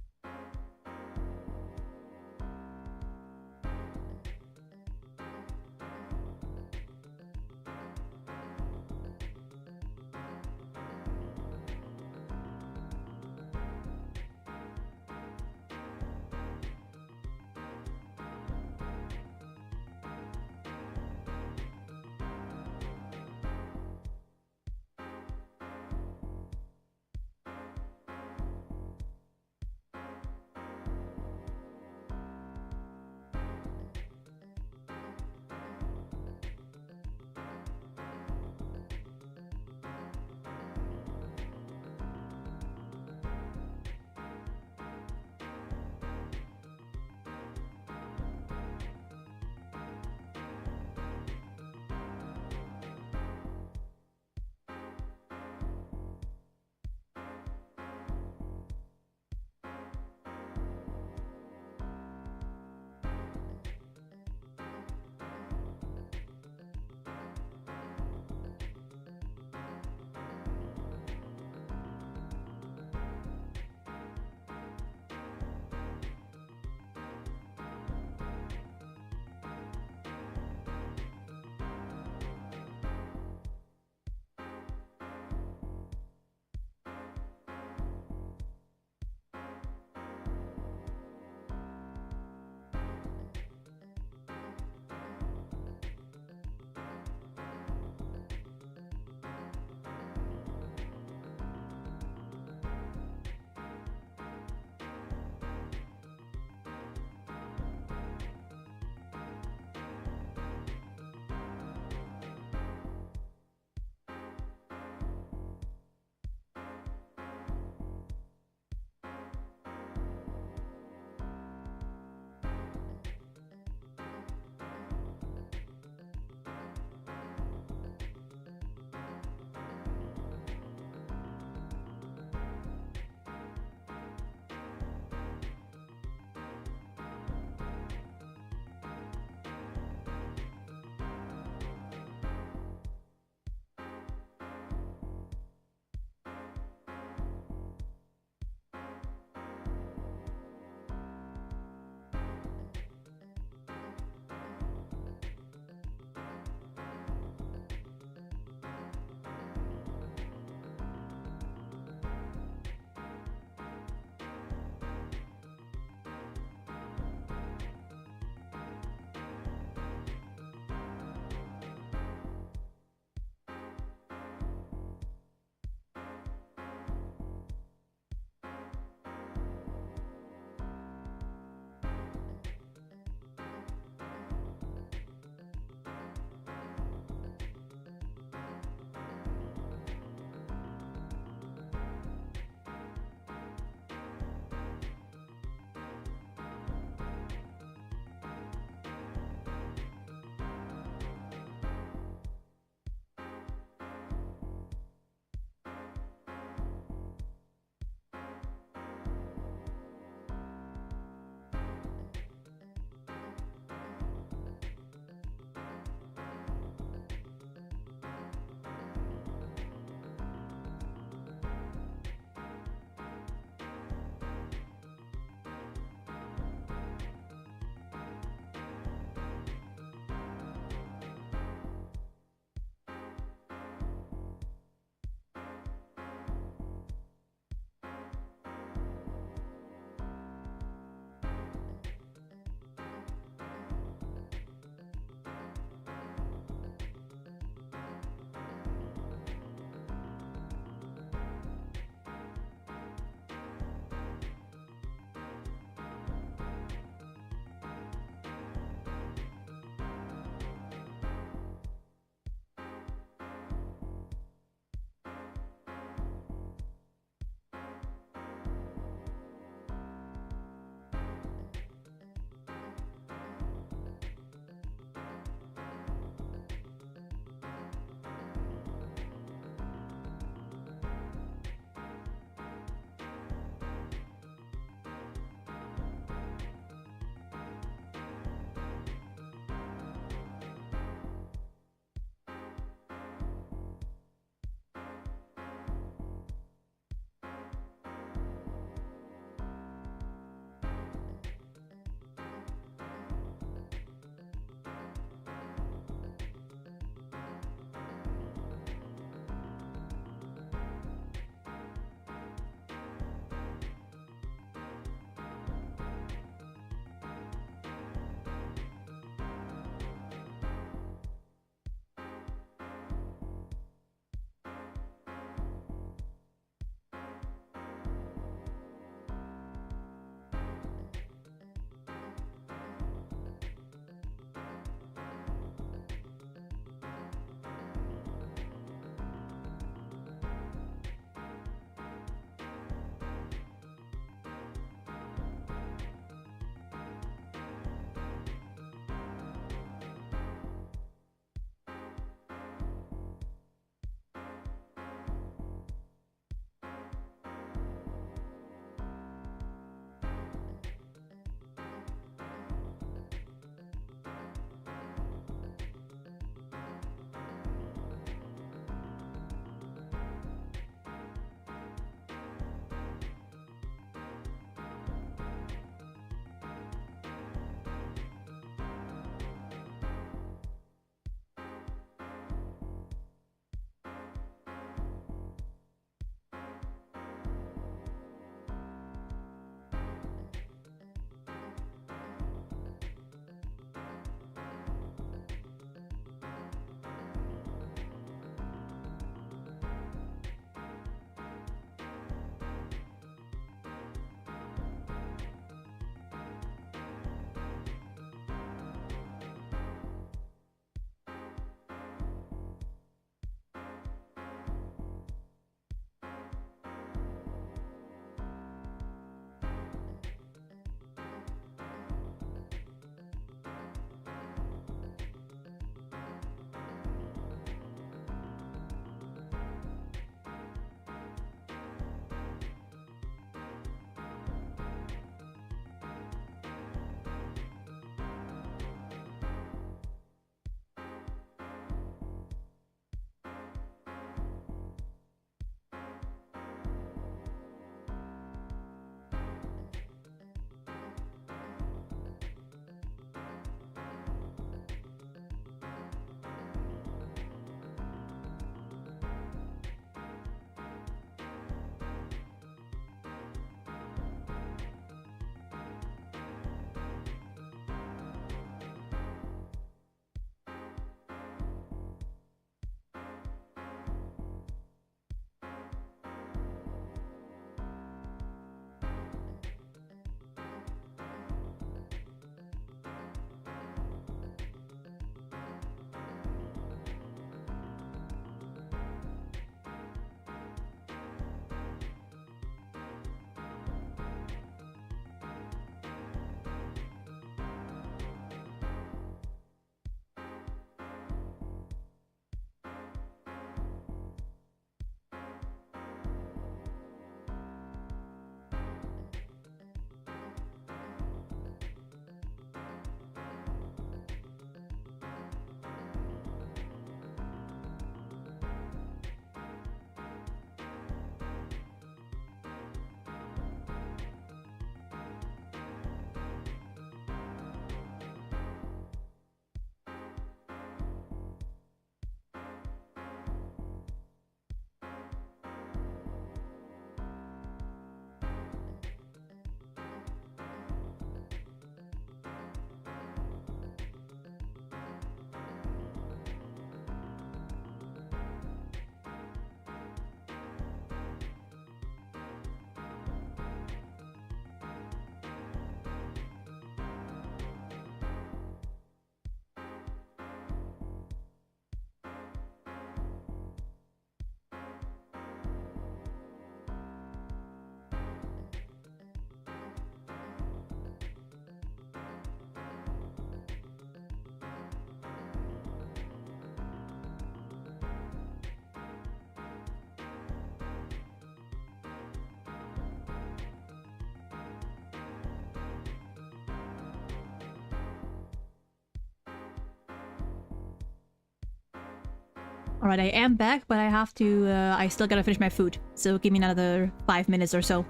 Alright, I am back, but I have to, I still gotta finish my food. So give me another 5 minutes or so.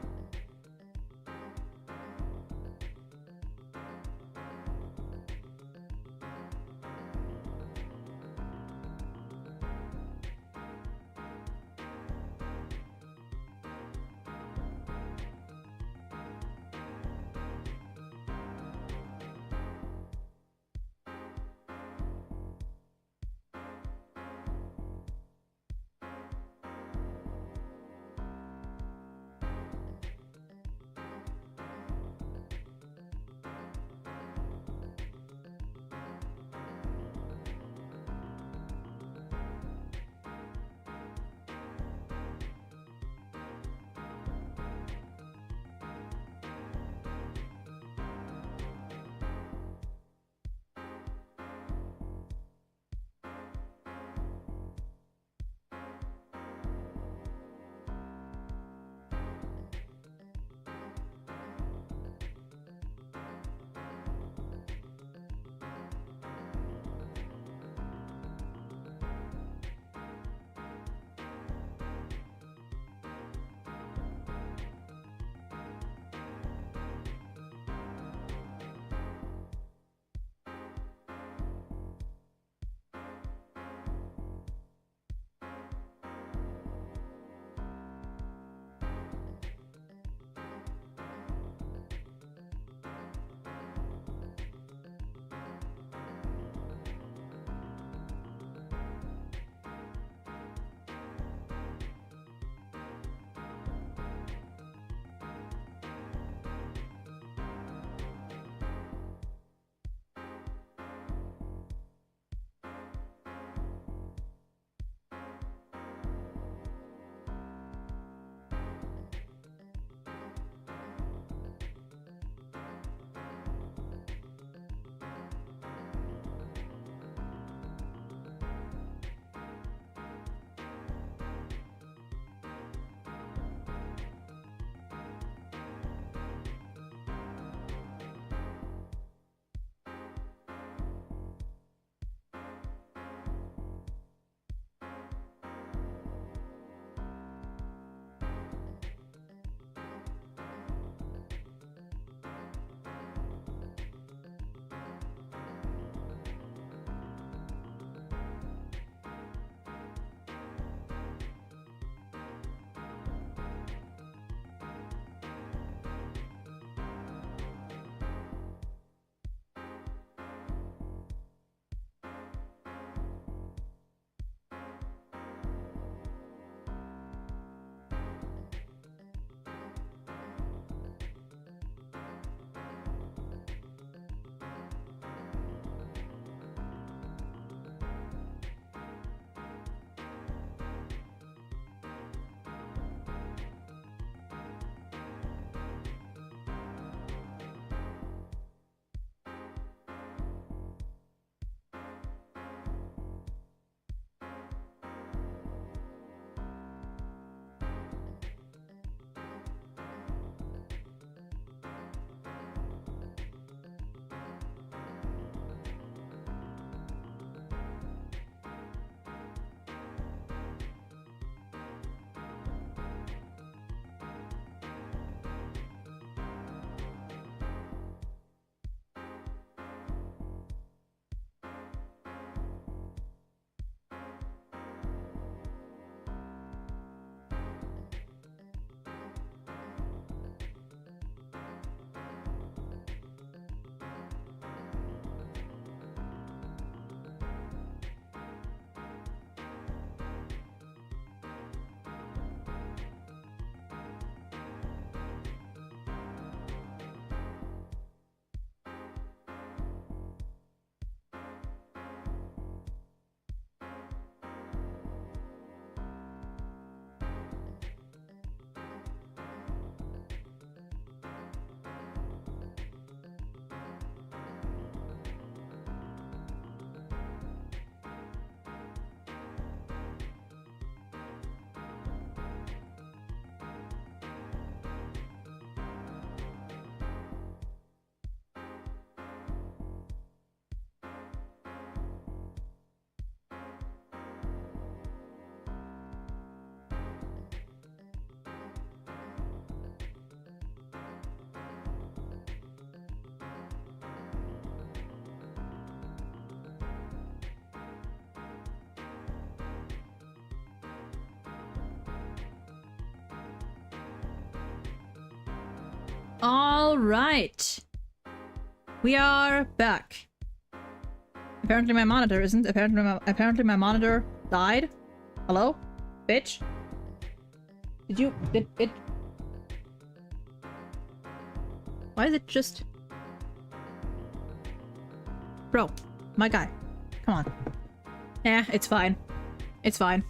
All right. We are back. Apparently my monitor isn't. Apparently my monitor died. Hello? Bitch? Did it... Why is it just... Bro, my guy. Come on. Eh, it's fine. It's fine.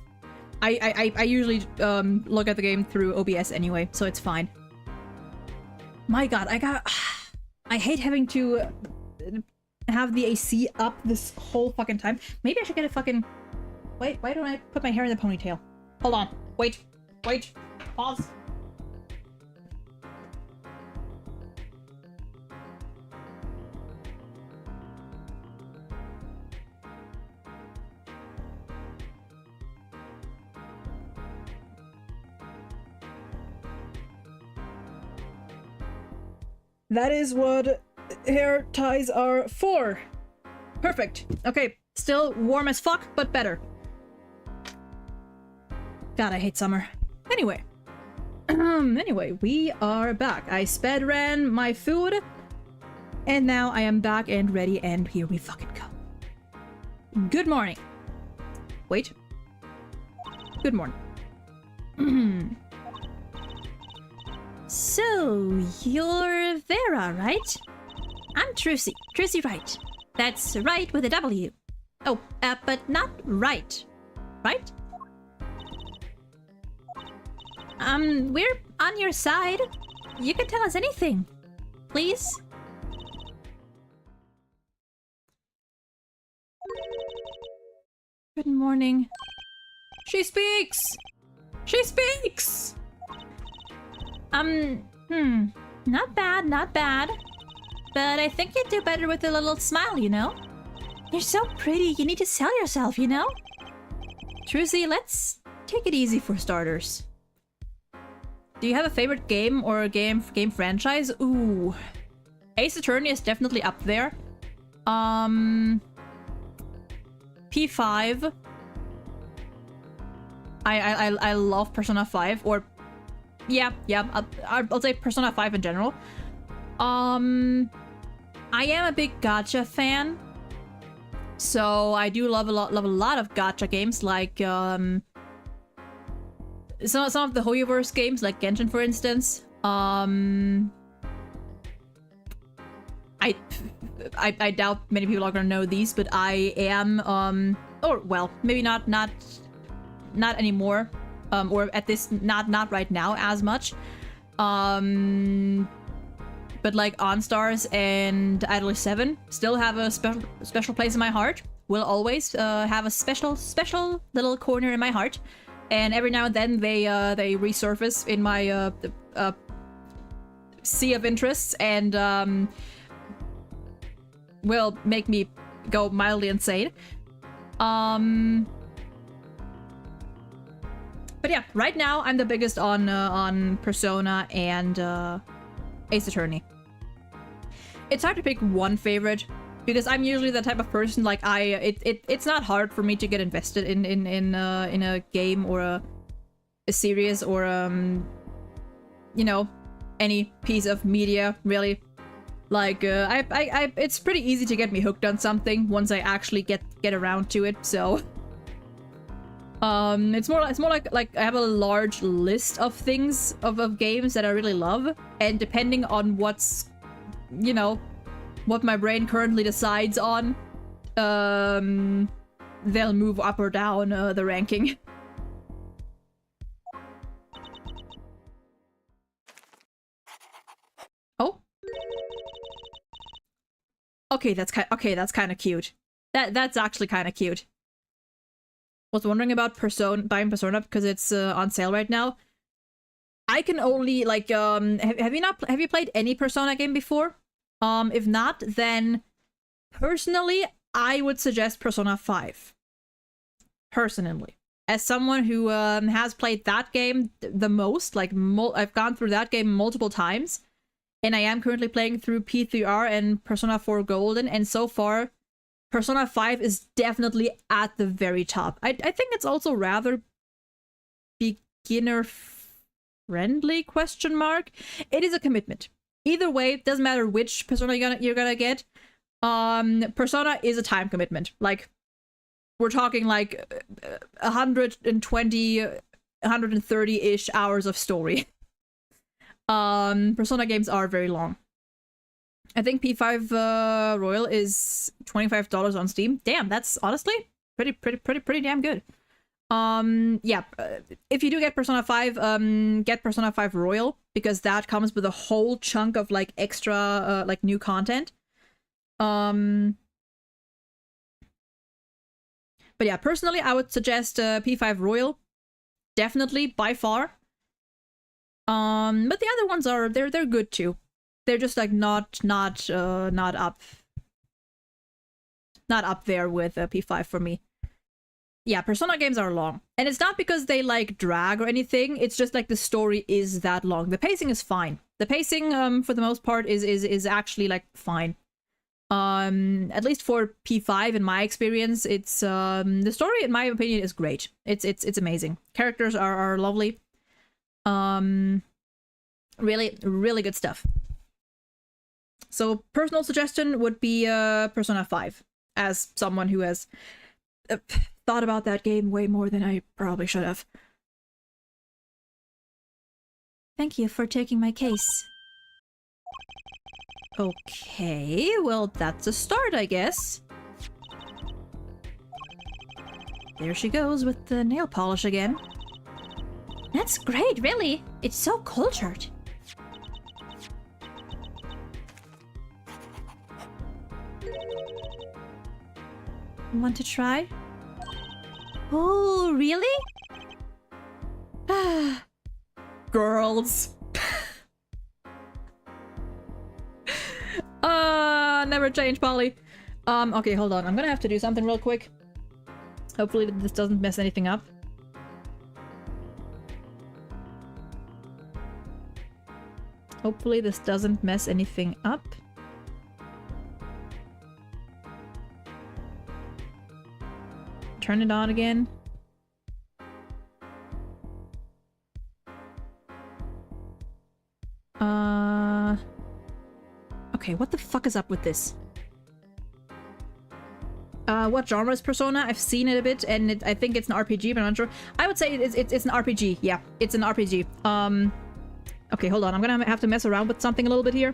I usually look at the game through OBS anyway, so it's fine. My god, I hate having to have the AC up this whole fucking time. Maybe I should get a fucking... Wait, why don't I put my hair in the ponytail? Hold on. Wait. Pause. That is what hair ties are for. Perfect. Okay, still warm as fuck, but better. God, I hate summer. Anyway. Anyway, we are back. I sped ran my food, and now I am back and ready, and here we fucking go. Good morning. Wait. Good morning. So, you're Vera, right? I'm Trucy. Trucy Wright. That's right with a W. Oh, but not right. Right? We're on your side. You can tell us anything. Please? Good morning. She speaks! She speaks! Not bad, not bad. But I think you'd do better with a little smile, you know? You're so pretty, you need to sell yourself, you know? Trucy, let's take it easy for starters. Do you have a favorite game or a game franchise? Ooh. Ace Attorney is definitely up there. P5. I love Persona 5, or yeah, I'll say Persona 5 in general. I am a big gacha fan, so I do love a lot of gacha games, like some of the Hoyoverse games, like Genshin, for instance. I doubt many people are gonna know these, but I am or well, maybe not anymore, or at this not right now as much. But like OnStars and Idol 7 still have a special place in my heart. Will always have a special little corner in my heart. And every now and then they resurface in my sea of interests and will make me go mildly insane. But yeah, right now I'm the biggest on Persona and Ace Attorney. It's hard to pick one favorite because I'm usually the type of person, like it's not hard for me to get invested in a game or a series or you know, any piece of media really. Like it's pretty easy to get me hooked on something once I actually get around to it. So it's more like I have a large list of things of games that I really love, and depending on what's, you know, what my brain currently decides on, they'll move up or down the ranking. Oh, okay, that's kind of cute. That's actually kind of cute. Was wondering about buying Persona because it's on sale right now. I can only like have you played any Persona game before? If not, then personally I would suggest Persona 5. Personally, as someone who has played that game the most, like I've gone through that game multiple times, and I am currently playing through P3R and Persona 4 Golden, and so far Persona 5 is definitely at the very top. I think it's also rather beginner friendly, question mark. It is a commitment. either way, doesn't matter which persona you're gonna get. Persona is a time commitment. Like, we're talking like 120, 130-ish hours of story. Persona games are very long. I think P5 Royal is $25 on Steam. Damn, that's honestly pretty damn good. Yeah, if you do get Persona 5, get Persona 5 Royal, because that comes with a whole chunk of like extra like new content. But yeah, personally, I would suggest P5 Royal, definitely by far. But the other ones are they're good too. They're just like not up there with P5 for me. Yeah, Persona games are long, and it's not because they like drag or anything. It's just like the story is that long. The pacing is fine. The pacing, for the most part, is actually like fine. At least for P5, in my experience, it's the story, in my opinion, is great. It's amazing. Characters are lovely. Really good stuff. So personal suggestion would be Persona 5, as someone who has thought about that game way more than I probably should have. Thank you for taking my case. Okay, well, that's a start, I guess. There she goes with the nail polish again. That's great, really. It's so cultured. Want to try? Oh, really? Girls. Never change, Polly. Okay, hold on. I'm gonna have to do something real quick. Hopefully this doesn't mess anything up. Hopefully this doesn't mess anything up. Turn it on again. Okay, what the fuck is up with this? What genre is Persona? I've seen it a bit, and I think it's an RPG, but I'm not sure. I would say it's an RPG. Yeah, it's an RPG. Okay, hold on. I'm gonna have to mess around with something a little bit here.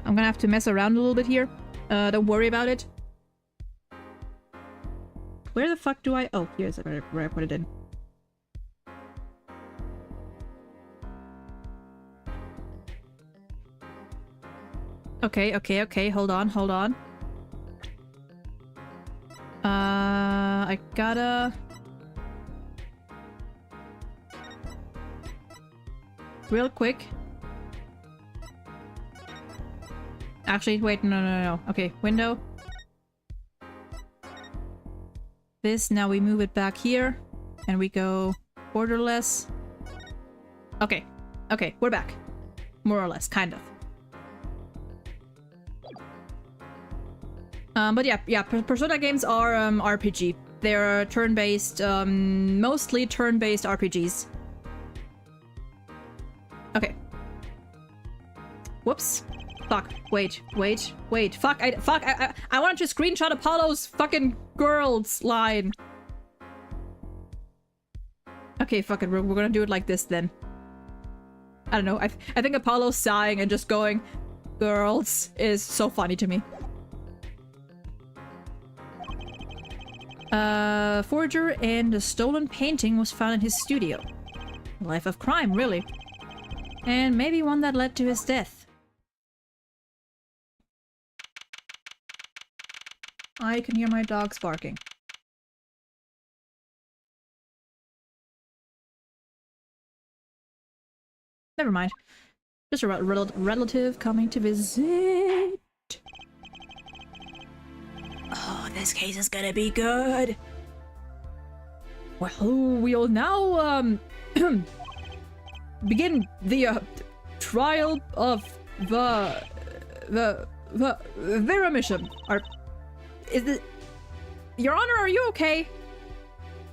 I'm gonna have to mess around a little bit here. Don't worry about it. Where the fuck do I... Oh, here's where I put it in. Okay, hold on. I gotta... Real quick. Actually, wait, no. Okay, window. This, now we move it back here. And we go borderless. Okay, we're back. More or less, kind of. But yeah, Persona games are RPG. They're turn-based, mostly turn-based RPGs. Okay. Whoops. Fuck. Wait. Fuck. I wanted to screenshot Apollo's fucking girls line. Okay, fuck it. We're gonna do it like this then. I don't know. I think Apollo sighing and just going, girls, is so funny to me. Forger and a stolen painting was found in his studio. Life of crime, really. And maybe one that led to his death. I can hear my dogs barking. Never mind. Just a relative coming to visit. Oh, this case is gonna be good. Well, we'll now, begin the, trial of the remission. Your Honor, are you okay?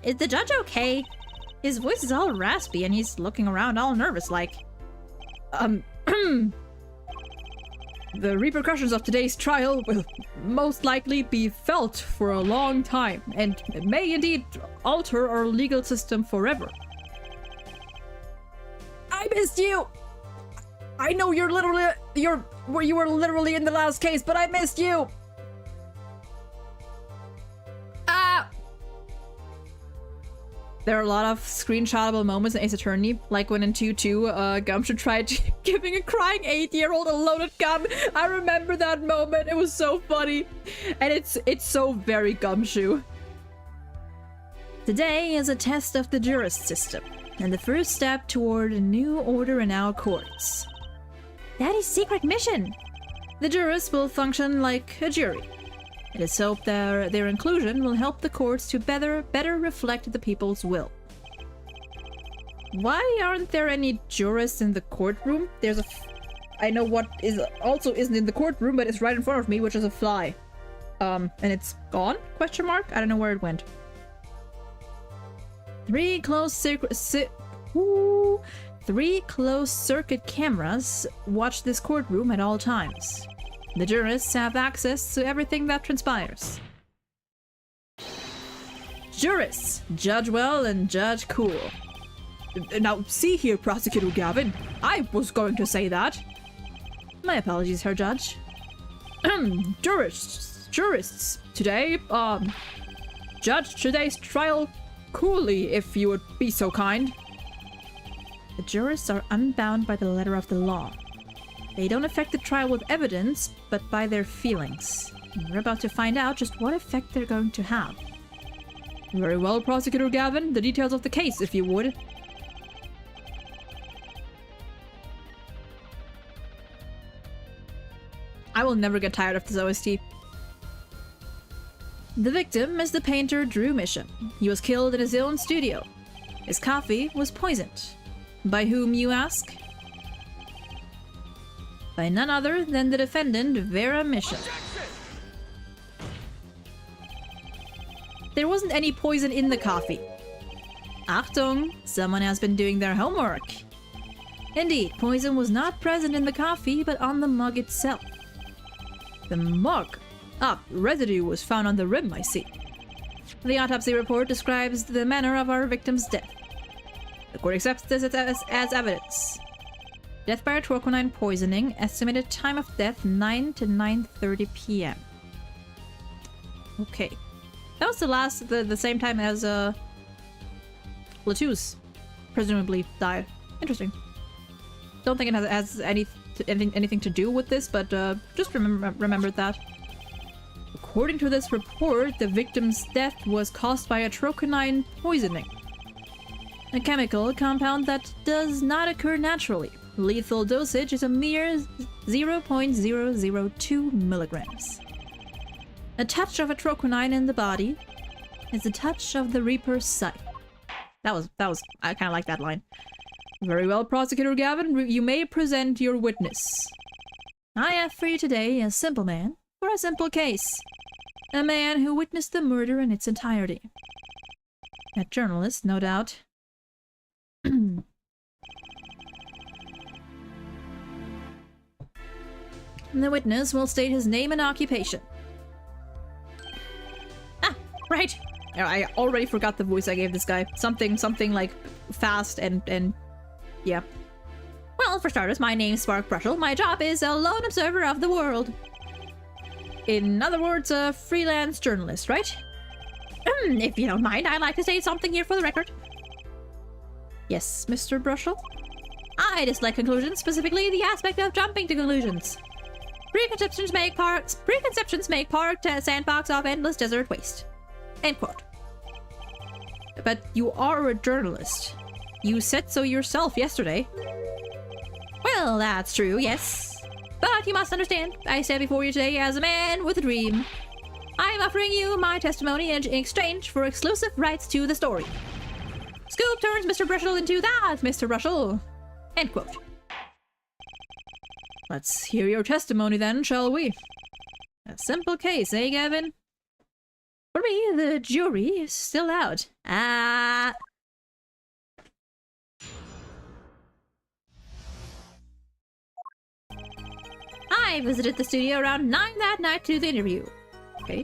Is the judge okay? His voice is all raspy and he's looking around all nervous like. The repercussions of today's trial will most likely be felt for a long time, and may indeed alter our legal system forever. I missed you! I know you were literally in the last case, but I missed you! Ah! There are a lot of screenshotable moments in Ace Attorney, like when in 2-2, Gumshoe tried giving a crying 8-year-old a loaded gun. I remember that moment. It was so funny. And it's so very Gumshoe. Today is a test of the jurist system, and the first step toward a new order in our courts. Daddy's secret mission! The jurists will function like a jury. It is hoped their inclusion will help the courts to better reflect the people's will. Why aren't there any jurists in the courtroom? I know what also isn't in the courtroom, but it's right in front of me, which is a fly. And it's gone? Question mark? I don't know where it went. 3 closed circuit cameras watch this courtroom at all times. The jurists have access to everything that transpires. Jurists, judge well and judge cool. Now, see here, Prosecutor Gavin. I was going to say that. My apologies, Herr Judge. Jurists, today, judge today's trial coolly, if you would be so kind. The jurists are unbound by the letter of the law. They don't affect the trial with evidence, but by their feelings. We're about to find out just what effect they're going to have. Very well, Prosecutor Gavin. The details of the case, if you would. I will never get tired of this OST. The victim is the painter Drew Mission. He was killed in his own studio. His coffee was poisoned. By whom, you ask? By none other than the defendant, Vera Mission. There wasn't any poison in the coffee. Achtung! Someone has been doing their homework. Indeed, poison was not present in the coffee, but on the mug itself. The mug? Ah, residue was found on the rim, I see. The autopsy report describes the manner of our victim's death. The court accepts this as evidence. Death by troconine poisoning. Estimated time of death 9 to 9:30 p.m. Okay. That was the same time as Latouche presumably died. Interesting. Don't think it has anything to do with this, but just remembered that. According to this report, the victim's death was caused by a troconine poisoning. A chemical compound that does not occur naturally. Lethal dosage is a mere 0.002 milligrams. A touch of a troconine in the body is a touch of the Reaper's scythe. That was I kind of like that line. Very well, Prosecutor Gavin, you may present your witness. I have for you today a simple man for a simple case. A man who witnessed the murder in its entirety. A journalist, no doubt. The witness will state his name and occupation. Ah, right. I already forgot the voice I gave this guy. Something like fast and yeah. Well, for starters, my name's Spark Brushel. My job is a lone observer of the world. In other words, a freelance journalist, right? If you don't mind, I'd like to say something here for the record. Yes, Mr. Brushel? I dislike conclusions, specifically the aspect of jumping to conclusions. Preconceptions make part sandbox of endless desert waste. End quote. But you are a journalist. You said so yourself yesterday. Well, that's true, yes. But you must understand, I stand before you today as a man with a dream. I am offering you my testimony in exchange for exclusive rights to the story. Scoop turns Mr. Brushel into that, Mr. Brushel. End quote. Let's hear your testimony then, shall we? A simple case, eh, Gavin? For me, the jury is still out. I visited the studio around 9 that night to do the interview. Okay.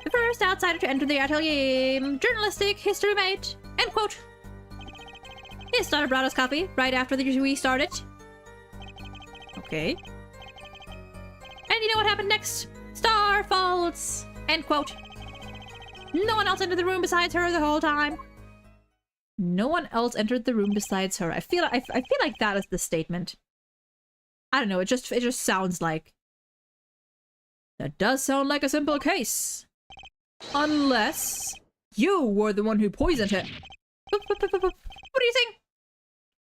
The first outsider to enter the atelier, journalistic history mate, end quote. His daughter brought us coffee right after we started. Okay. And you know what happened next? Star falls, end quote. No one else entered the room besides her the whole time. No one else entered the room besides her. I feel like that is the statement. I don't know, it just sounds like. That does sound like a simple case. Unless you were the one who poisoned him. What do you think?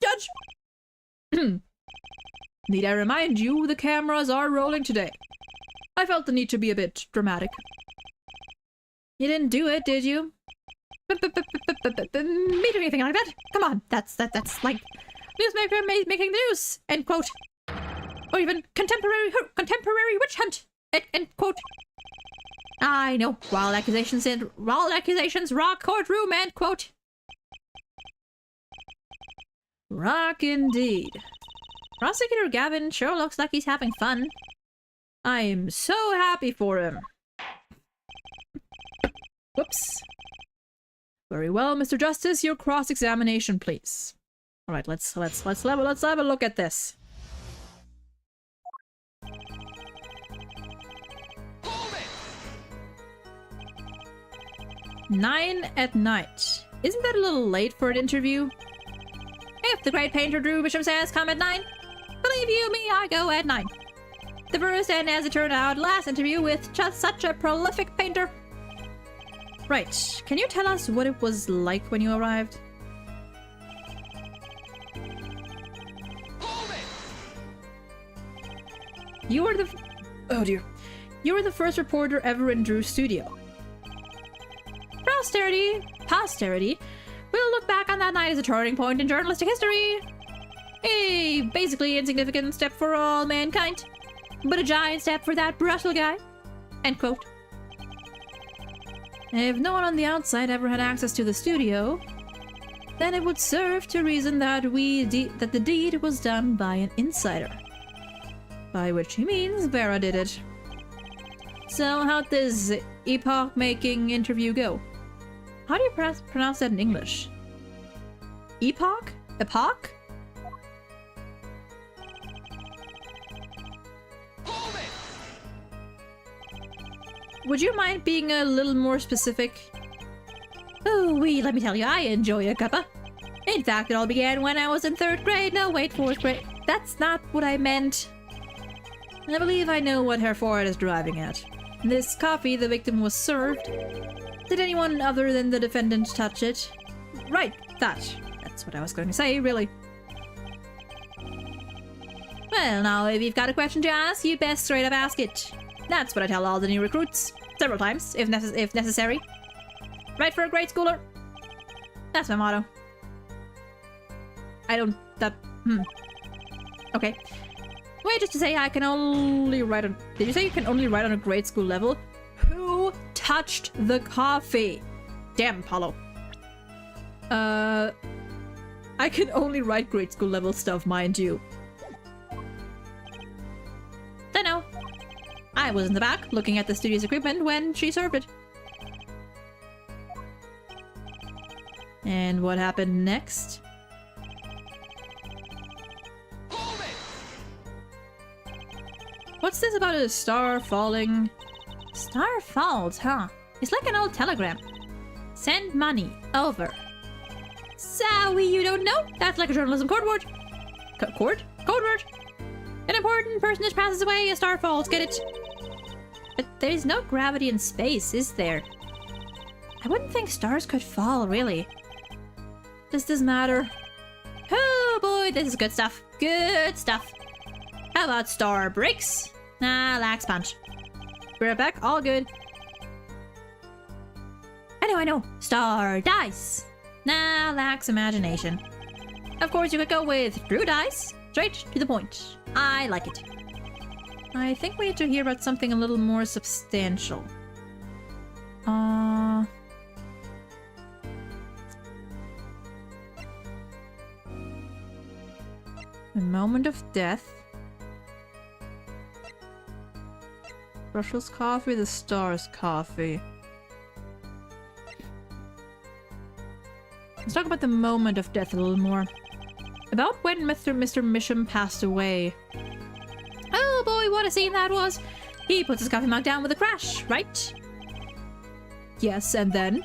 Judge? Need I remind you, the cameras are rolling today. I felt the need to be a bit dramatic. You didn't do it, did you? Me doing anything like that? Come on, that's like newsmaker making news, end quote. Or even contemporary witch hunt, end quote. I know, wild accusations, rock courtroom, end quote. Rock indeed. Prosecutor Gavin sure looks like he's having fun. I'm so happy for him. Whoops. Very well, Mr. Justice, your cross-examination, please. All right, let's have a look at this. Hold it! 9 at night. Isn't that a little late for an interview? If the great painter Drew Bishop says come at 9, believe you me, I go at 9. The first and, as it turned out, last interview with just such a prolific painter. Right, can you tell us what it was like when you arrived? Hold it! You were the... Oh dear. You were the first reporter ever in Drew's studio. Posterity will look back on that night as a turning point in journalistic history. A basically insignificant step for all mankind, but a giant step for that Brussels guy. End quote. If no one on the outside ever had access to the studio, then it would serve to reason that that the deed was done by an insider. By which he means Vera did it. So how'd this epoch-making interview go? How do you pronounce that in English? Epoch? Epoch? Hold it! Would you mind being a little more specific? Oh, let me tell you, I enjoy a cuppa. In fact, it all began when I was in 3rd grade. No, wait, 4th grade. That's not what I meant. I believe I know what her forehead is driving at. This coffee the victim was served. Did anyone other than the defendant touch it? Right, that's what I was going to say, really. Well, now, if you've got a question to ask, you best straight up ask it. That's what I tell all the new recruits. Several times, if necessary. Right for a grade schooler. That's my motto. Okay. Wait, just to say I can only write on... Did you say you can only write on a grade school level? Who touched the coffee? Damn, Paulo. I can only write grade school level stuff, mind you. Dunno. I was in the back, looking at the studio's equipment when she served it. And what happened next? Hold it! What's this about a star falling? Star falls, huh? It's like an old telegram. Send money. Over. So, you don't know? That's like a journalism code word. Code word? An important personage passes away, a star falls. Get it? But there's no gravity in space, is there? I wouldn't think stars could fall, really. Does this matter? Oh boy, this is good stuff. Good stuff. How about star breaks? Nah, lax punch. Be right back, all good. I know. Star dice. Nah, lax imagination. Of course, you could go with Drew dice. Straight to the point. I like it. I think we need to hear about something a little more substantial. A moment of death. Brussels coffee, the Stars coffee. Let's talk about the moment of death a little more. About when Mr. Misham passed away. Oh boy, what a scene that was! He puts his coffee mug down with a crash, right? Yes, and then?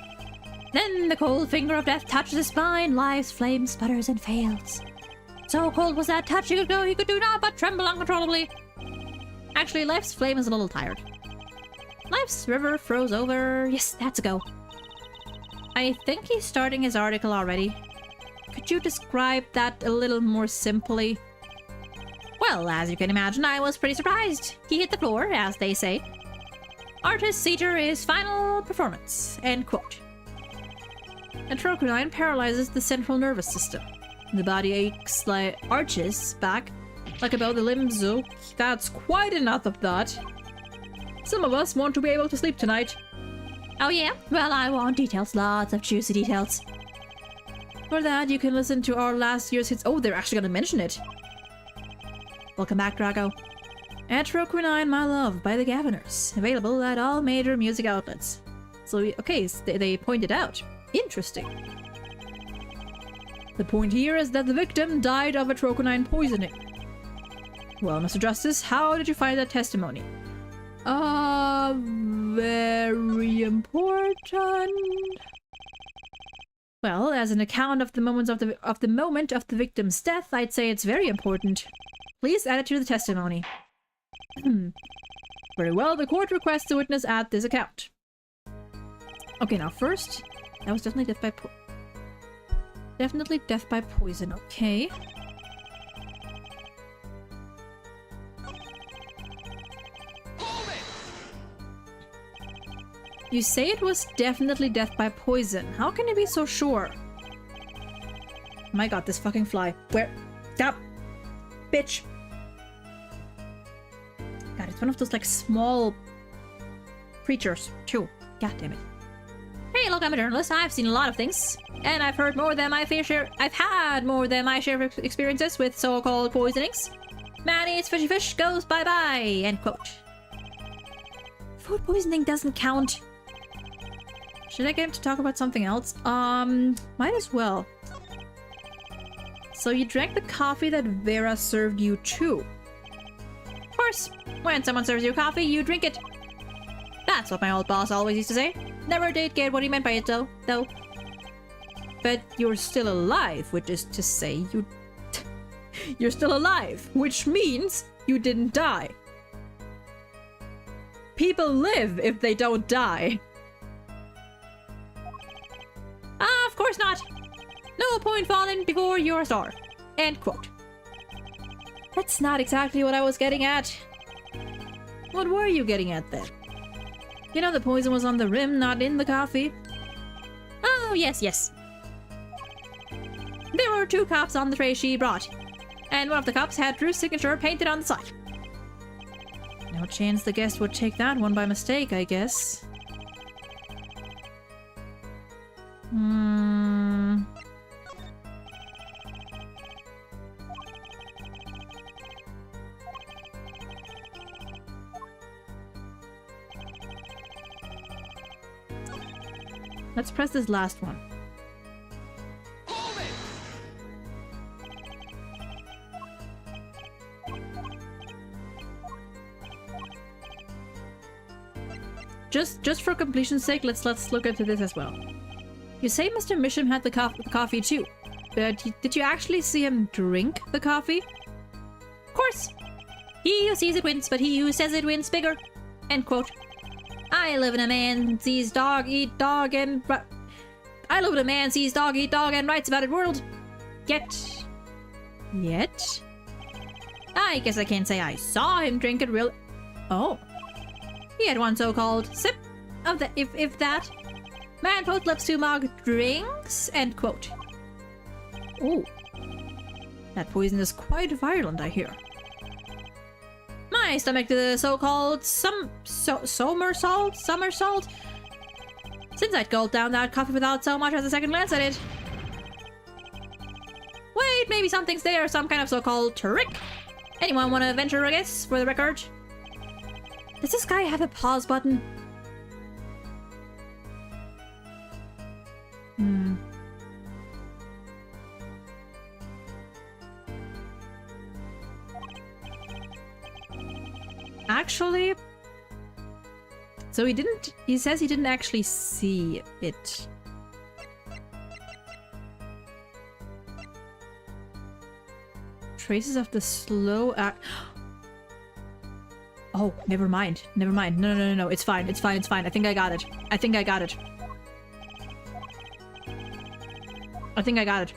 Then the cold finger of death touches his spine, life's flame sputters and fails. So cold was that touch, he could do naught but tremble uncontrollably. Actually, life's flame is a little tired. Life's river froze over. Yes, that's a go. I think he's starting his article already. Could you describe that a little more simply? Well, as you can imagine, I was pretty surprised. He hit the floor, as they say. Artist seizure is final performance. End quote. Atrochromine paralyzes the central nervous system. The body aches like arches back, like about the limbs. Oh, that's quite enough of that. Some of us want to be able to sleep tonight. Oh yeah? Well, I want details. Lots of juicy details. For that, you can listen to our last year's hits. Oh, they're actually gonna mention it. Welcome back, Drago. Atrochromine, My Love by the Gaviners. Available at all major music outlets. So, okay, so they pointed out. Interesting. The point here is that the victim died of atrochromine poisoning. Well, Mr. Justice, how did you find that testimony? Very important. Well, as an account of the moment of the victim's death, I'd say it's very important. Please add it to the testimony. Very well, the court requests the witness add this account. Okay, now first, that was definitely death by poison. Okay. Hold it! You say it was definitely death by poison. How can you be so sure? My god, this fucking fly. Where? Stop! Bitch! God, it's one of those like small creatures too. God damn it. Hey, look, I'm a journalist. I've seen a lot of things. And I've heard more than my fair share. I've had more than my share of experiences with so-called poisonings. Man eats fishy fish, goes bye-bye. End quote. Food poisoning doesn't count. Should I get him to talk about something else? Might as well. So you drank the coffee that Vera served you too? Of course. When someone serves you coffee, you drink it. That's what my old boss always used to say. Never did get what he meant by it though. But you're still alive, which is to say you're still alive, which means you didn't die. People live if they don't die. Ah, of course not. No point falling before you're a star. End quote. That's not exactly what I was getting at. What were you getting at then? You know the poison was on the rim, not in the coffee. Oh, yes. There were 2 cups on the tray she brought. And one of the cups had Drew's signature painted on the side. No chance the guest would take that one by mistake, I guess. Let's press this last one. Hold it! Just for completion's sake, let's look into this as well. You say Mr. Misham had the coffee too, but did you actually see him drink the coffee? Of course. He who sees it wins, but he who says it wins bigger. End quote. I live in a man sees dog eat dog and I live in a man sees dog eat dog and writes about it world. Yet. I guess I can't say I saw him drink it real. Oh. He had one so-called sip of the if that. Man put lips to mug drinks. End quote. Oh. That poison is quite violent, I hear. My stomach did the so-called somersault. Since I'd gulped down that coffee without so much as a second glance at it. Wait, maybe something's there, some kind of so-called trick. Anyone want to venture a guess for the record? Does this guy have a pause button? Actually... So he says he didn't actually see it. Traces of the slow act... Oh, never mind. Never mind. No. It's fine. It's fine. It's fine. I think I got it. I think I got it. I think I got it.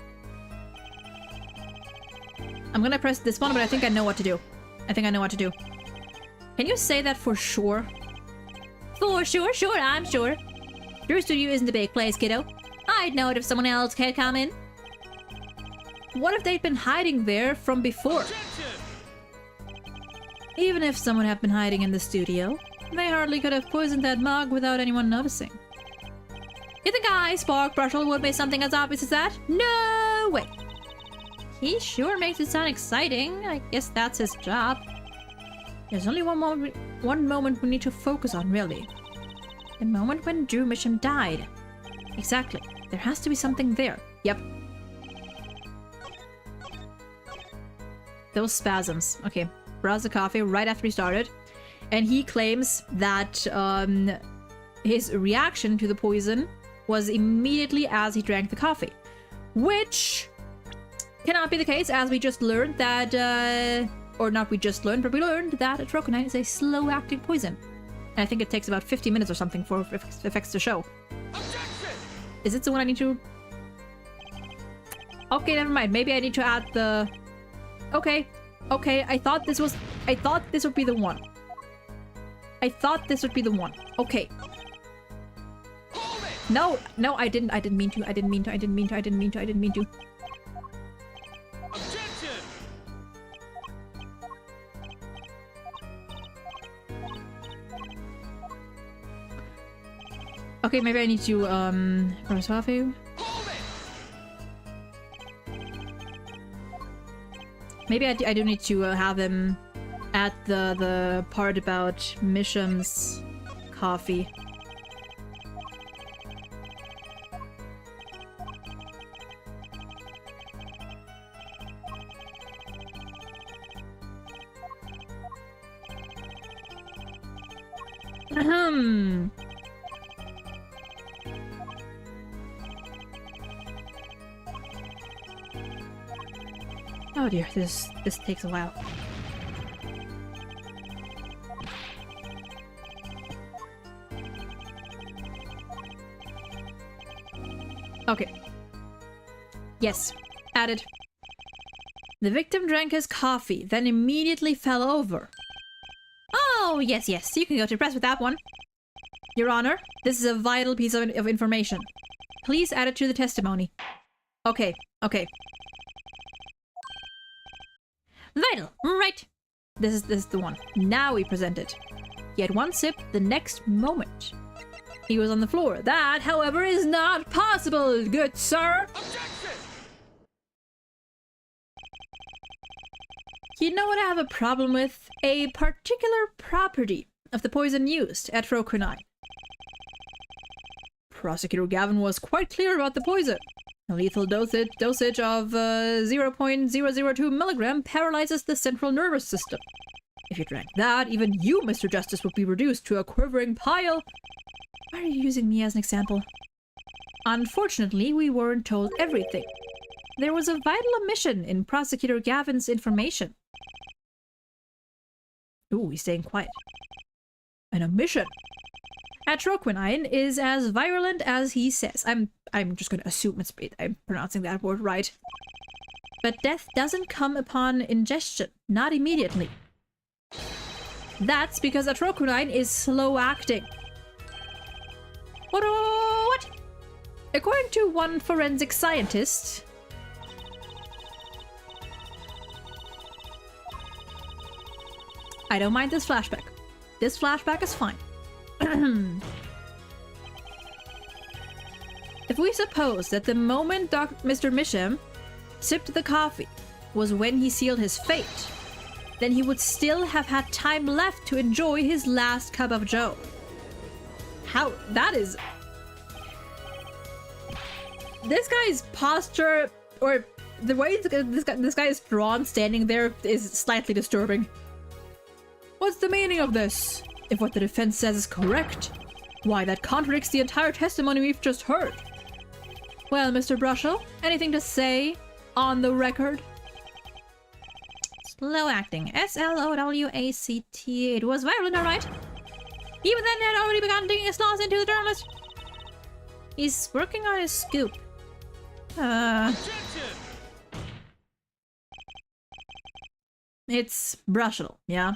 I'm gonna press this one, but I think I know what to do. I think I know what to do. Can you say that for sure? For sure, sure, I'm sure. Your studio isn't a big place, kiddo. I'd know it if someone else had come in. What if they'd been hiding there from before? Objection! Even if someone had been hiding in the studio, they hardly could have poisoned that mug without anyone noticing. You think Spark Brushel would be something as obvious as that? No way! He sure makes it sound exciting. I guess that's his job. There's only one moment we need to focus on, really. The moment when Drew Misham died. Exactly. There has to be something there. Yep. Those spasms. Okay. Browse the coffee right after he started. And he claims that his reaction to the poison was immediately as he drank the coffee. Which cannot be the case, as we just learned that... or not we just learned, but we learned that atroconine is a slow-acting poison. And I think it takes about 50 minutes or something for effects to show. Objection! Is it the one I need to... Okay, never mind. Maybe I need to add the... Okay. Okay, I thought this would be the one. I thought this would be the one. Okay. Hold it! No, I didn't mean to. Objection! Okay, maybe I need to, Roswafu. Hold it! Maybe I do need to have him at the part about Misham's coffee. Ahem. Oh dear, this takes a while. Okay. Yes, added. The victim drank his coffee, then immediately fell over. Oh, yes, you can go to press with that one. Your Honor, this is a vital piece of information. Please add it to the testimony. Okay. Vital, right. This is the one. Now we present it. He had one sip the next moment. He was on the floor. That, however, is not possible, good sir. Objection! You know what I have a problem with? A particular property of the poison used at Rokunai. Prosecutor Gavin was quite clear about the poison. A lethal dosage of 0.002 milligram paralyzes the central nervous system. If you drank that, even you, Mr. Justice, would be reduced to a quivering pile. Why are you using me as an example? Unfortunately, we weren't told everything. There was a vital omission in Prosecutor Gavin's information. Ooh, he's staying quiet. An omission. Atroquinine is as virulent as he says. I'm just going to assume I'm pronouncing that word right. But death doesn't come upon ingestion, not immediately. That's because atroquinine is slow-acting. What? According to one forensic scientist... I don't mind this flashback. This flashback is fine. If we suppose that the moment Mr. Misham sipped the coffee was when he sealed his fate, then he would still have had time left to enjoy his last cup of joe. How? That is... This guy's posture, or the way this guy is drawn standing there is slightly disturbing. What's the meaning of this? If what the defense says is correct, why, that contradicts the entire testimony we've just heard. Well, Mr. Brushel, anything to say on the record? Slow acting. SLOWACT. It was violent, alright. Even then, he had already begun digging his claws into the journalist. He's working on his scoop. Objection! It's Brushel, yeah?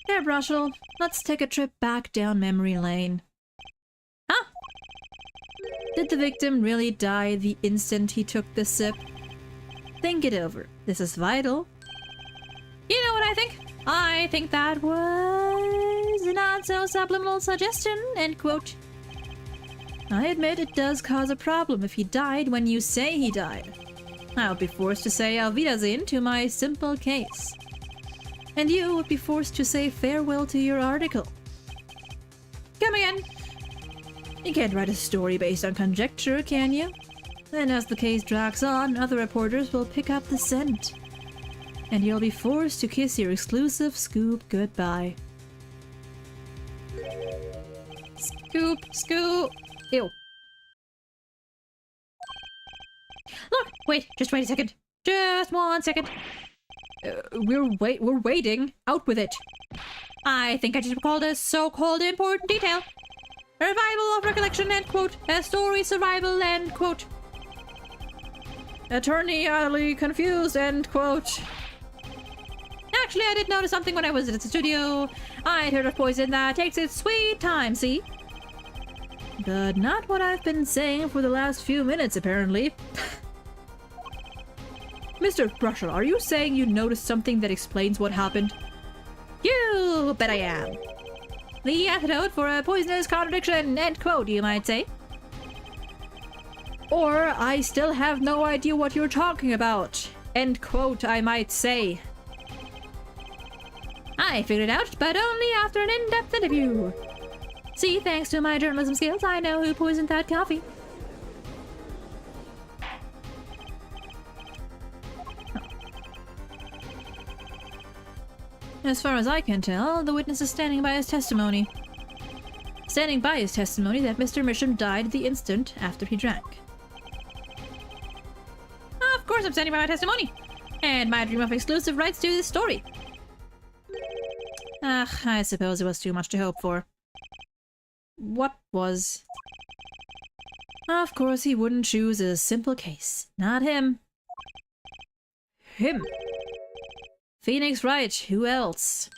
There, Brushel. Let's take a trip back down memory lane. Huh? Did the victim really die the instant he took the sip? Think it over. This is vital. You know what I think? I think that was a not-so-subliminal suggestion, end quote. I admit it does cause a problem if he died when you say he died. I'll be forced to say Auf Wiedersehen to my simple case. And you would be forced to say farewell to your article. Come again. You can't write a story based on conjecture, can you? And as the case drags on, other reporters will pick up the scent. And you'll be forced to kiss your exclusive scoop goodbye. Scoop, scoop. Ew. Look, wait, just wait a second. Just 1 second. We're waiting. Out with it. I think I just recalled a so-called important detail. A revival of recollection, end quote. A story survival, end quote. Attorney utterly confused, end quote. Actually, I did notice something when I was at the studio. I'd heard of poison that takes its sweet time, see? But not what I've been saying for the last few minutes, apparently. Mr. Brushel, are you saying you noticed something that explains what happened? You bet I am. The antidote for a poisonous contradiction, end quote, you might say. Or, I still have no idea what you're talking about. End quote, I might say. I figured it out, but only after an in-depth interview. See, thanks to my journalism skills, I know who poisoned that coffee. As far as I can tell, the witness is standing by his testimony. Standing by his testimony that Mr. Misham died the instant after he drank. Of course I'm standing by my testimony! And my dream of exclusive rights to this story. I suppose it was too much to hope for. What was? Of course he wouldn't choose a simple case. Not him. Him. Phoenix Wright, who else?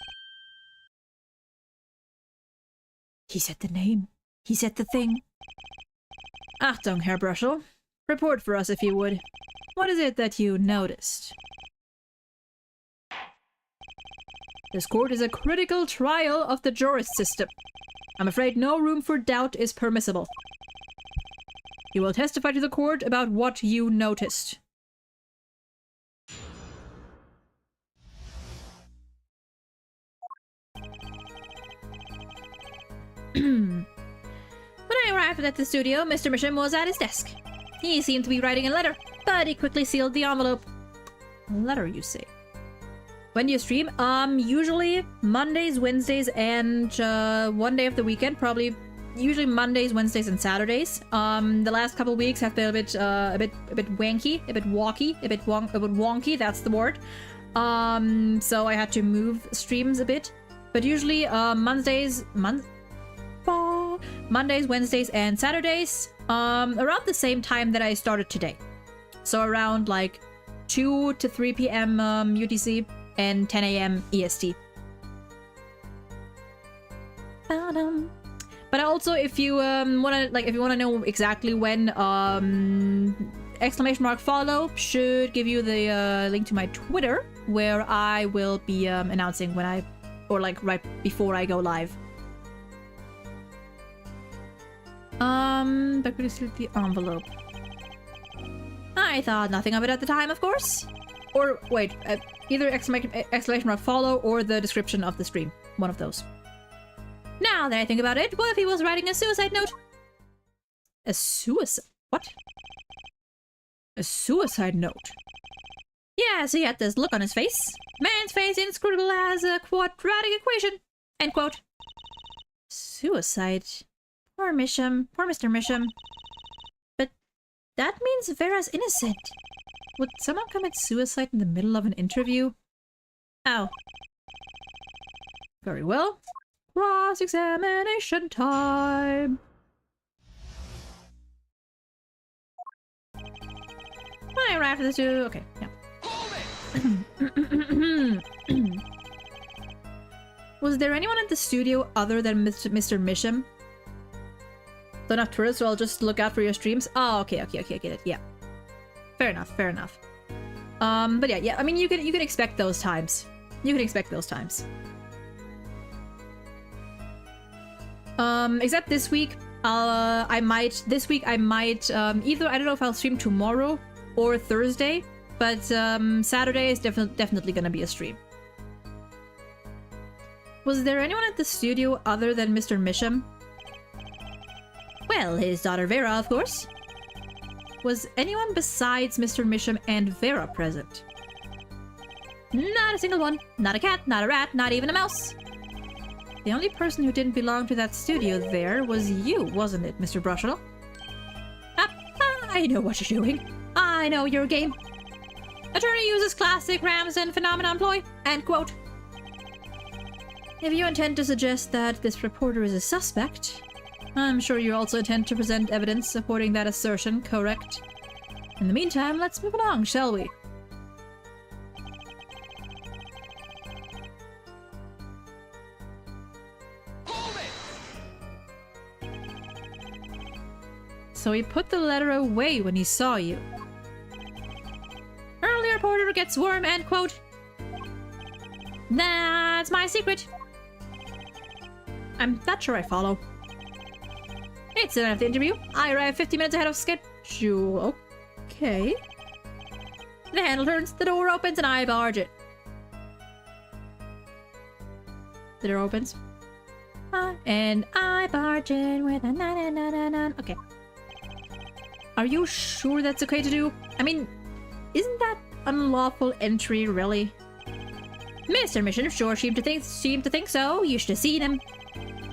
He said the name. He said the thing. Achtung, Herr Brushel. Report for us if you would. What is it that you noticed? This court is a critical trial of the jurist system. I'm afraid no room for doubt is permissible. You will testify to the court about what you noticed. When I arrived at the studio, Mr. Misham was at his desk. He seemed to be writing a letter, but he quickly sealed the envelope. A letter, you say? When do you stream? Usually Mondays, Wednesdays, and 1 day of the weekend. Probably, usually Mondays, Wednesdays, and Saturdays. The last couple weeks have been a bit wanky, a bit walky, a bit wonky. That's the word. So I had to move streams a bit. But usually, Mondays, Wednesdays, and Saturdays. Around the same time that I started today. So around like 2 to 3 p.m. UTC. And 10 a.m. EST. But also, if you wanna know exactly when !follow should give you the link to my Twitter, where I will be announcing when right before I go live. Back to the envelope. I thought nothing of it at the time, of course. Or wait, either exclamation mark follow or the description of the stream. One of those. Now that I think about it, what if he was writing a suicide note? A suicide? What? A suicide note? Yeah, so he had this look on his face. Man's face inscrutable as a quadratic equation. End quote. Suicide? Poor Misham. Poor Mr. Misham. But that means Vera's innocent. Would someone commit suicide in the middle of an interview? Oh. Very well. Cross-examination time! I arrived at the zoo. Okay, yeah. Was there anyone at the studio other than Mr. Misham? Don't have tourists, so I'll just look out for your streams. Oh, okay, I get it. Yeah. Fair enough. But yeah, I mean, you can expect those times. Except this week, I might either, I don't know if I'll stream tomorrow or Thursday, but Saturday is definitely gonna be a stream. Was there anyone at the studio other than Mr. Misham? Well, his daughter Vera, of course. Was anyone besides Mr. Misham and Vera present? Not a single one. Not a cat, not a rat, not even a mouse. The only person who didn't belong to that studio there was you, wasn't it, Mr. Brushell? I know what you're doing. I know your game. Attorney uses classic Ramsden phenomenon ploy. End quote. If you intend to suggest that this reporter is a suspect, I'm sure you also intend to present evidence supporting that assertion, correct? In the meantime, let's move along, shall we? So he put the letter away when he saw you. Early reporter gets worm, end quote. That's my secret. I'm not sure I follow. It's the end of the interview. I arrive 50 minutes ahead of schedule. Okay. The handle turns, the door opens, and I barge it. The door opens. And I barge in with a na-na-na-na-na. Okay. Are you sure that's okay to do? I mean, isn't that unlawful entry, really? Mr. Mission sure seemed to think so. You should have seen him.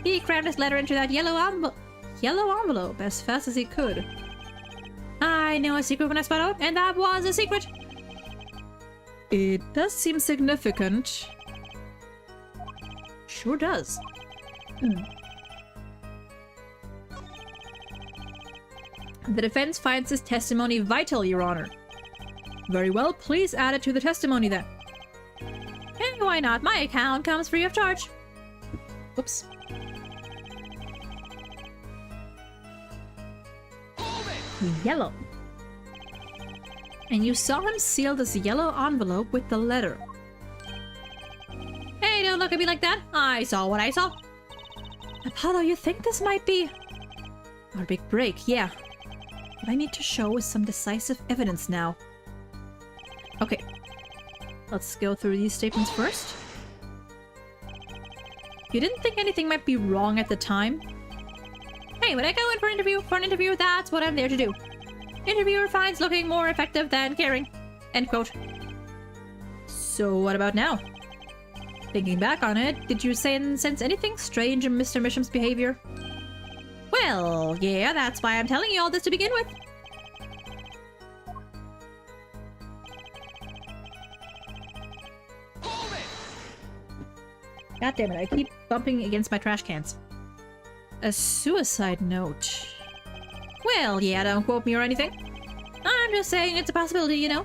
He crammed his letter into that yellow envelope as fast as he could. I know a secret when I spot out, and that was a secret. It does seem significant. Sure does. The defense finds this testimony vital, Your Honor. Very well, please add it to the testimony then. And why not? My account comes free of charge. Oops. Yellow. And you saw him seal this yellow envelope with the letter. Hey, don't look at me like that. I saw what I saw. Apollo, you think this might be our big break? Yeah. What I need to show is some decisive evidence now. Okay. Let's go through these statements first. You didn't think anything might be wrong at the time? Hey, when I go in for an interview, that's what I'm there to do. Interviewer finds looking more effective than caring. End quote. So what about now? Thinking back on it, did you sense anything strange in Mr. Misham's behavior? Well, yeah, that's why I'm telling you all this to begin with. God damn it, I keep bumping against my trash cans. A suicide note. Well, yeah, don't quote me or anything. I'm just saying it's a possibility, you know.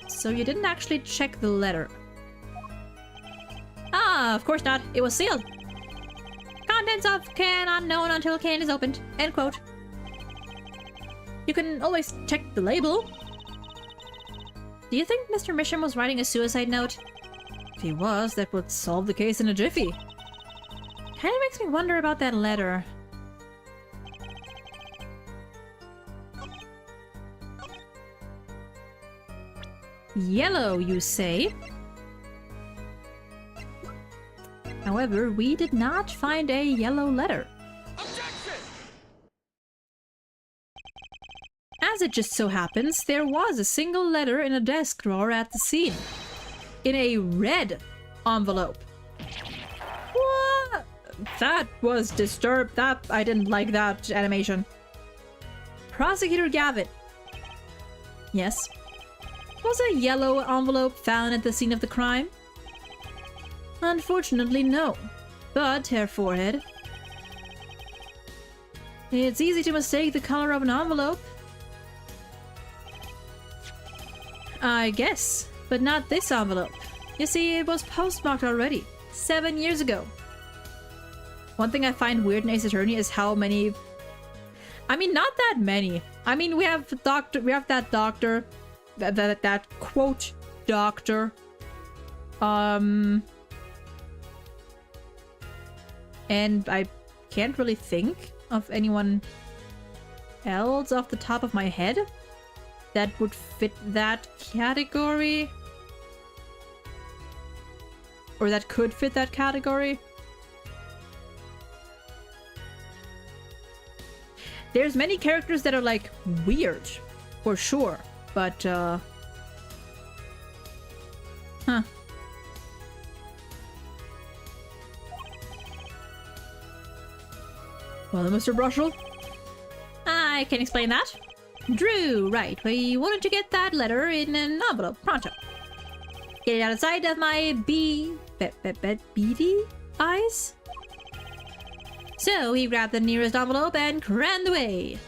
So you didn't actually check the letter? Ah, of course not. It was sealed. Contents of can unknown until can is opened. End quote. You can always check the label. Do you think Mr. Misham was writing a suicide note? If he was, that would solve the case in a jiffy. Kinda makes me wonder about that letter. Yellow, you say? However, we did not find a yellow letter. Objection! As it just so happens, there was a single letter in a desk drawer at the scene. In a red envelope. What? That was disturbed. I didn't like that animation. Prosecutor Gavin. Yes. Was a yellow envelope found at the scene of the crime? Unfortunately, no. But, Herr Forehead, it's easy to mistake the color of an envelope. I guess, but not this envelope. You see, it was postmarked already, 7 years ago. One thing I find weird in Ace Attorney is how many... I mean, not that many. I mean, we have that doctor, that quote doctor. And I can't really think of anyone else off the top of my head that would fit that category. Or that could fit that category. There's many characters that are like weird, for sure, but huh. Well, Mr. Brushel? I can explain that. Drew, right. We wanted to get that letter in an envelope, pronto. Get it out of sight of my beady eyes? So he grabbed the nearest envelope and crammed away.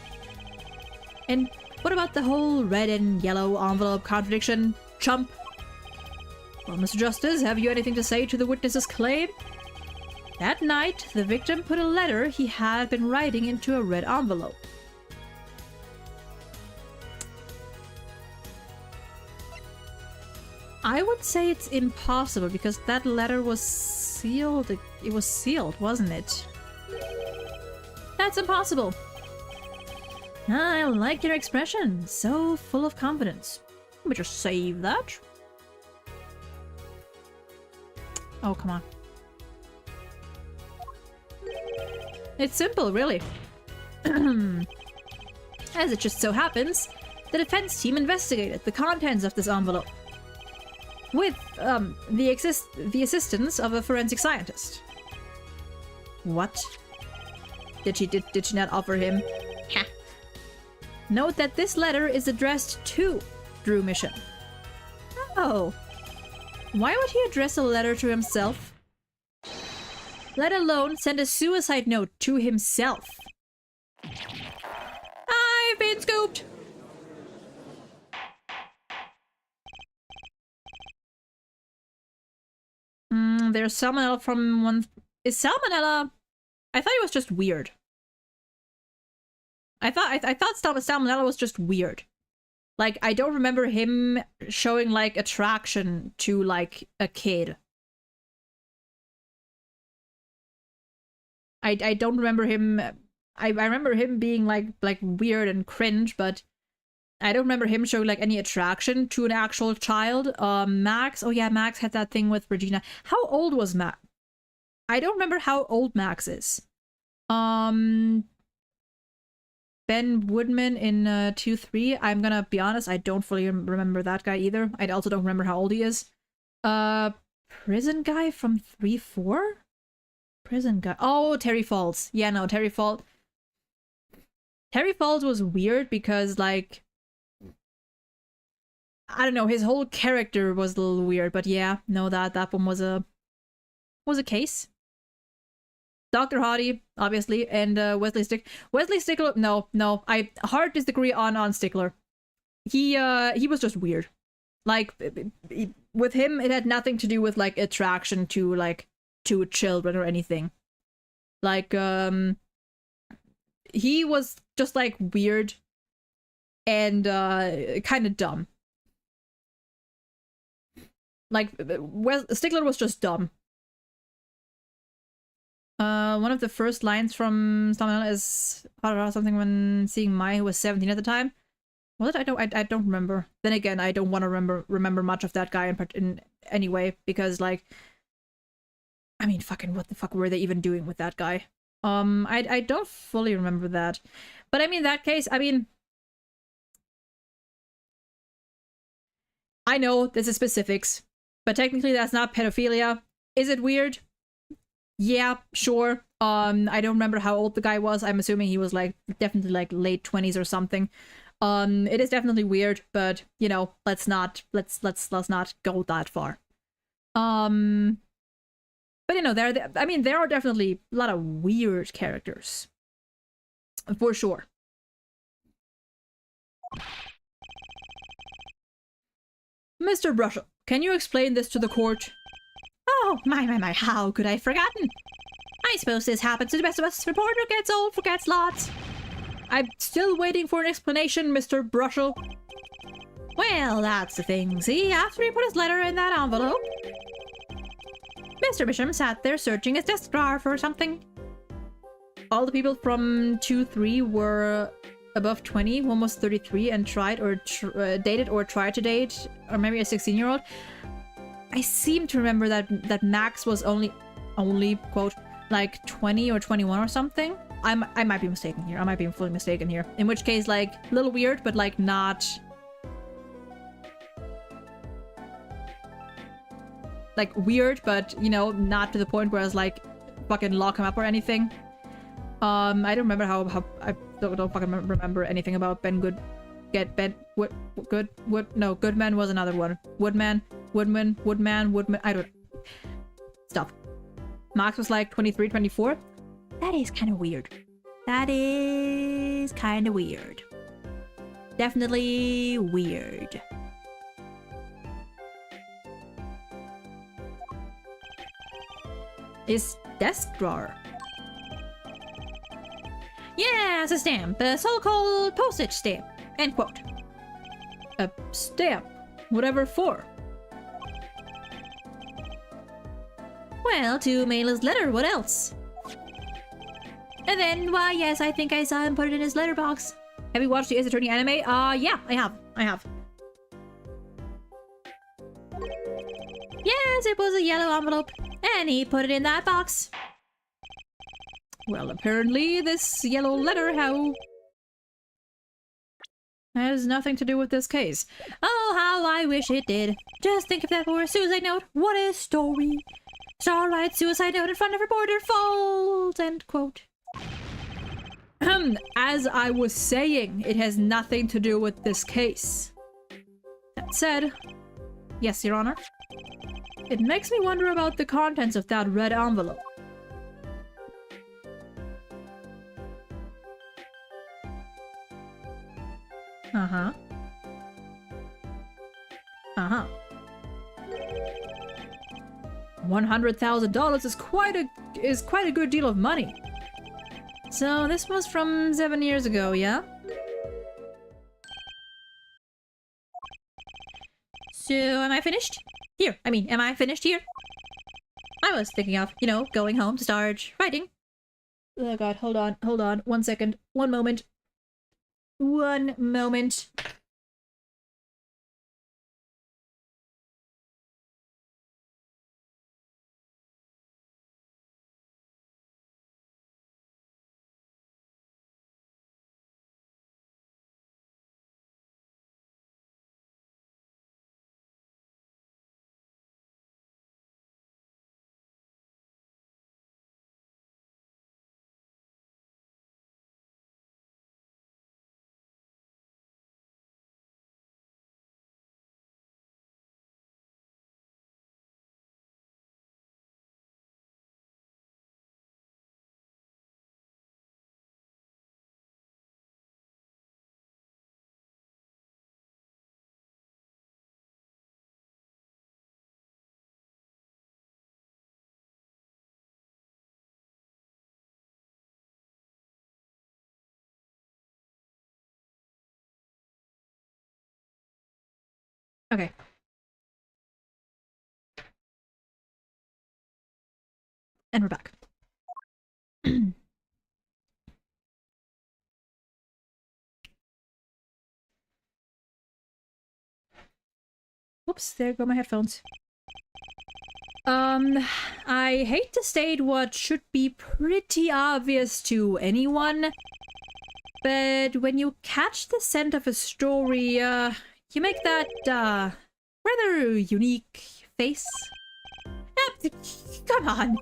And what about the whole red and yellow envelope contradiction, chump? Well, Mr. Justice, have you anything to say to the witness's claim? That night, the victim put a letter he had been writing into a red envelope. I would say it's impossible because that letter was sealed. It was sealed, wasn't it? That's impossible. I like your expression. So full of confidence. Let me just save that. Oh, come on. It's simple, really. As it just so happens, the defense team investigated the contents of this envelope with the assistance of a forensic scientist. What? Did she not offer him? Ha. Note that this letter is addressed to Drew Mission. Oh. Why would he address a letter to himself? Let alone send a suicide note to himself. I've been scooped! There's salmonella from one... Is salmonella... I thought it was just weird. I thought salmonella was just weird. Like, I don't remember him showing, like, attraction to, like, a kid. I don't remember him... I remember him being, like weird and cringe, but I don't remember him showing, like, any attraction to an actual child. Max? Oh, yeah, Max had that thing with Regina. How old was Max? I don't remember how old Max is. Ben Woodman in 2-3. I'm gonna be honest, I don't fully remember that guy either. I also don't remember how old he is. Prison guy from 3-4? Prison guy. Oh, Terry Falls. Yeah, no, Terry Falls. Terry Falls was weird because, like, I don't know, his whole character was a little weird, but yeah, no, that one was a case. Dr. Hottie, obviously, and Wesley Stickler. No, I hard disagree on Stickler. He was just weird. Like, with him, it had nothing to do with, like, attraction to, like, to children or anything. Like, he was just, like, weird and kind of dumb. Like, Stickler was just dumb. One of the first lines from Salmonella is something when seeing Mai, who was 17 at the time. Was it? I don't remember. Then again, I don't want to remember much of that guy in any way, because like, I mean, fucking what the fuck were they even doing with that guy? I don't fully remember that, but I mean, in that case, I mean, I know this is specifics, but technically that's not pedophilia. Is it weird? Yeah, sure. I don't remember how old the guy was. I'm assuming he was like definitely like late 20s or something. It is definitely weird, but you know, let's not go that far. But you know, I mean, there are definitely a lot of weird characters, for sure. Mr. Brushel, can you explain this to the court? Oh, my, how could I have forgotten? I suppose this happens to the best of us. Reporter gets old, forgets lots. I'm still waiting for an explanation, Mr. Brushel. Well, that's the thing. See, after he put his letter in that envelope, Mr. Bisham sat there searching his desk drawer for something. All the people from 2-3 were above 20, one was 33, and tried or dated or tried to date, or maybe a 16-year-old. I seem to remember that Max was only quote like 20 or 21 or something. I might be mistaken here. I might be fully mistaken here. In which case, like, a little weird, but like not like weird, but you know, not to the point where I was like fucking lock him up or anything. I don't remember how I don't fucking remember anything about Ben Good. No, Goodman was another one. Woodman. I don't. Stop. Max was like 23, 24. That is kind of weird. That is kind of weird. Definitely weird. His desk drawer. Yeah, it's a stamp. A so-called postage stamp. End quote. A stamp. Whatever for? Well, to mail his letter, what else? And then, why, yes, I think I saw him put it in his letterbox. Have you watched the Ace Attorney anime? Yeah, I have. Yes, it was a yellow envelope, and he put it in that box. Well, apparently this yellow letter has nothing to do with this case. Oh, how I wish it did. Just think if that were a suicide note. What a story. Starlight suicide note in front of reporter falls. End quote. As I was saying, it has nothing to do with this case. That said, yes, Your Honor, it makes me wonder about the contents of that red envelope. Uh-huh. $100,000 is quite a good deal of money. So this was from 7 years ago, yeah? So, am I finished? Am I finished here? I was thinking of, you know, going home to start writing. Oh god, hold on. 1 second. 1 moment. 1 moment. Okay. And we're back. Whoops, there go my headphones. I hate to state what should be pretty obvious to anyone, but when you catch the scent of a story, you make that, rather unique face. Come on.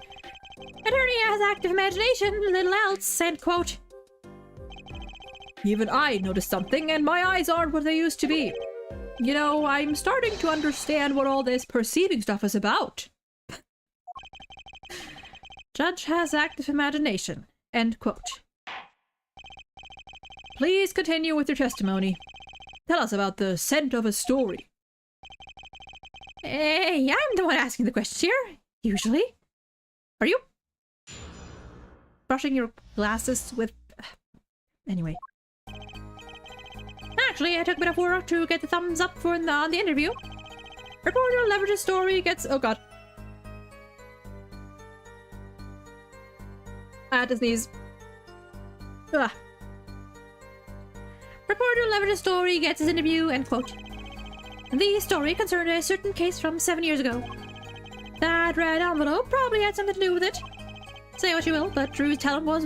Attorney has active imagination, little else, end quote. Even I noticed something, and my eyes aren't what they used to be. You know, I'm starting to understand what all this perceiving stuff is about. Judge has active imagination. End quote. Please continue with your testimony. Tell us about the scent of a story. Hey, I'm the one asking the questions here, usually. Are you brushing your glasses with... Anyway. Actually, I took a bit of work to get the thumbs up for on the interview. Reporter leverages story gets... Oh god. I had to sneeze. Ugh. Reporter leverages story gets his interview, end quote. The story concerned a certain case from 7 years ago. That red envelope probably had something to do with it. Say what you will, but Drew's talent was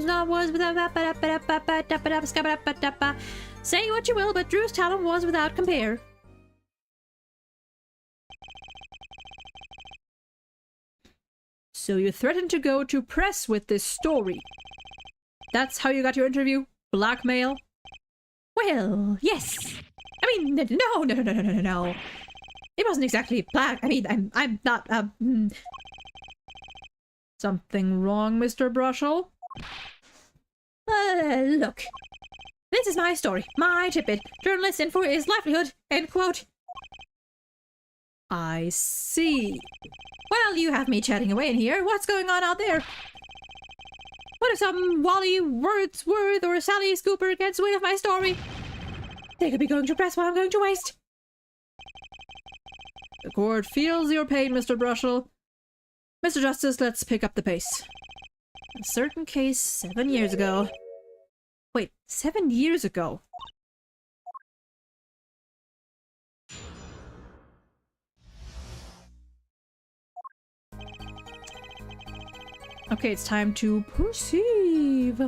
Say what you will, but Drew's talent was without compare. So you threatened to go to press with this story. That's how you got your interview? Blackmail? Well, yes. I mean, no. It wasn't exactly black. I mean, I'm not, Something wrong, Mr. Brushel? Look. This is my story, my tidbit. Journalist in for his livelihood, end quote. I see. Well, you have me chatting away in here. What's going on out there? What if some Wally Wordsworth or Sally Scooper gets wind of my story? They could be going to press while I'm going to waste. The court feels your pain, Mr. Brushel. Mr. Justice, let's pick up the pace. A certain case 7 years ago. Wait, 7 years ago? Okay, it's time to perceive.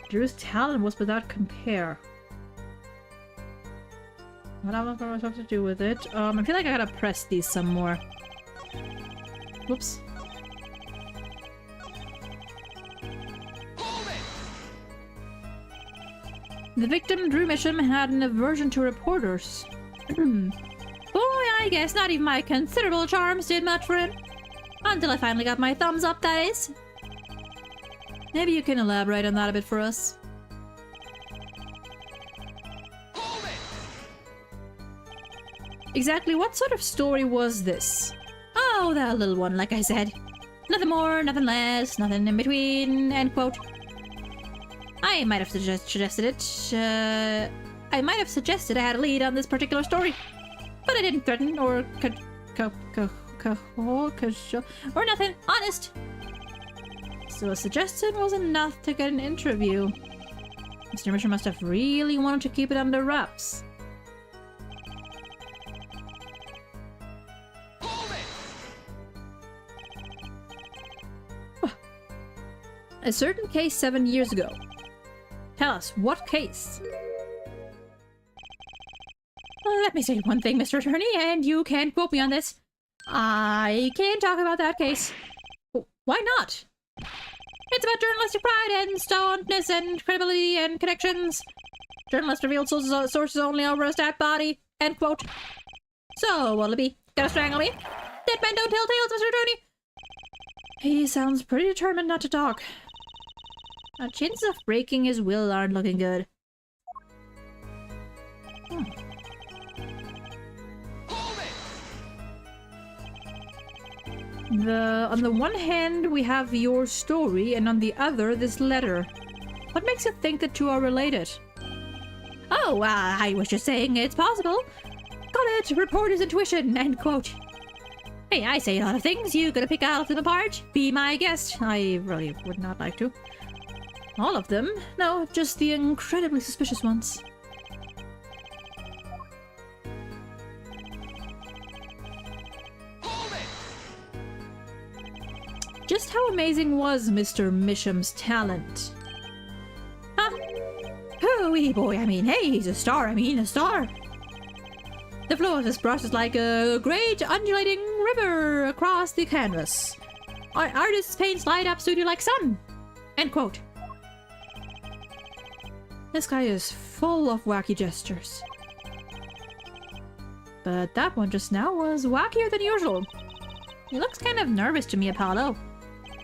Drew's talent was without compare. What am I supposed to do with it? I feel like I gotta press these some more. Whoops. The victim, Drew Misham, had an aversion to reporters. Boy, I guess not even my considerable charms did much for him. Until I finally got my thumbs up, that is. Maybe you can elaborate on that a bit for us. Exactly what sort of story was this? Oh, that little one, like I said. Nothing more, nothing less, nothing in between, end quote. I might have suggested it. I might have suggested I had a lead on this particular story. But I didn't threaten or or nothing, honest. So a suggestion was enough to get an interview. Mr. Misher must have really wanted to keep it under wraps. A certain case 7 years ago. Tell us, what case? Let me say one thing, Mr. Attorney, and you can quote me on this. I can't talk about that case. Why not? It's about journalistic pride and staunchness and credibility and connections. Journalists revealed sources only over a stat body, end quote. So, what'll it be? Gonna strangle me? Dead men don't tell tales, Mr. Attorney. He sounds pretty determined not to talk. Chances of breaking his will aren't looking good. Hold it! On the one hand, we have your story, and on the other, this letter. What makes you think the two are related? Oh, I was just saying it's possible. Call it reporter's intuition, end quote. Hey, I say a lot of things. You gonna pick all of them apart? Be my guest. I really would not like to. All of them? No, just the incredibly suspicious ones. Hold it! Just how amazing was Mr. Misham's talent? Huh? Hooey boy, I mean, hey, he's a star, a star. The flow of his brush is like a great undulating river across the canvas. Our artist's paints light up studio like sun. End quote. This guy is full of wacky gestures. But that one just now was wackier than usual. He looks kind of nervous to me, Apollo.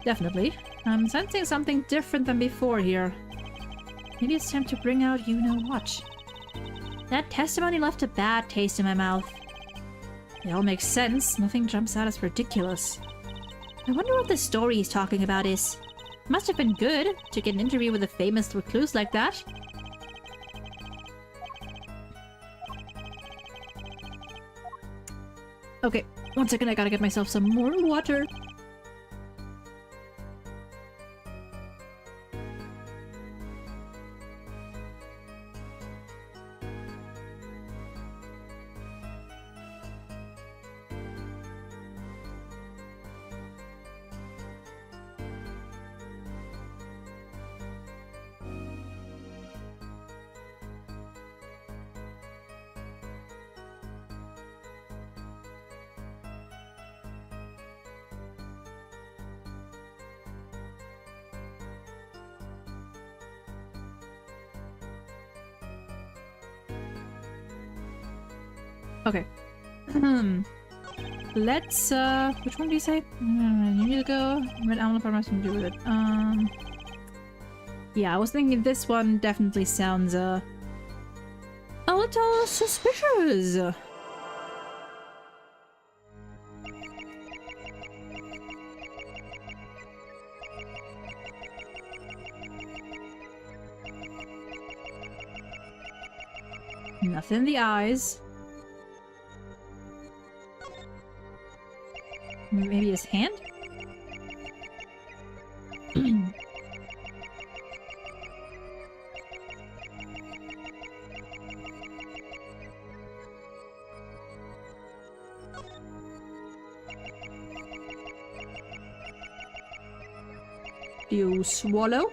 Definitely. I'm sensing something different than before here. Maybe it's time to bring out you-know-what. That testimony left a bad taste in my mouth. It all makes sense. Nothing jumps out as ridiculous. I wonder what the story he's talking about is. Must have been good to get an interview with a famous recluse like that. Okay, 1 second, I gotta get myself some more water. Okay. Let's, which one do you say? You need to go. Red Omelette Farm has something to do with it. Yeah, I was thinking this one definitely sounds, a little suspicious. Nothing in the eyes. Maybe his hand? Do you swallow?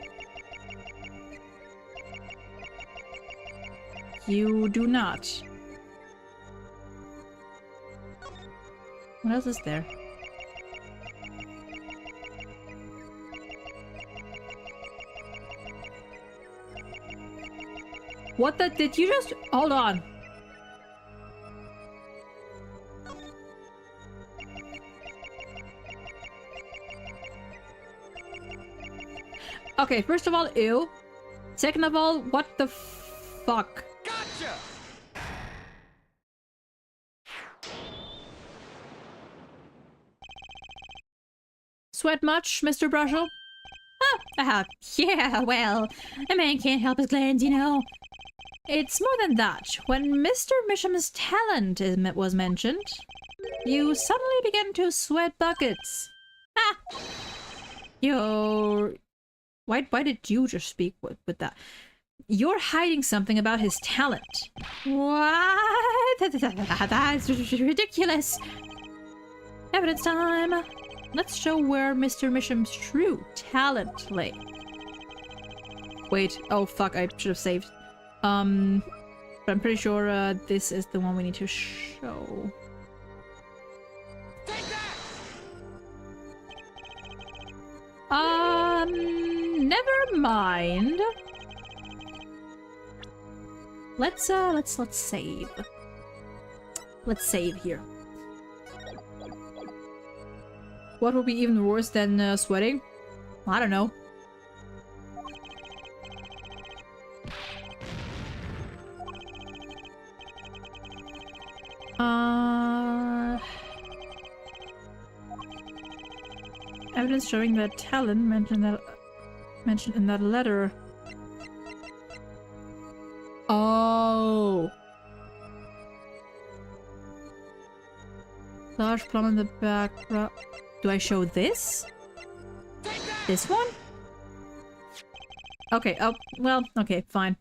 You do not. What else is there? What the? Did you just... Hold on. Okay, first of all, ew. Second of all, what the fuck? Gotcha! Sweat much, Mr. Brushel? Yeah, well, a man can't help his glands, you know. It's more than that. When Mr. Misham's talent was mentioned, you suddenly began to sweat buckets. Ah! Why did you just speak with that? You're hiding something about his talent. What? That's ridiculous. Evidence time. Let's show where Mr. Misham's true talent lay. Wait, oh fuck, I should have saved. But I'm pretty sure this is the one we need to show. Take that! Never mind. Let's save. Let's save here. What would be even worse than sweating? I don't know. evidence showing that Talon mentioned in that letter. Oh. Large plum in the background. Do I show this? This one? Okay, oh, well, okay, fine.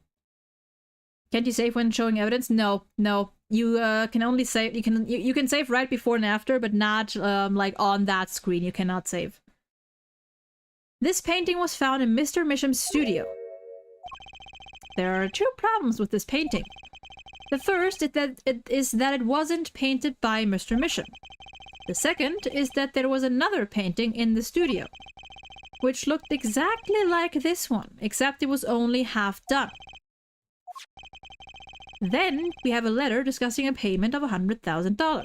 Can't you save when showing evidence? No, no. You can only save, you can save right before and after, but not like on that screen. You cannot save. This painting was found in Mr. Misham's studio. There are two problems with this painting. The first is that it wasn't painted by Mr. Misham. The second is that there was another painting in the studio, which looked exactly like this one, except it was only half done. Then we have a letter discussing a payment of $100,000.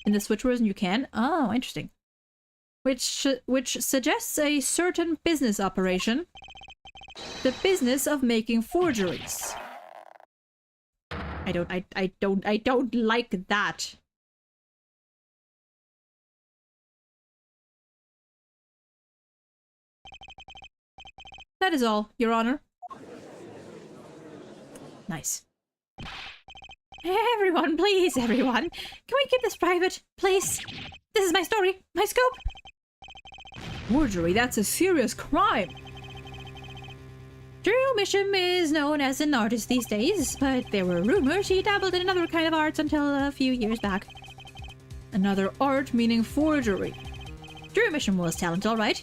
In the Switch version you can. Oh, interesting. Which suggests a certain business operation. The business of making forgeries. I don't like that. That is all, Your Honor. Nice. Everyone, please, everyone. Can we keep this private, please? This is my story, my scoop. Forgery, that's a serious crime. Drew Misham is known as an artist these days, but there were rumors he dabbled in another kind of arts until a few years back. Another art meaning forgery. Drew Misham was talented, all right.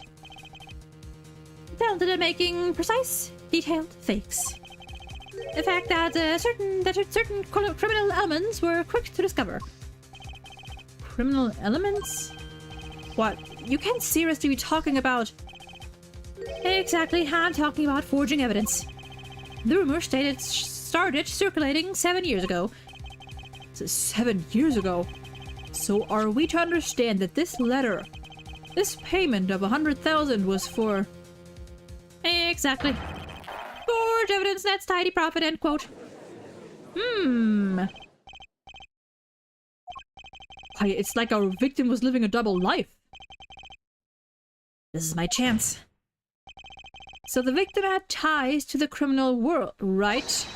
Talented at making precise, detailed fakes. The fact that certain criminal elements were quick to discover. Criminal elements? What? You can't seriously be talking about... Exactly, I'm talking about forging evidence. The rumor started circulating 7 years ago. 7 years ago? So are we to understand that this letter, this payment of $100,000 was for... Exactly. Forged evidence that's tidy profit, end quote. Why, it's like our victim was living a double life. This is my chance. So the victim had ties to the criminal world, right?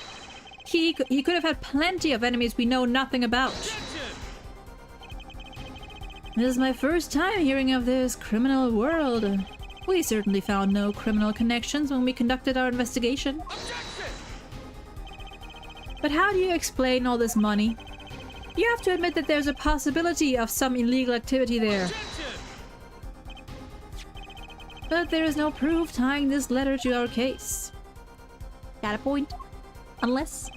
He could have had plenty of enemies we know nothing about. This is my first time hearing of this criminal world. We certainly found no criminal connections when we conducted our investigation. But how do you explain all this money? You have to admit that there's a possibility of some illegal activity there. But there is no proof tying this letter to our case. Got a point? Unless...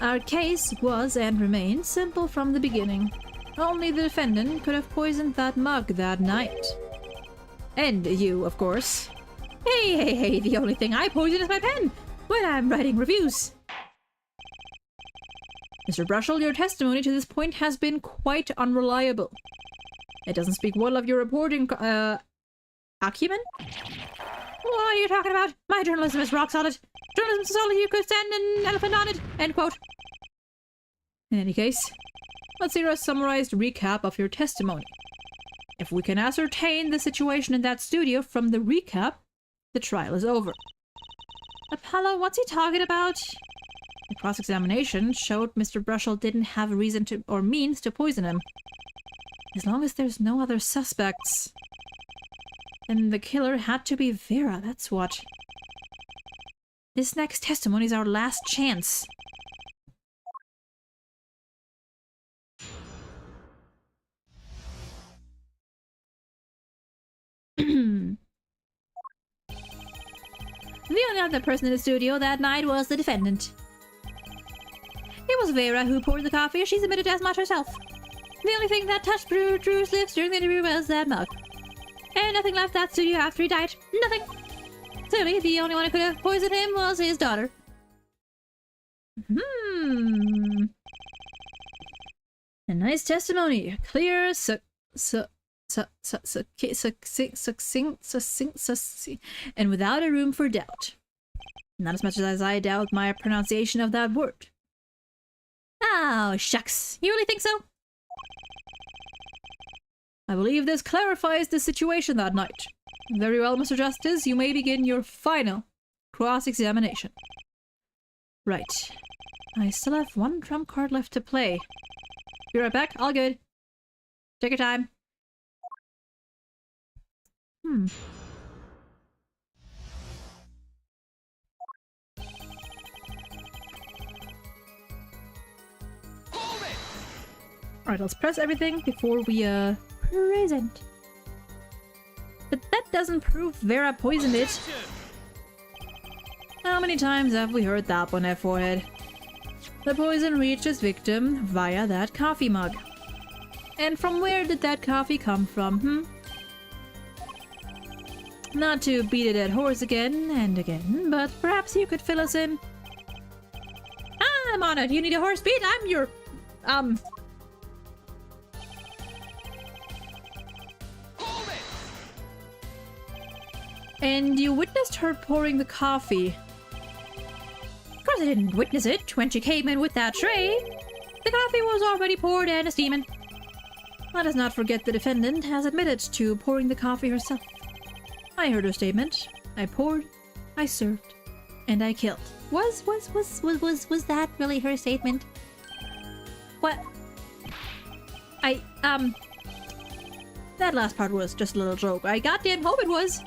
Our case was and remains simple from the beginning. Only the defendant could have poisoned that mug that night. And you, of course. Hey, the only thing I poison is my pen when I'm writing reviews. Mr. Brushell, your testimony to this point has been quite unreliable. It doesn't speak well of your reporting, acumen? What are you talking about? My journalism is rock solid. Journalism is solid, you could stand an elephant on it, end quote. In any case, let's hear a summarized recap of your testimony. If we can ascertain the situation in that studio from the recap, the trial is over. Apollo, what's he talking about? The cross-examination showed Mr. Brushell didn't have a reason to or means to poison him. As long as there's no other suspects. Then the killer had to be Vera, that's what. This next testimony is our last chance. The only other person in the studio that night was the defendant. It was Vera who poured the coffee. She's admitted as much herself. The only thing that touched Drew's lips during the interview was that mug. And nothing left that studio after he died. Nothing. Clearly, the only one who could have poisoned him was his daughter. A nice testimony. Clear, succinct, and without a room for doubt. Not as much as I doubt my pronunciation of that word. Oh, shucks. You really think so? I believe this clarifies the situation that night. Very well, Mr. Justice, you may begin your final cross-examination. Right. I still have one trump card left to play. Be right back. All good. Take your time. Hold it! Alright, let's press everything before we, present. But that doesn't prove Vera poisoned it. How many times have we heard that on our forehead? The poison reached its victim via that coffee mug. And from where did that coffee come from, Not to beat a dead horse again and again, but perhaps you could fill us in. I'm on it. You need a horse beat? I'm your... Hold it! And you witnessed her pouring the coffee. Of course I didn't witness it when she came in with that tray. The coffee was already poured and steaming. Let us not forget the defendant has admitted to pouring the coffee herself. I heard her statement. I poured, I served, and I killed. Was that really her statement? What? That last part was just a little joke. I goddamn hope it was.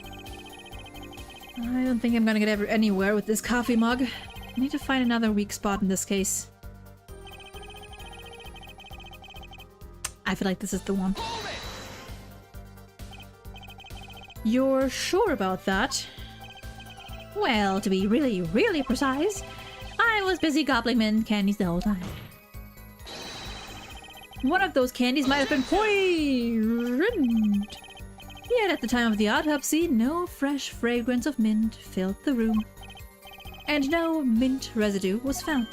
I don't think I'm gonna get anywhere with this coffee mug. I need to find another weak spot in this case. I feel like this is the one. Hold it! You're sure about that? Well, to be really, really precise, I was busy gobbling mint candies the whole time. One of those candies might have been poisoned. Yet at the time of the autopsy, no fresh fragrance of mint filled the room. And no mint residue was found.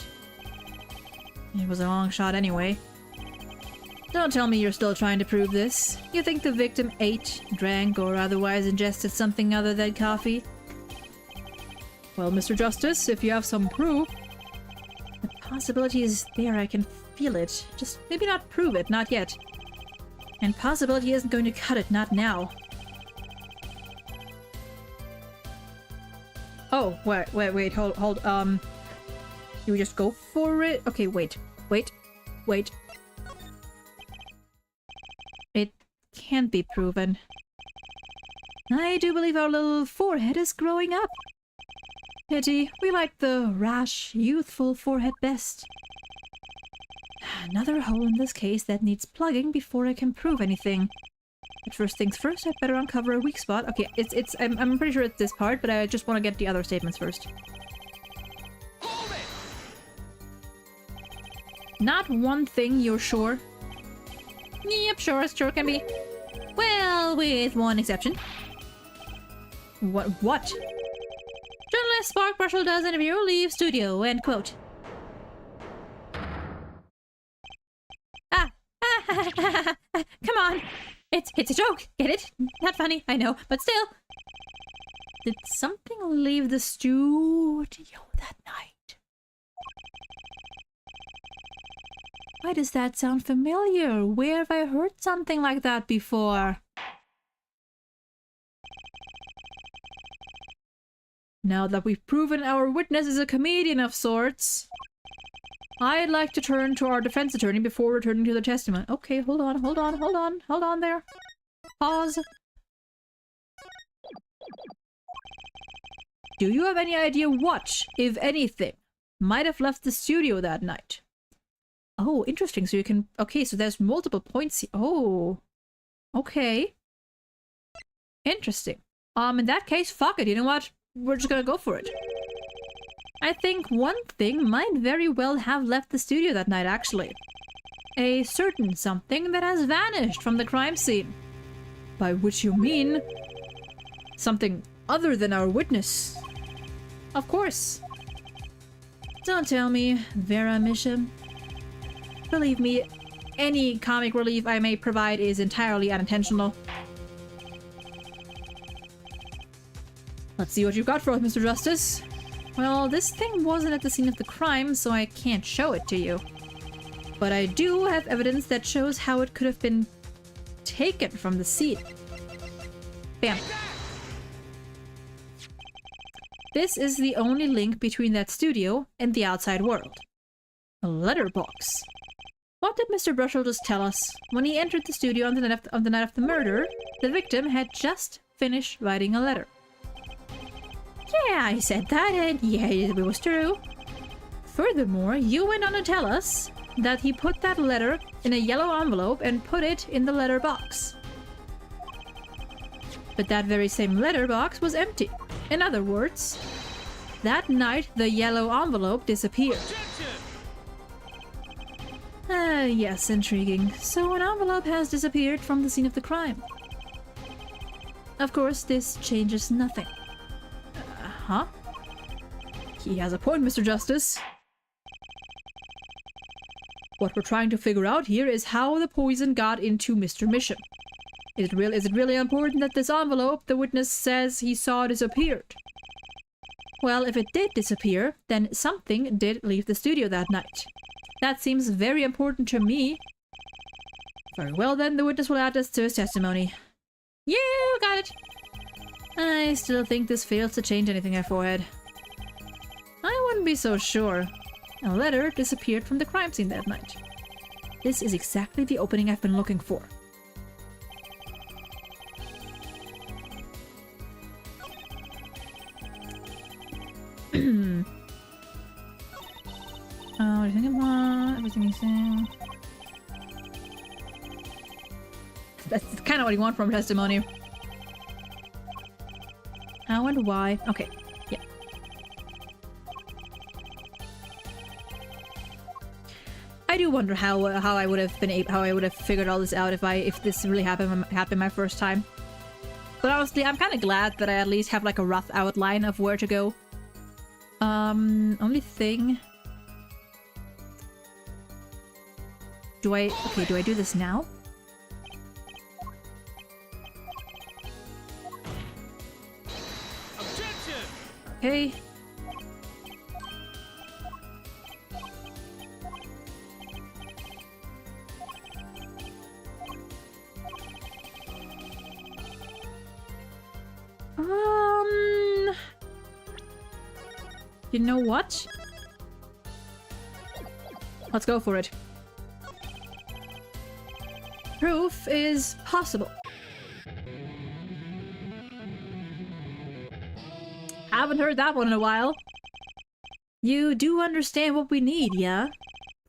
It was a long shot anyway. Don't tell me you're still trying to prove this. You think the victim ate, drank, or otherwise ingested something other than coffee? Well, Mr. Justice, if you have some proof... The possibility is there, I can feel it. Just maybe not prove it, not yet. And possibility isn't going to cut it, not now. Oh, wait, hold, you just go for it? Okay, wait. It can't be proven. I do believe our little forehead is growing up. Pity, we like the rash, youthful forehead best. Another hole in this case that needs plugging before I can prove anything. But first things first, I'd better uncover a weak spot. Okay, I'm pretty sure it's this part, but I just want to get the other statements first. Hold it! Not one thing, you're sure? Yep, sure can be. Well, with one exception. What? Journalist Spark Marshall does interview, leave studio, end quote. Come on! It's a joke, get it? Not funny, I know, but still. Did something leave the studio that night? Why does that sound familiar? Where have I heard something like that before? Now that we've proven our witness is a comedian of sorts, I'd like to turn to our defense attorney before returning to the testament. Okay, hold on there. Pause. Do you have any idea what, if anything, might have left the studio that night? Oh, interesting. So you can... Okay, so there's multiple points here. Oh. Okay. Interesting. In that case, fuck it. You know what? We're just gonna go for it. I think one thing might very well have left the studio that night, actually. A certain something that has vanished from the crime scene. By which you mean... something other than our witness. Of course. Don't tell me, Vera Misham. Believe me, any comic relief I may provide is entirely unintentional. Let's see what you've got for us, Mr. Justice. Well, this thing wasn't at the scene of the crime, so I can't show it to you. But I do have evidence that shows how it could have been taken from the scene. Bam. This is the only link between that studio and the outside world. A letterbox. What did Mr. Brushell just tell us? When he entered the studio on the night of the murder, the victim had just finished writing a letter. Yeah, I said that, and yeah, it was true. Furthermore, you went on to tell us that he put that letter in a yellow envelope and put it in the letterbox. But that very same letterbox was empty. In other words, that night the yellow envelope disappeared. Yes, intriguing. So an envelope has disappeared from the scene of the crime. Of course, this changes nothing. Huh? He has a point, Mr. Justice. What we're trying to figure out here is how the poison got into Mr. Mission. Is it really important that this envelope the witness says he saw disappeared? Well, if it did disappear, then something did leave the studio that night. That seems very important to me. Very well then, the witness will add this to his testimony. Yeah, got it! I still think this fails to change anything at forehead. I wouldn't be so sure. A letter disappeared from the crime scene that night. This is exactly the opening I've been looking for. What do you think about everything he's saying? That's kind of what you want from testimony. How and why? Okay, yeah. I do wonder how I would have figured all this out if this really happened my first time. But honestly, I'm kind of glad that I at least have like a rough outline of where to go. Only thing. Do I do this now? Objection! Okay. You know what? Let's go for it. Proof is possible. Haven't heard that one in a while. You do understand what we need, yeah?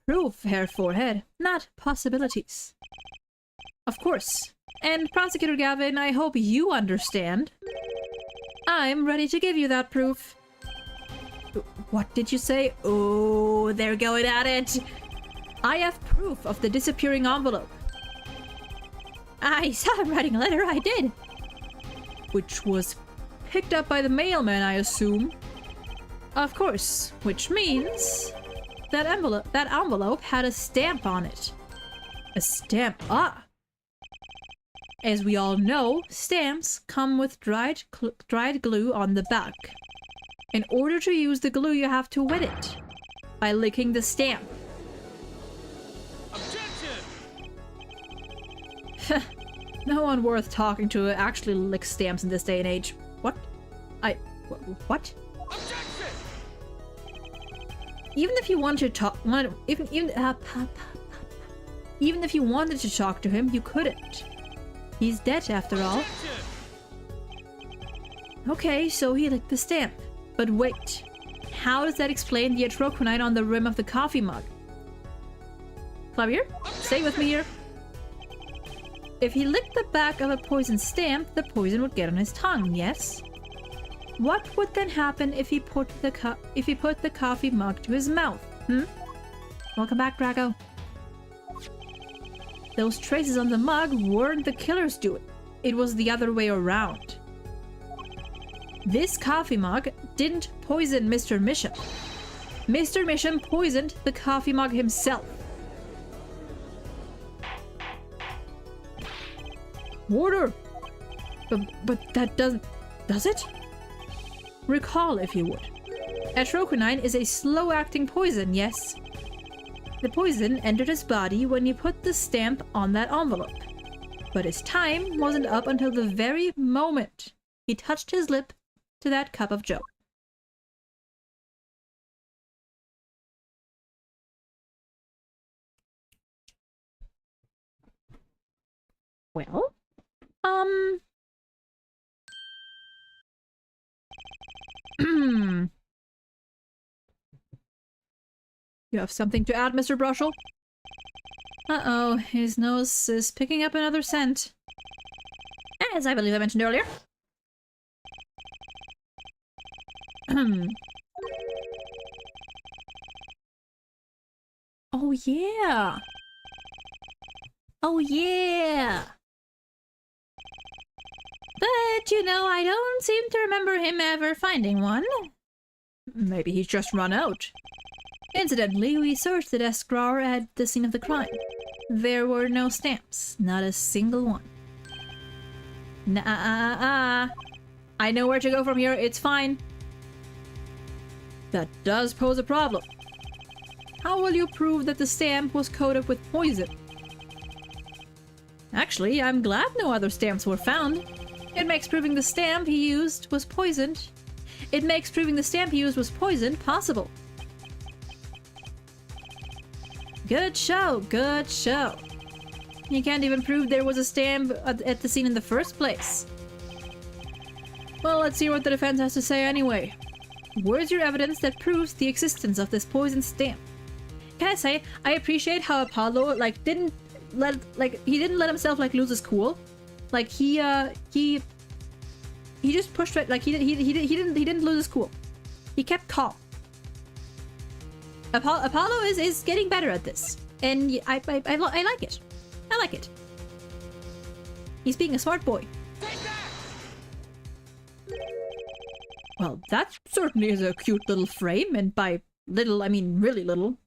Proof, Herr Forehead, not possibilities. Of course. And Prosecutor Gavin, I hope you understand. I'm ready to give you that proof. What did you say? Oh, they're going at it. I have proof of the disappearing envelope. I saw him writing a letter, I did. Which was picked up by the mailman, I assume. Of course, which means that envelope had a stamp on it. A stamp, ah! As we all know, stamps come with dried glue on the back. In order to use the glue, you have to wet it by licking the stamp. Objection! No one worth talking to actually licks stamps in this day and age. What? What? Objection! Even if you wanted to talk, even if you wanted to talk to him, you couldn't. He's dead after all. Objection! Okay, so he licked the stamp. But wait, how does that explain the atroquinite on the rim of the coffee mug? Clavier, stay with me here. If he licked the back of a poison stamp, the poison would get on his tongue, yes? What would then happen if he put the coffee mug to his mouth? Welcome back, Drago. Those traces on the mug weren't the killer's doing. It was the other way around. This coffee mug didn't poison Mr. Mission. Mr. Mission poisoned the coffee mug himself. Water! But that doesn't... Does it? Recall, if you would. Atroquinine is a slow-acting poison, yes? The poison entered his body when you put the stamp on that envelope. But his time wasn't up until the very moment he touched his lip to that cup of joe. Well, You have something to add, Mr. Brushel? Uh-oh, his nose is picking up another scent. As I believe I mentioned earlier. Oh yeah! Oh yeah! But, you know, I don't seem to remember him ever finding one. Maybe he's just run out. Incidentally, we searched the desk drawer at the scene of the crime. There were no stamps, not a single one. Nah, I know where to go from here, it's fine. That does pose a problem. How will you prove that the stamp was coated with poison? Actually, I'm glad no other stamps were found. It makes proving the stamp he used was poisoned. It makes proving the stamp he used was poisoned possible. Good show, good show. You can't even prove there was a stamp at the scene in the first place. Well, let's see what the defense has to say anyway. Where's your evidence that proves the existence of this poisoned stamp? Can I say, I appreciate how Apollo, didn't let himself, lose his cool. Like, he just pushed it, he didn't lose his cool. He kept calm. Apollo is getting better at this, and I like it. I like it. He's being a smart boy. Well, that certainly is a cute little frame, and by little, I mean really little.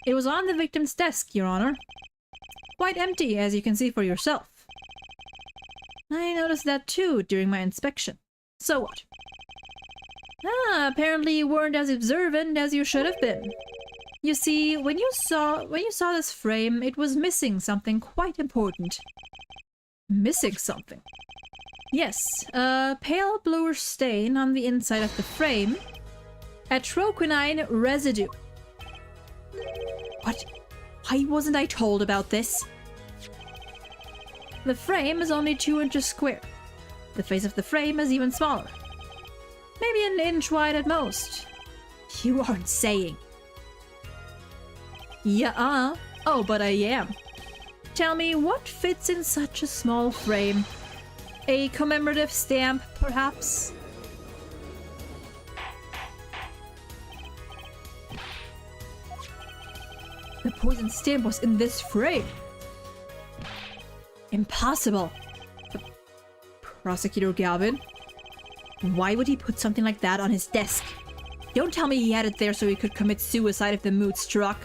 It was on the victim's desk, Your Honor. Quite empty, as you can see for yourself. I noticed that too during my inspection. So what? Apparently you weren't as observant as you should have been. You see, when you saw this frame, it was missing something quite important. Missing something? Yes, a pale bluish stain on the inside of the frame. Atroquinine residue. What? Why wasn't I told about this? The frame is only 2 inches square. The face of the frame is even smaller. Maybe an inch wide at most. You aren't saying. Yeah, oh, but I am. Tell me, what fits in such a small frame? A commemorative stamp, perhaps? The poison stamp was in this frame. Impossible. Prosecutor Galvin? Why would he put something like that on his desk? Don't tell me he had it there so he could commit suicide if the mood struck.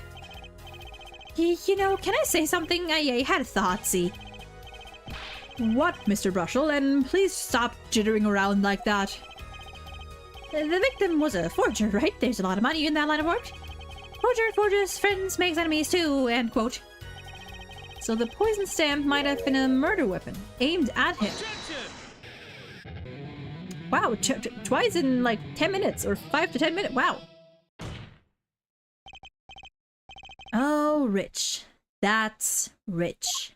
You know, can I say something? I had a thought, see. What, Mr. Brushel? And please stop jittering around like that. The victim was a forger, right? There's a lot of money in that line of work. Forger forges, friends makes enemies too, end quote. So the poison stamp might have been a murder weapon, aimed at him. Wow, twice in 10 minutes, or 5 to 10 minutes, wow. Oh, rich. That's rich.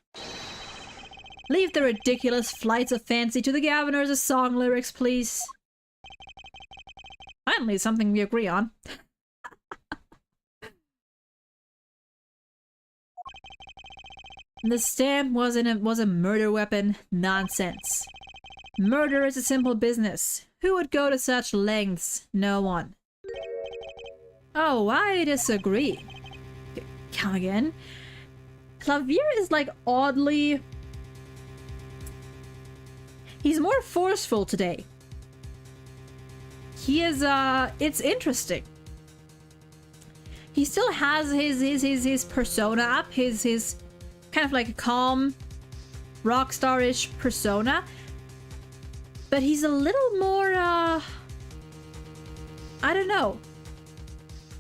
Leave the ridiculous flights of fancy to the Gaviners as song lyrics, please. Finally, something we agree on. The stamp was a murder weapon. Nonsense. Murder is a simple business. Who would go to such lengths? No one. Oh, I disagree. Come again? Clavier is oddly... He's more forceful today. He is, it's interesting. He still has his persona up, his kind of a calm, rockstar-ish persona. But he's a little more, I don't know.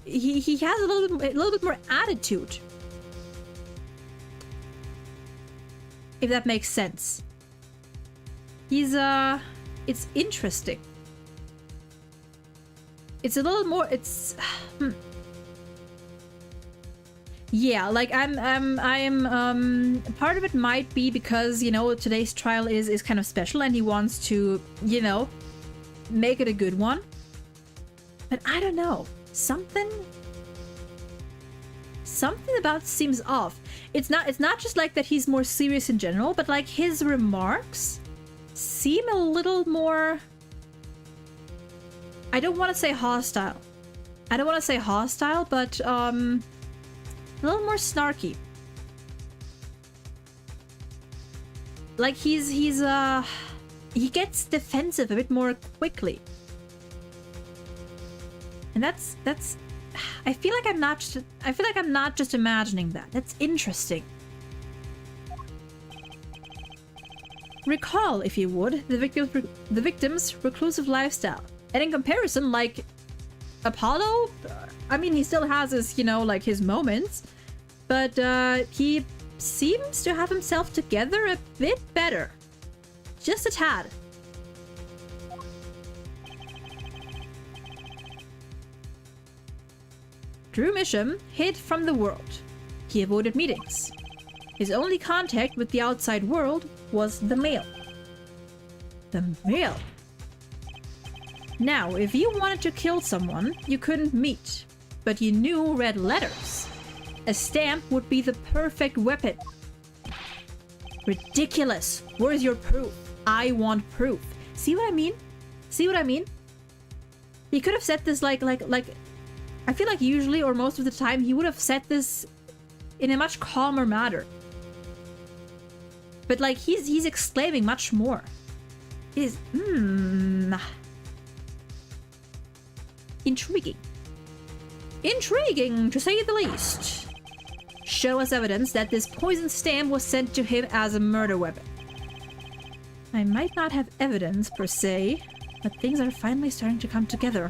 He has a little bit more attitude. if that makes sense. He's, it's interesting. It's a little more, it's... Yeah, like part of it might be because, you know, today's trial is kind of special and he wants to, you know, make it a good one. But I don't know. Something about seems off. It's not just like that he's more serious in general, but like his remarks seem a little more... I don't want to say hostile. But a little more snarky. Like he gets defensive a bit more quickly. And that's I feel like I'm not just imagining that. That's interesting. Recall, if you would, the victim's reclusive lifestyle. And in comparison, like Apollo, I mean, he still has his, you know, like his moments, but he seems to have himself together a bit better. Just a tad. Drew Misham hid from the world. He avoided meetings. His only contact with the outside world was the mail. The mail? Now, if you wanted to kill someone, you couldn't meet, but you knew red letters. A stamp would be the perfect weapon. Ridiculous. Where's your proof? I want proof. See what I mean? See what I mean? He could have said this like I feel like usually or most of the time he would have said this in a much calmer manner. But like he's exclaiming much more. He's intriguing. Intriguing, to say the least. Show us evidence that this poison stamp was sent to him as a murder weapon. I might not have evidence per se, but things are finally starting to come together.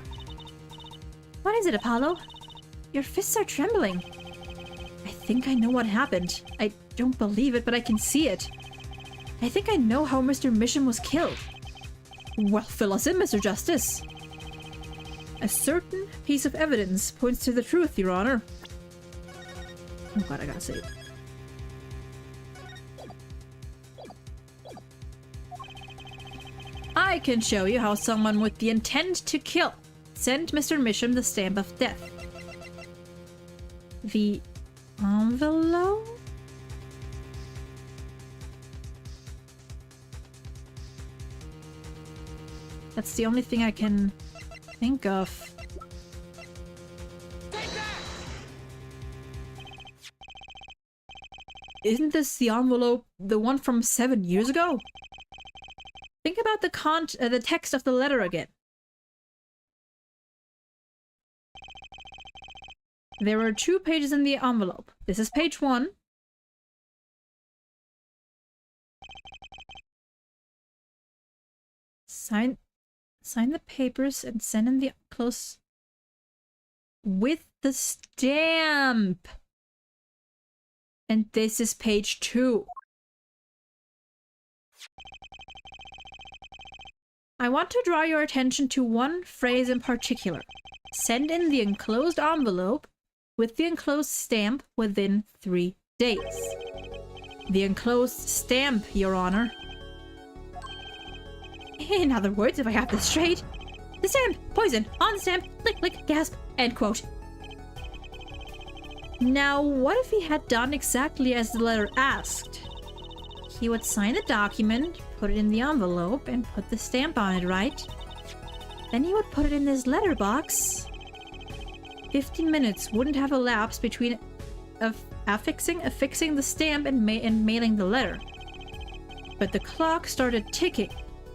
What is it, Apollo? Your fists are trembling. I think I know what happened. I don't believe it, but I can see it. I think I know how Mr. Mission was killed. Well, fill us in, Mr. Justice. A certain piece of evidence points to the truth, Your Honor. Oh god, I gotta say it. I can show you how someone with the intent to kill sent Mr. Misham the stamp of death. The envelope? That's the only thing I can think of. Isn't this the envelope, the one from 7 years ago? Think about the text of the letter again. There are 2 pages in the envelope. This is page 1. Sign the papers and send in the close with the stamp. And this is page 2. I want to draw your attention to one phrase in particular. Send in the enclosed envelope with the enclosed stamp within 3 days. The enclosed stamp, Your Honor. In other words, if I have this straight, the stamp, poison, on the stamp, lick, lick, gasp, end quote. Now, what if he had done exactly as the letter asked? He would sign the document, put it in the envelope, and put the stamp on it, right? Then he would put it in this letterbox. 15 minutes wouldn't have elapsed between affixing the stamp and mailing the letter. But the clock started ticking,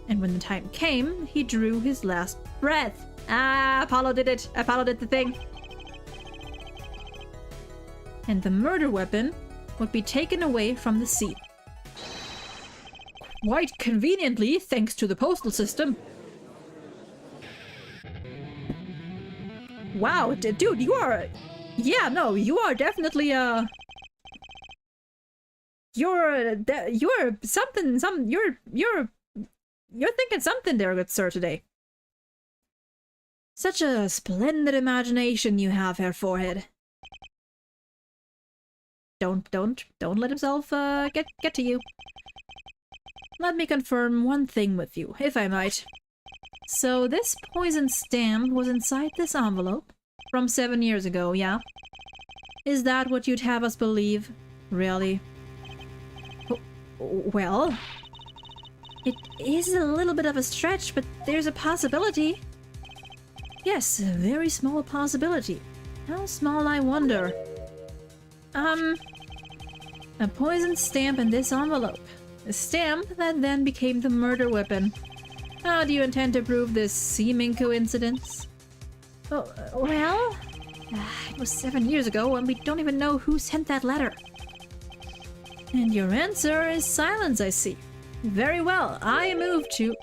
and when the time came, he drew his last breath. Ah, Apollo did it! Apollo did the thing! And the murder weapon would be taken away from the scene. Quite conveniently, thanks to the postal system. Wow, dude, you are... Yeah, no, you are definitely, you're something, you're thinking something there, good sir, today. Such a splendid imagination you have, Herr Forehead. Don't let himself get to you. Let me confirm one thing with you, if I might. So this poison stamp was inside this envelope from 7 years ago, yeah? Is that what you'd have us believe? Really? Well, it is a little bit of a stretch, but there's a possibility. Yes, a very small possibility. How small, I wonder? A poison stamp in this envelope. A stamp that then became the murder weapon. How do you intend to prove this seeming coincidence? Oh, well, it was 7 years ago and we don't even know who sent that letter. And your answer is silence, I see. Very well, I move to...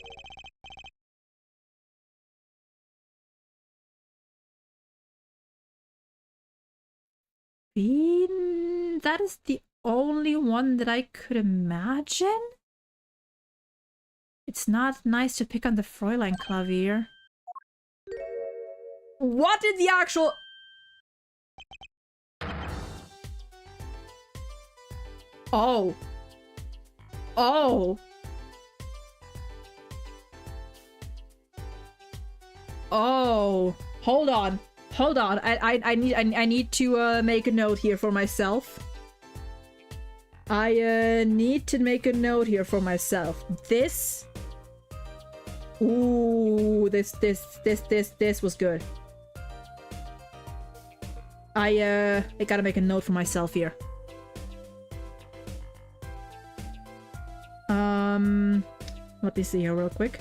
That is the only one that I could imagine? It's not nice to pick on the Fräulein Klavier. What did the actual... Oh. Oh. Oh. Hold on. Hold on. I need to make a note here for myself. I need to make a note here for myself. This... Ooh, this was good. I gotta make a note for myself here. Let me see here real quick.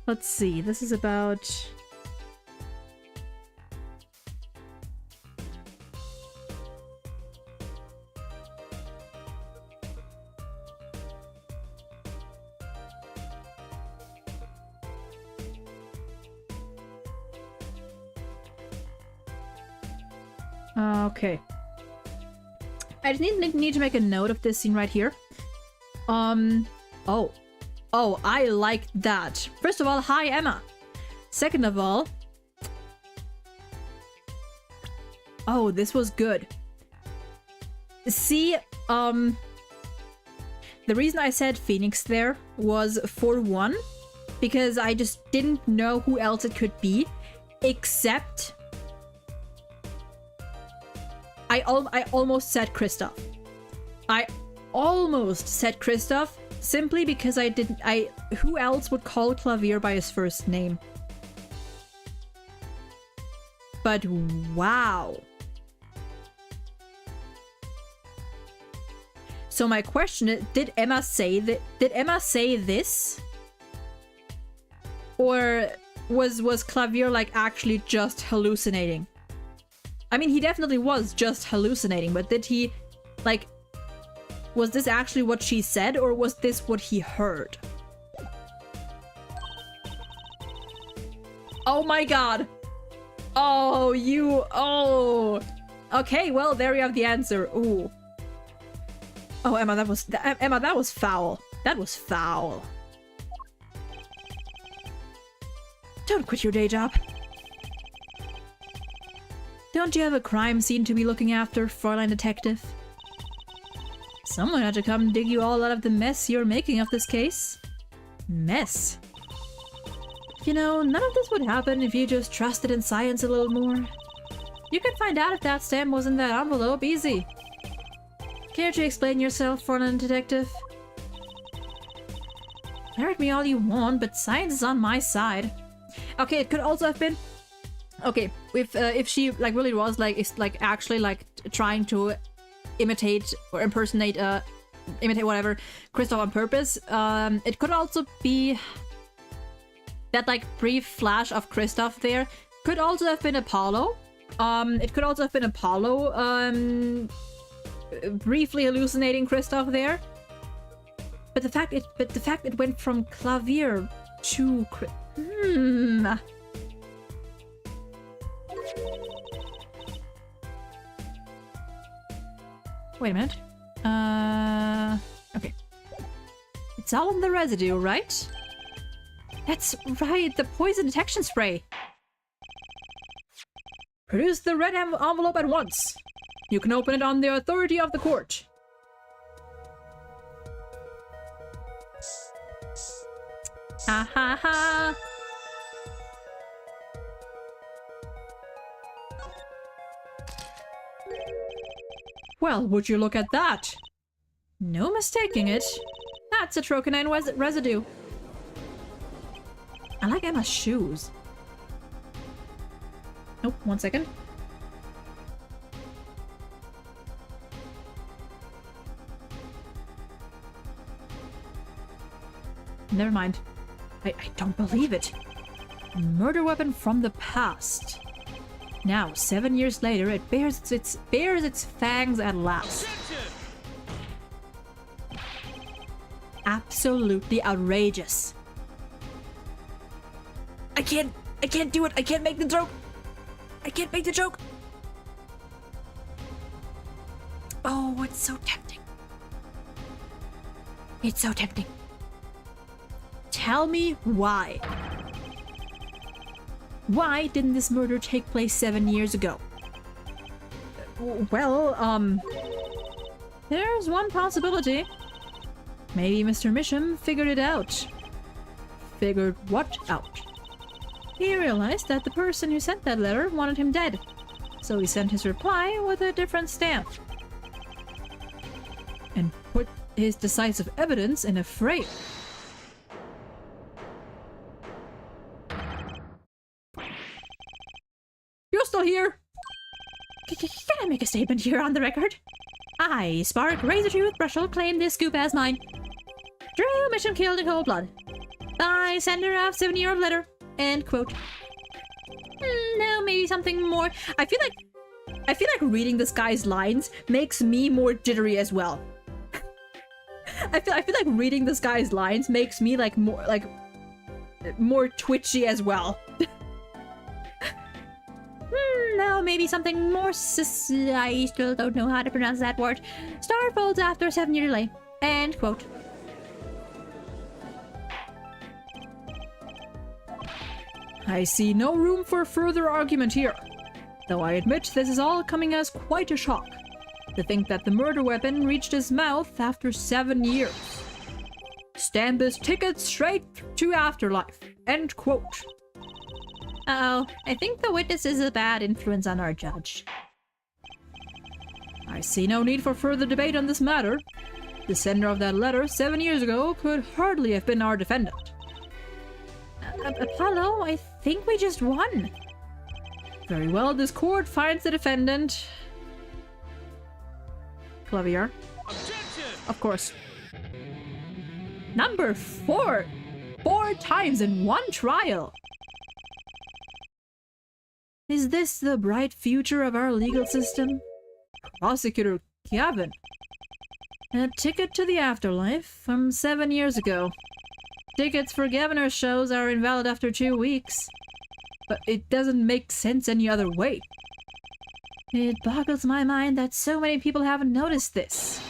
Let's see. This is about... Okay. I just need to make a note of this scene right here. Oh. Oh, I like that. First of all, hi, Emma. Second of all... Oh, this was good. See, the reason I said Phoenix there was, for one, because I just didn't know who else it could be, except... I almost said Kristoff. I almost said Kristoff, simply because who else would call Klavier by his first name? But wow. So my question is, did Emma say this? Or was Klavier like actually just hallucinating? I mean, he definitely was just hallucinating, but did he, like, was this actually what she said, or was this what he heard? Oh my god! Oh, oh! Okay, well, there you have the answer. Ooh. Oh, Emma, that was foul. That was foul. Don't quit your day job. Don't you have a crime scene to be looking after, Fräulein Detective? Someone had to come dig you all out of the mess you're making of this case. Mess? You know, none of this would happen if you just trusted in science a little more. You could find out if that stamp was in that envelope easy. Care to explain yourself, Fräulein Detective? Parrot me all you want, but science is on my side. Okay, it could also have been... Okay, if she like really was like actually like trying to imitate or impersonate imitate whatever Kristoff on purpose, it could also be that like brief flash of Kristoff there could also have been Apollo. It could also have been Apollo briefly hallucinating Kristoff there. But the fact it went from clavier to Wait a minute. Okay. It's all in the residue, right? That's right, the poison detection spray. Produce the red envelope at once. You can open it on the authority of the court. Ha ha ha. Well, would you look at that? No mistaking it. That's a trocanine residue. I like Emma's shoes. Nope, 1 second. Never mind. I don't believe it. A murder weapon from the past. Now, 7 years later, it bears its fangs at last. Absolutely outrageous. I can't do it. I can't make the joke. I can't make the joke. Oh, it's so tempting. It's so tempting. Tell me why. Why didn't this murder take place 7 years ago? Well, there's one possibility. Maybe Mr. Misham figured it out. Figured what out? He realized that the person who sent that letter wanted him dead, so he sent his reply with a different stamp. And put his decisive evidence in a frame. You're still here? Can I make a statement here on the record? I, Spark Razortooth Brushel, claim this scoop as mine. Drew Misham killed in cold blood. By sender of 7-year-old letter. End quote. No, maybe something more. I feel like reading this guy's lines makes me more jittery as well. I feel like reading this guy's lines makes me more twitchy as well. No, maybe something more I still don't know how to pronounce that word. Star folds after a 7-year delay. End quote. I see no room for further argument here. Though I admit this is all coming as quite a shock. To think that the murder weapon reached his mouth after 7 years. Stamp his ticket straight to afterlife. End quote. Uh-oh, I think the witness is a bad influence on our judge. I see no need for further debate on this matter. The sender of that letter 7 years ago could hardly have been our defendant. Apollo, I think we just won. Very well, this court finds the defendant... Clavier. Objection! Of course. Number 4! 4 times in one trial! Is this the bright future of our legal system? Prosecutor Gavin. A ticket to the afterlife from 7 years ago. Tickets for Governor's shows are invalid after 2 weeks. But it doesn't make sense any other way. It boggles my mind that so many people haven't noticed this.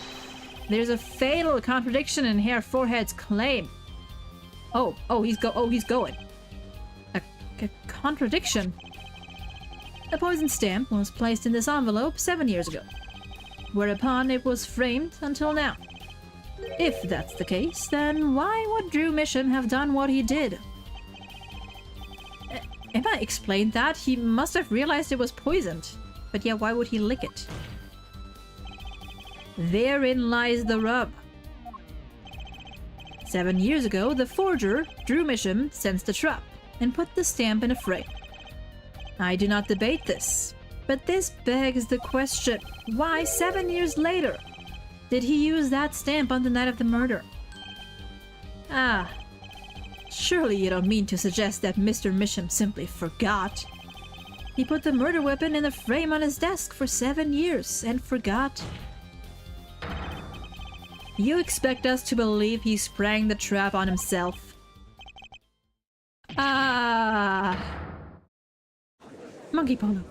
There's a fatal contradiction in Herr Forehead's claim. He's going. A contradiction. A poison stamp was placed in this envelope 7 years ago, whereupon it was framed until now. If that's the case, then why would Drew Misham have done what he did? Emma explained that he must have realized it was poisoned, but yeah, why would he lick it? Therein lies the rub. 7 years ago, the forger, Drew Misham, sensed the trap and put the stamp in a frame. I do not debate this, but this begs the question, why 7 years later did he use that stamp on the night of the murder? Ah, surely you don't mean to suggest that Mr. Misham simply forgot. He put the murder weapon in a frame on his desk for 7 years and forgot. You expect us to believe he sprang the trap on himself? Ah. Monkey Polo.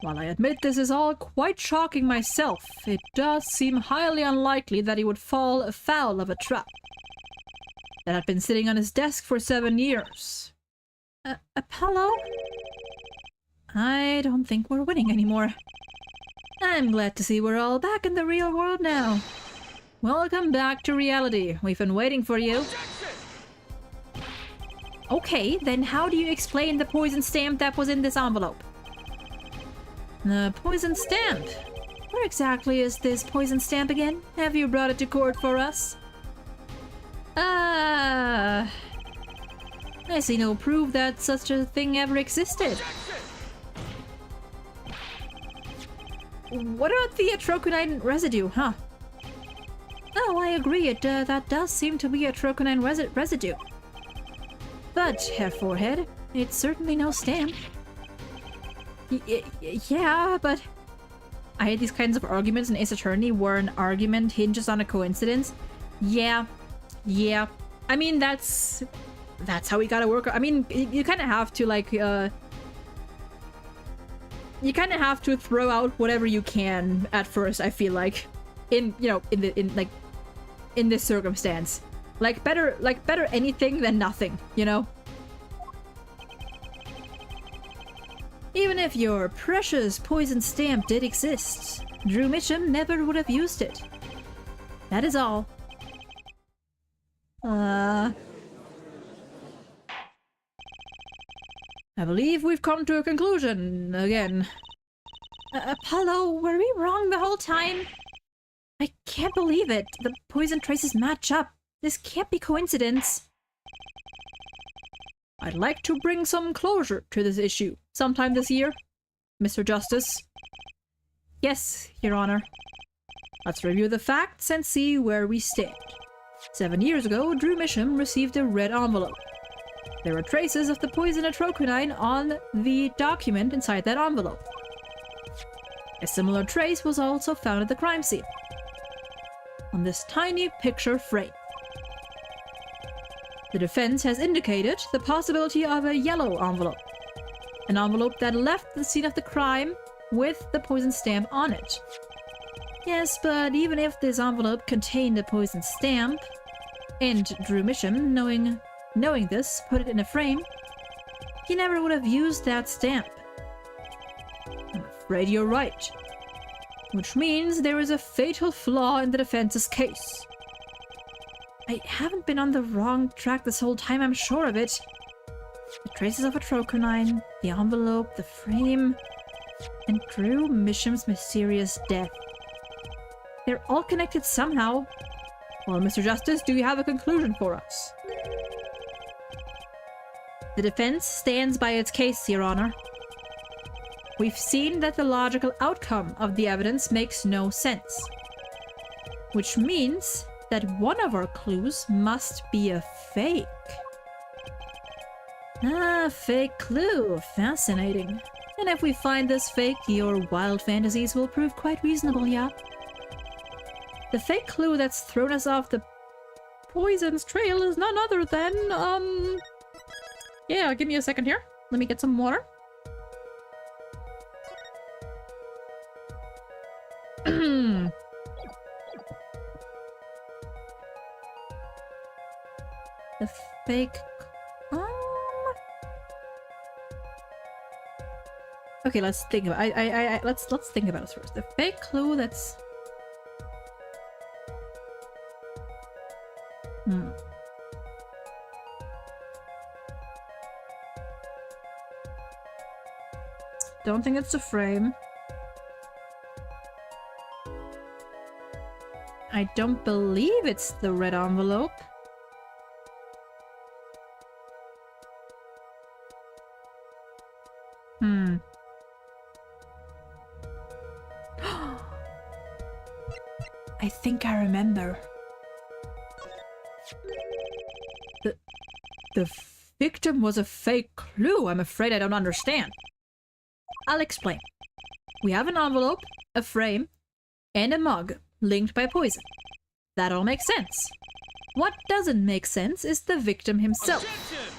While I admit this is all quite shocking myself, it does seem highly unlikely that he would fall afoul of a trap that had been sitting on his desk for 7 years. Apollo? I don't think we're winning anymore. I'm glad to see we're all back in the real world now. Welcome back to reality. We've been waiting for you. Okay, then how do you explain the poison stamp that was in this envelope? The poison stamp? Where exactly is this poison stamp again? Have you brought it to court for us? I see no proof that such a thing ever existed. What about the troconine residue, huh? Oh, I agree, that does seem to be a troconine residue. But, Herr Forehead, it's certainly no stamp. Yeah, but... I hate these kinds of arguments in Ace Attorney where an argument hinges on a coincidence. Yeah. I mean, that's how we gotta work. I mean, you kind of have to, like, you kind of have to throw out whatever you can at first, I feel like. In this circumstance. Better anything than nothing, you know? Even if your precious poison stamp did exist, Drew Mitchum never would have used it. That is all. I believe we've come to a conclusion again. Apollo, were we wrong the whole time? I can't believe it. The poison traces match up. This can't be coincidence. I'd like to bring some closure to this issue sometime this year, Mr. Justice. Yes, Your Honor. Let's review the facts and see where we stand. 7 years ago, Drew Mitchum received a red envelope. There were traces of the poison atroconine on the document inside that envelope. A similar trace was also found at the crime scene, on this tiny picture frame. The defense has indicated the possibility of a yellow envelope. An envelope that left the scene of the crime with the poison stamp on it. Yes, but even if this envelope contained a poison stamp, and Drew Mitchum, knowing this, put it in a frame, he never would have used that stamp. I'm afraid you're right. Which means there is a fatal flaw in the defense's case. I haven't been on the wrong track this whole time, I'm sure of it. The traces of a troconine, the envelope, the frame, and Drew Mitchum's mysterious death. They're all connected somehow. Well, Mr. Justice, do you have a conclusion for us? The defense stands by its case, Your Honor. We've seen that the logical outcome of the evidence makes no sense. Which means that one of our clues must be a fake. Ah, fake clue. Fascinating. And if we find this fake, your wild fantasies will prove quite reasonable, yeah? The fake clue that's thrown us off the poison's trail is none other than, yeah, give me a second here. Let me get some water. The fake... Okay, let's think about it. Let's think about it first. The fake clue that's... Don't think it's a frame. I don't believe it's the red envelope. I think I remember. The victim was a fake clue. I'm afraid I don't understand. I'll explain. We have an envelope, a frame, and a mug linked by poison. That all makes sense. What doesn't make sense is the victim himself. Objection!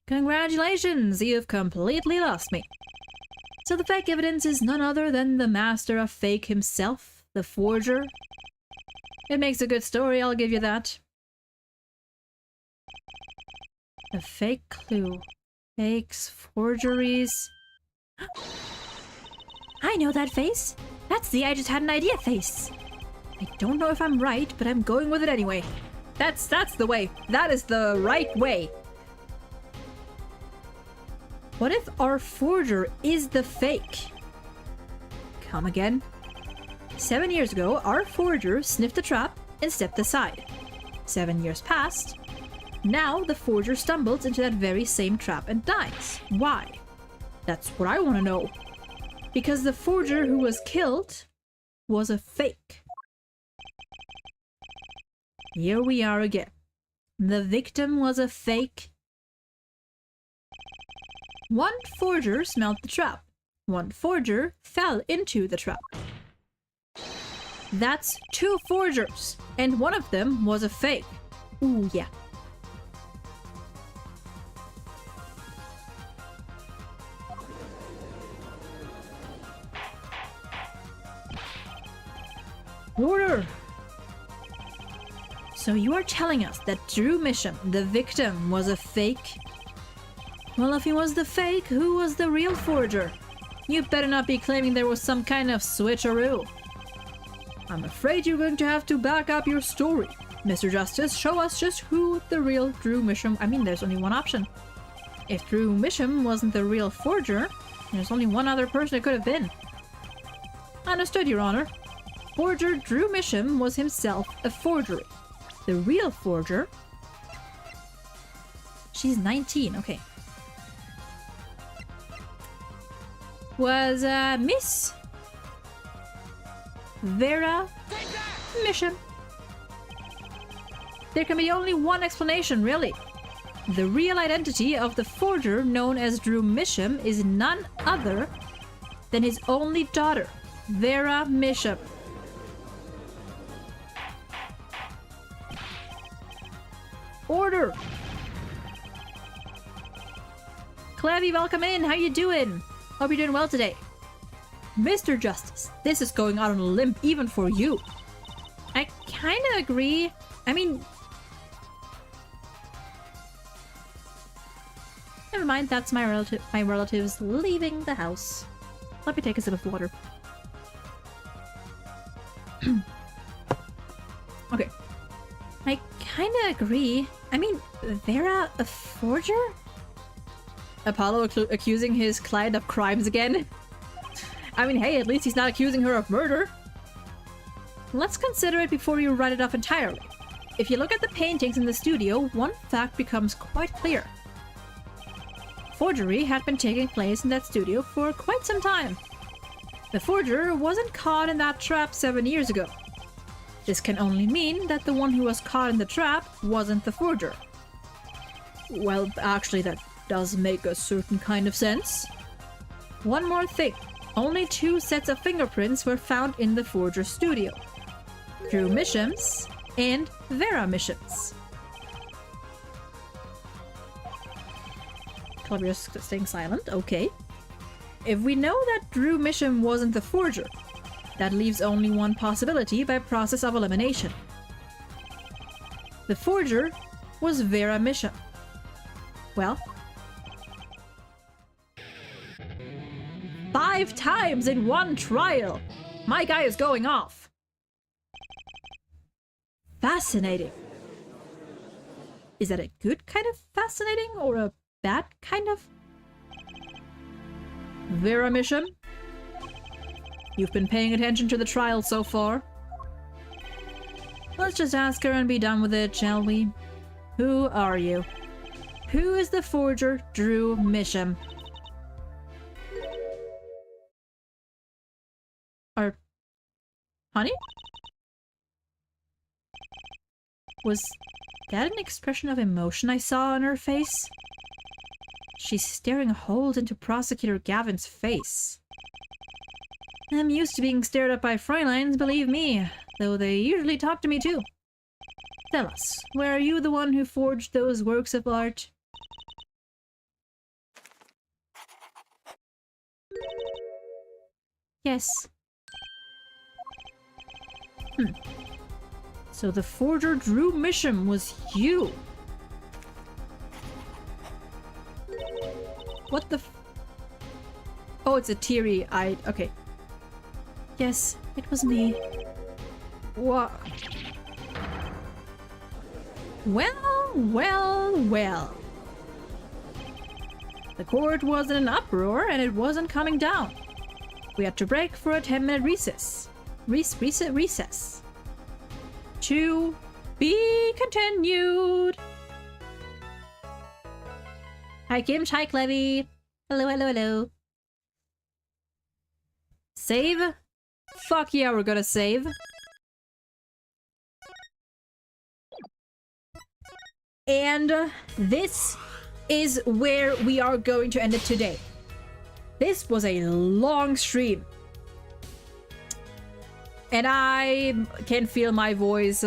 Congratulations, you've completely lost me. So the fake evidence is none other than the master of fake himself, the forger. It makes a good story, I'll give you that. A fake clue. Fakes, forgeries. I know that face. That's the I just had an idea face. I don't know if I'm right, but I'm going with it anyway. That's the way. That is the right way. What if our forger is the fake? Come again? 7 years ago, our forger sniffed a trap and stepped aside. 7 years passed. Now the forger stumbles into that very same trap and dies. Why? That's what I want to know. Because the forger who was killed was a fake. Here we are again. The victim was a fake. One forger smelled the trap. One forger fell into the trap. That's 2 forgers, and one of them was a fake. Ooh, yeah. Order! So you are telling us that Drew Misham, the victim, was a fake? Well, if he was the fake, who was the real forger? You better not be claiming there was some kind of switcheroo. I'm afraid you're going to have to back up your story. Mr. Justice, show us just who the real Drew Misham... I mean, there's only one option. If Drew Misham wasn't the real forger, there's only one other person it could have been. Understood, Your Honor. Forger Drew Misham was himself a forgery. The real forger... She's 19, okay. Was, Miss Vera Misham. There can be only one explanation, really. The real identity of the forger known as Drew Misham is none other than his only daughter, Vera Misham. Order! Clevy, welcome in. How you doing? Hope you're doing well today. Mr. Justice, this is going out on a limb even for you. I kind of agree. I mean... Never mind, that's my relatives leaving the house. Let me take a sip of water. Okay. I kind of agree. I mean, Vera a forger? Apollo accusing his client of crimes again? I mean, hey, at least he's not accusing her of murder. Let's consider it before you write it off entirely. If you look at the paintings in the studio, one fact becomes quite clear. Forgery had been taking place in that studio for quite some time. The forger wasn't caught in that trap 7 years ago. This can only mean that the one who was caught in the trap wasn't the forger. Well, actually, that does make a certain kind of sense. One more thing. Only 2 sets of fingerprints were found in the forger's studio. Drew Misham's and Vera Misham's. Clavia's staying silent, okay. If we know that Drew Misham wasn't the forger, that leaves only one possibility by process of elimination. The forger was Vera Misham. Well, 5 times in one trial! My guy is going off! Fascinating. Is that a good kind of fascinating or a bad kind of? Vera Misham, you've been paying attention to the trial so far. Let's just ask her and be done with it, shall we? Who are you? Who is the forger Drew Misham? Honey? Was that an expression of emotion I saw on her face? She's staring holes into Prosecutor Gavin's face. I'm used to being stared at by Fräuleins, believe me, though they usually talk to me too. Tell us, were you the one who forged those works of art? Yes. So the forger Drew Misham was you. What the f— Oh, it's a teary-eyed— okay. Yes, it was me. What? Well, well, well. The court was in an uproar and it wasn't coming down. We had to break for a 10-minute recess. Recess. To be continued. Hi, Kim. Hi, Clevy. Hello, hello, hello. Save? Fuck yeah, we're gonna save. And this is where we are going to end it today. This was a long stream. And I can feel my voice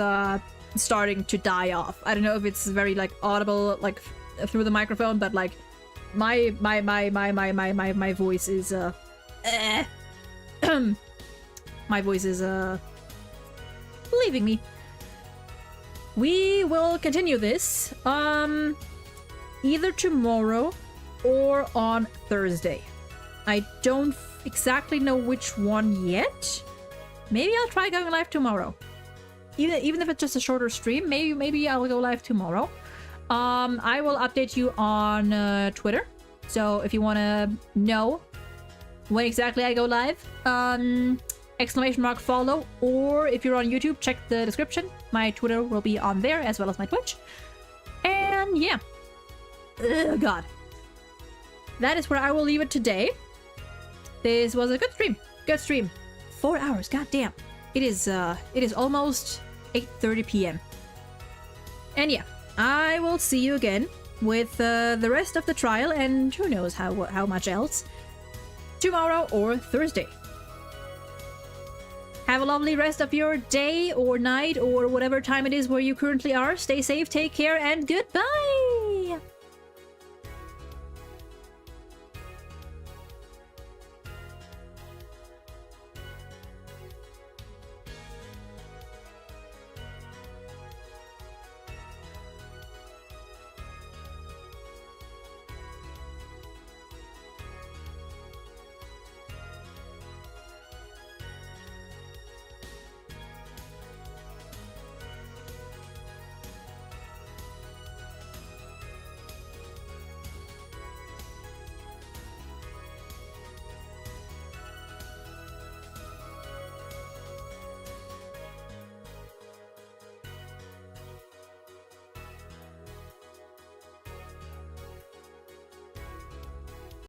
starting to die off. I don't know if it's very like audible like through the microphone, but like my voice is my voice is leaving me. We will continue this either tomorrow or on Thursday. I don't exactly know which one yet. Maybe I'll try going live tomorrow. Even if it's just a shorter stream, maybe I'll go live tomorrow. I will update you on Twitter. So if you want to know when exactly I go live, !follow, or if you're on YouTube, check the description. My Twitter will be on there as well as my Twitch. And yeah. Ugh, God. That is where I will leave it today. This was a good stream. Good stream. 4 hours, goddamn. It is almost 8:30 p.m. And yeah, I will see you again with the rest of the trial and who knows how much else tomorrow or Thursday. Have a lovely rest of your day or night or whatever time it is where you currently are. Stay safe, take care, and goodbye!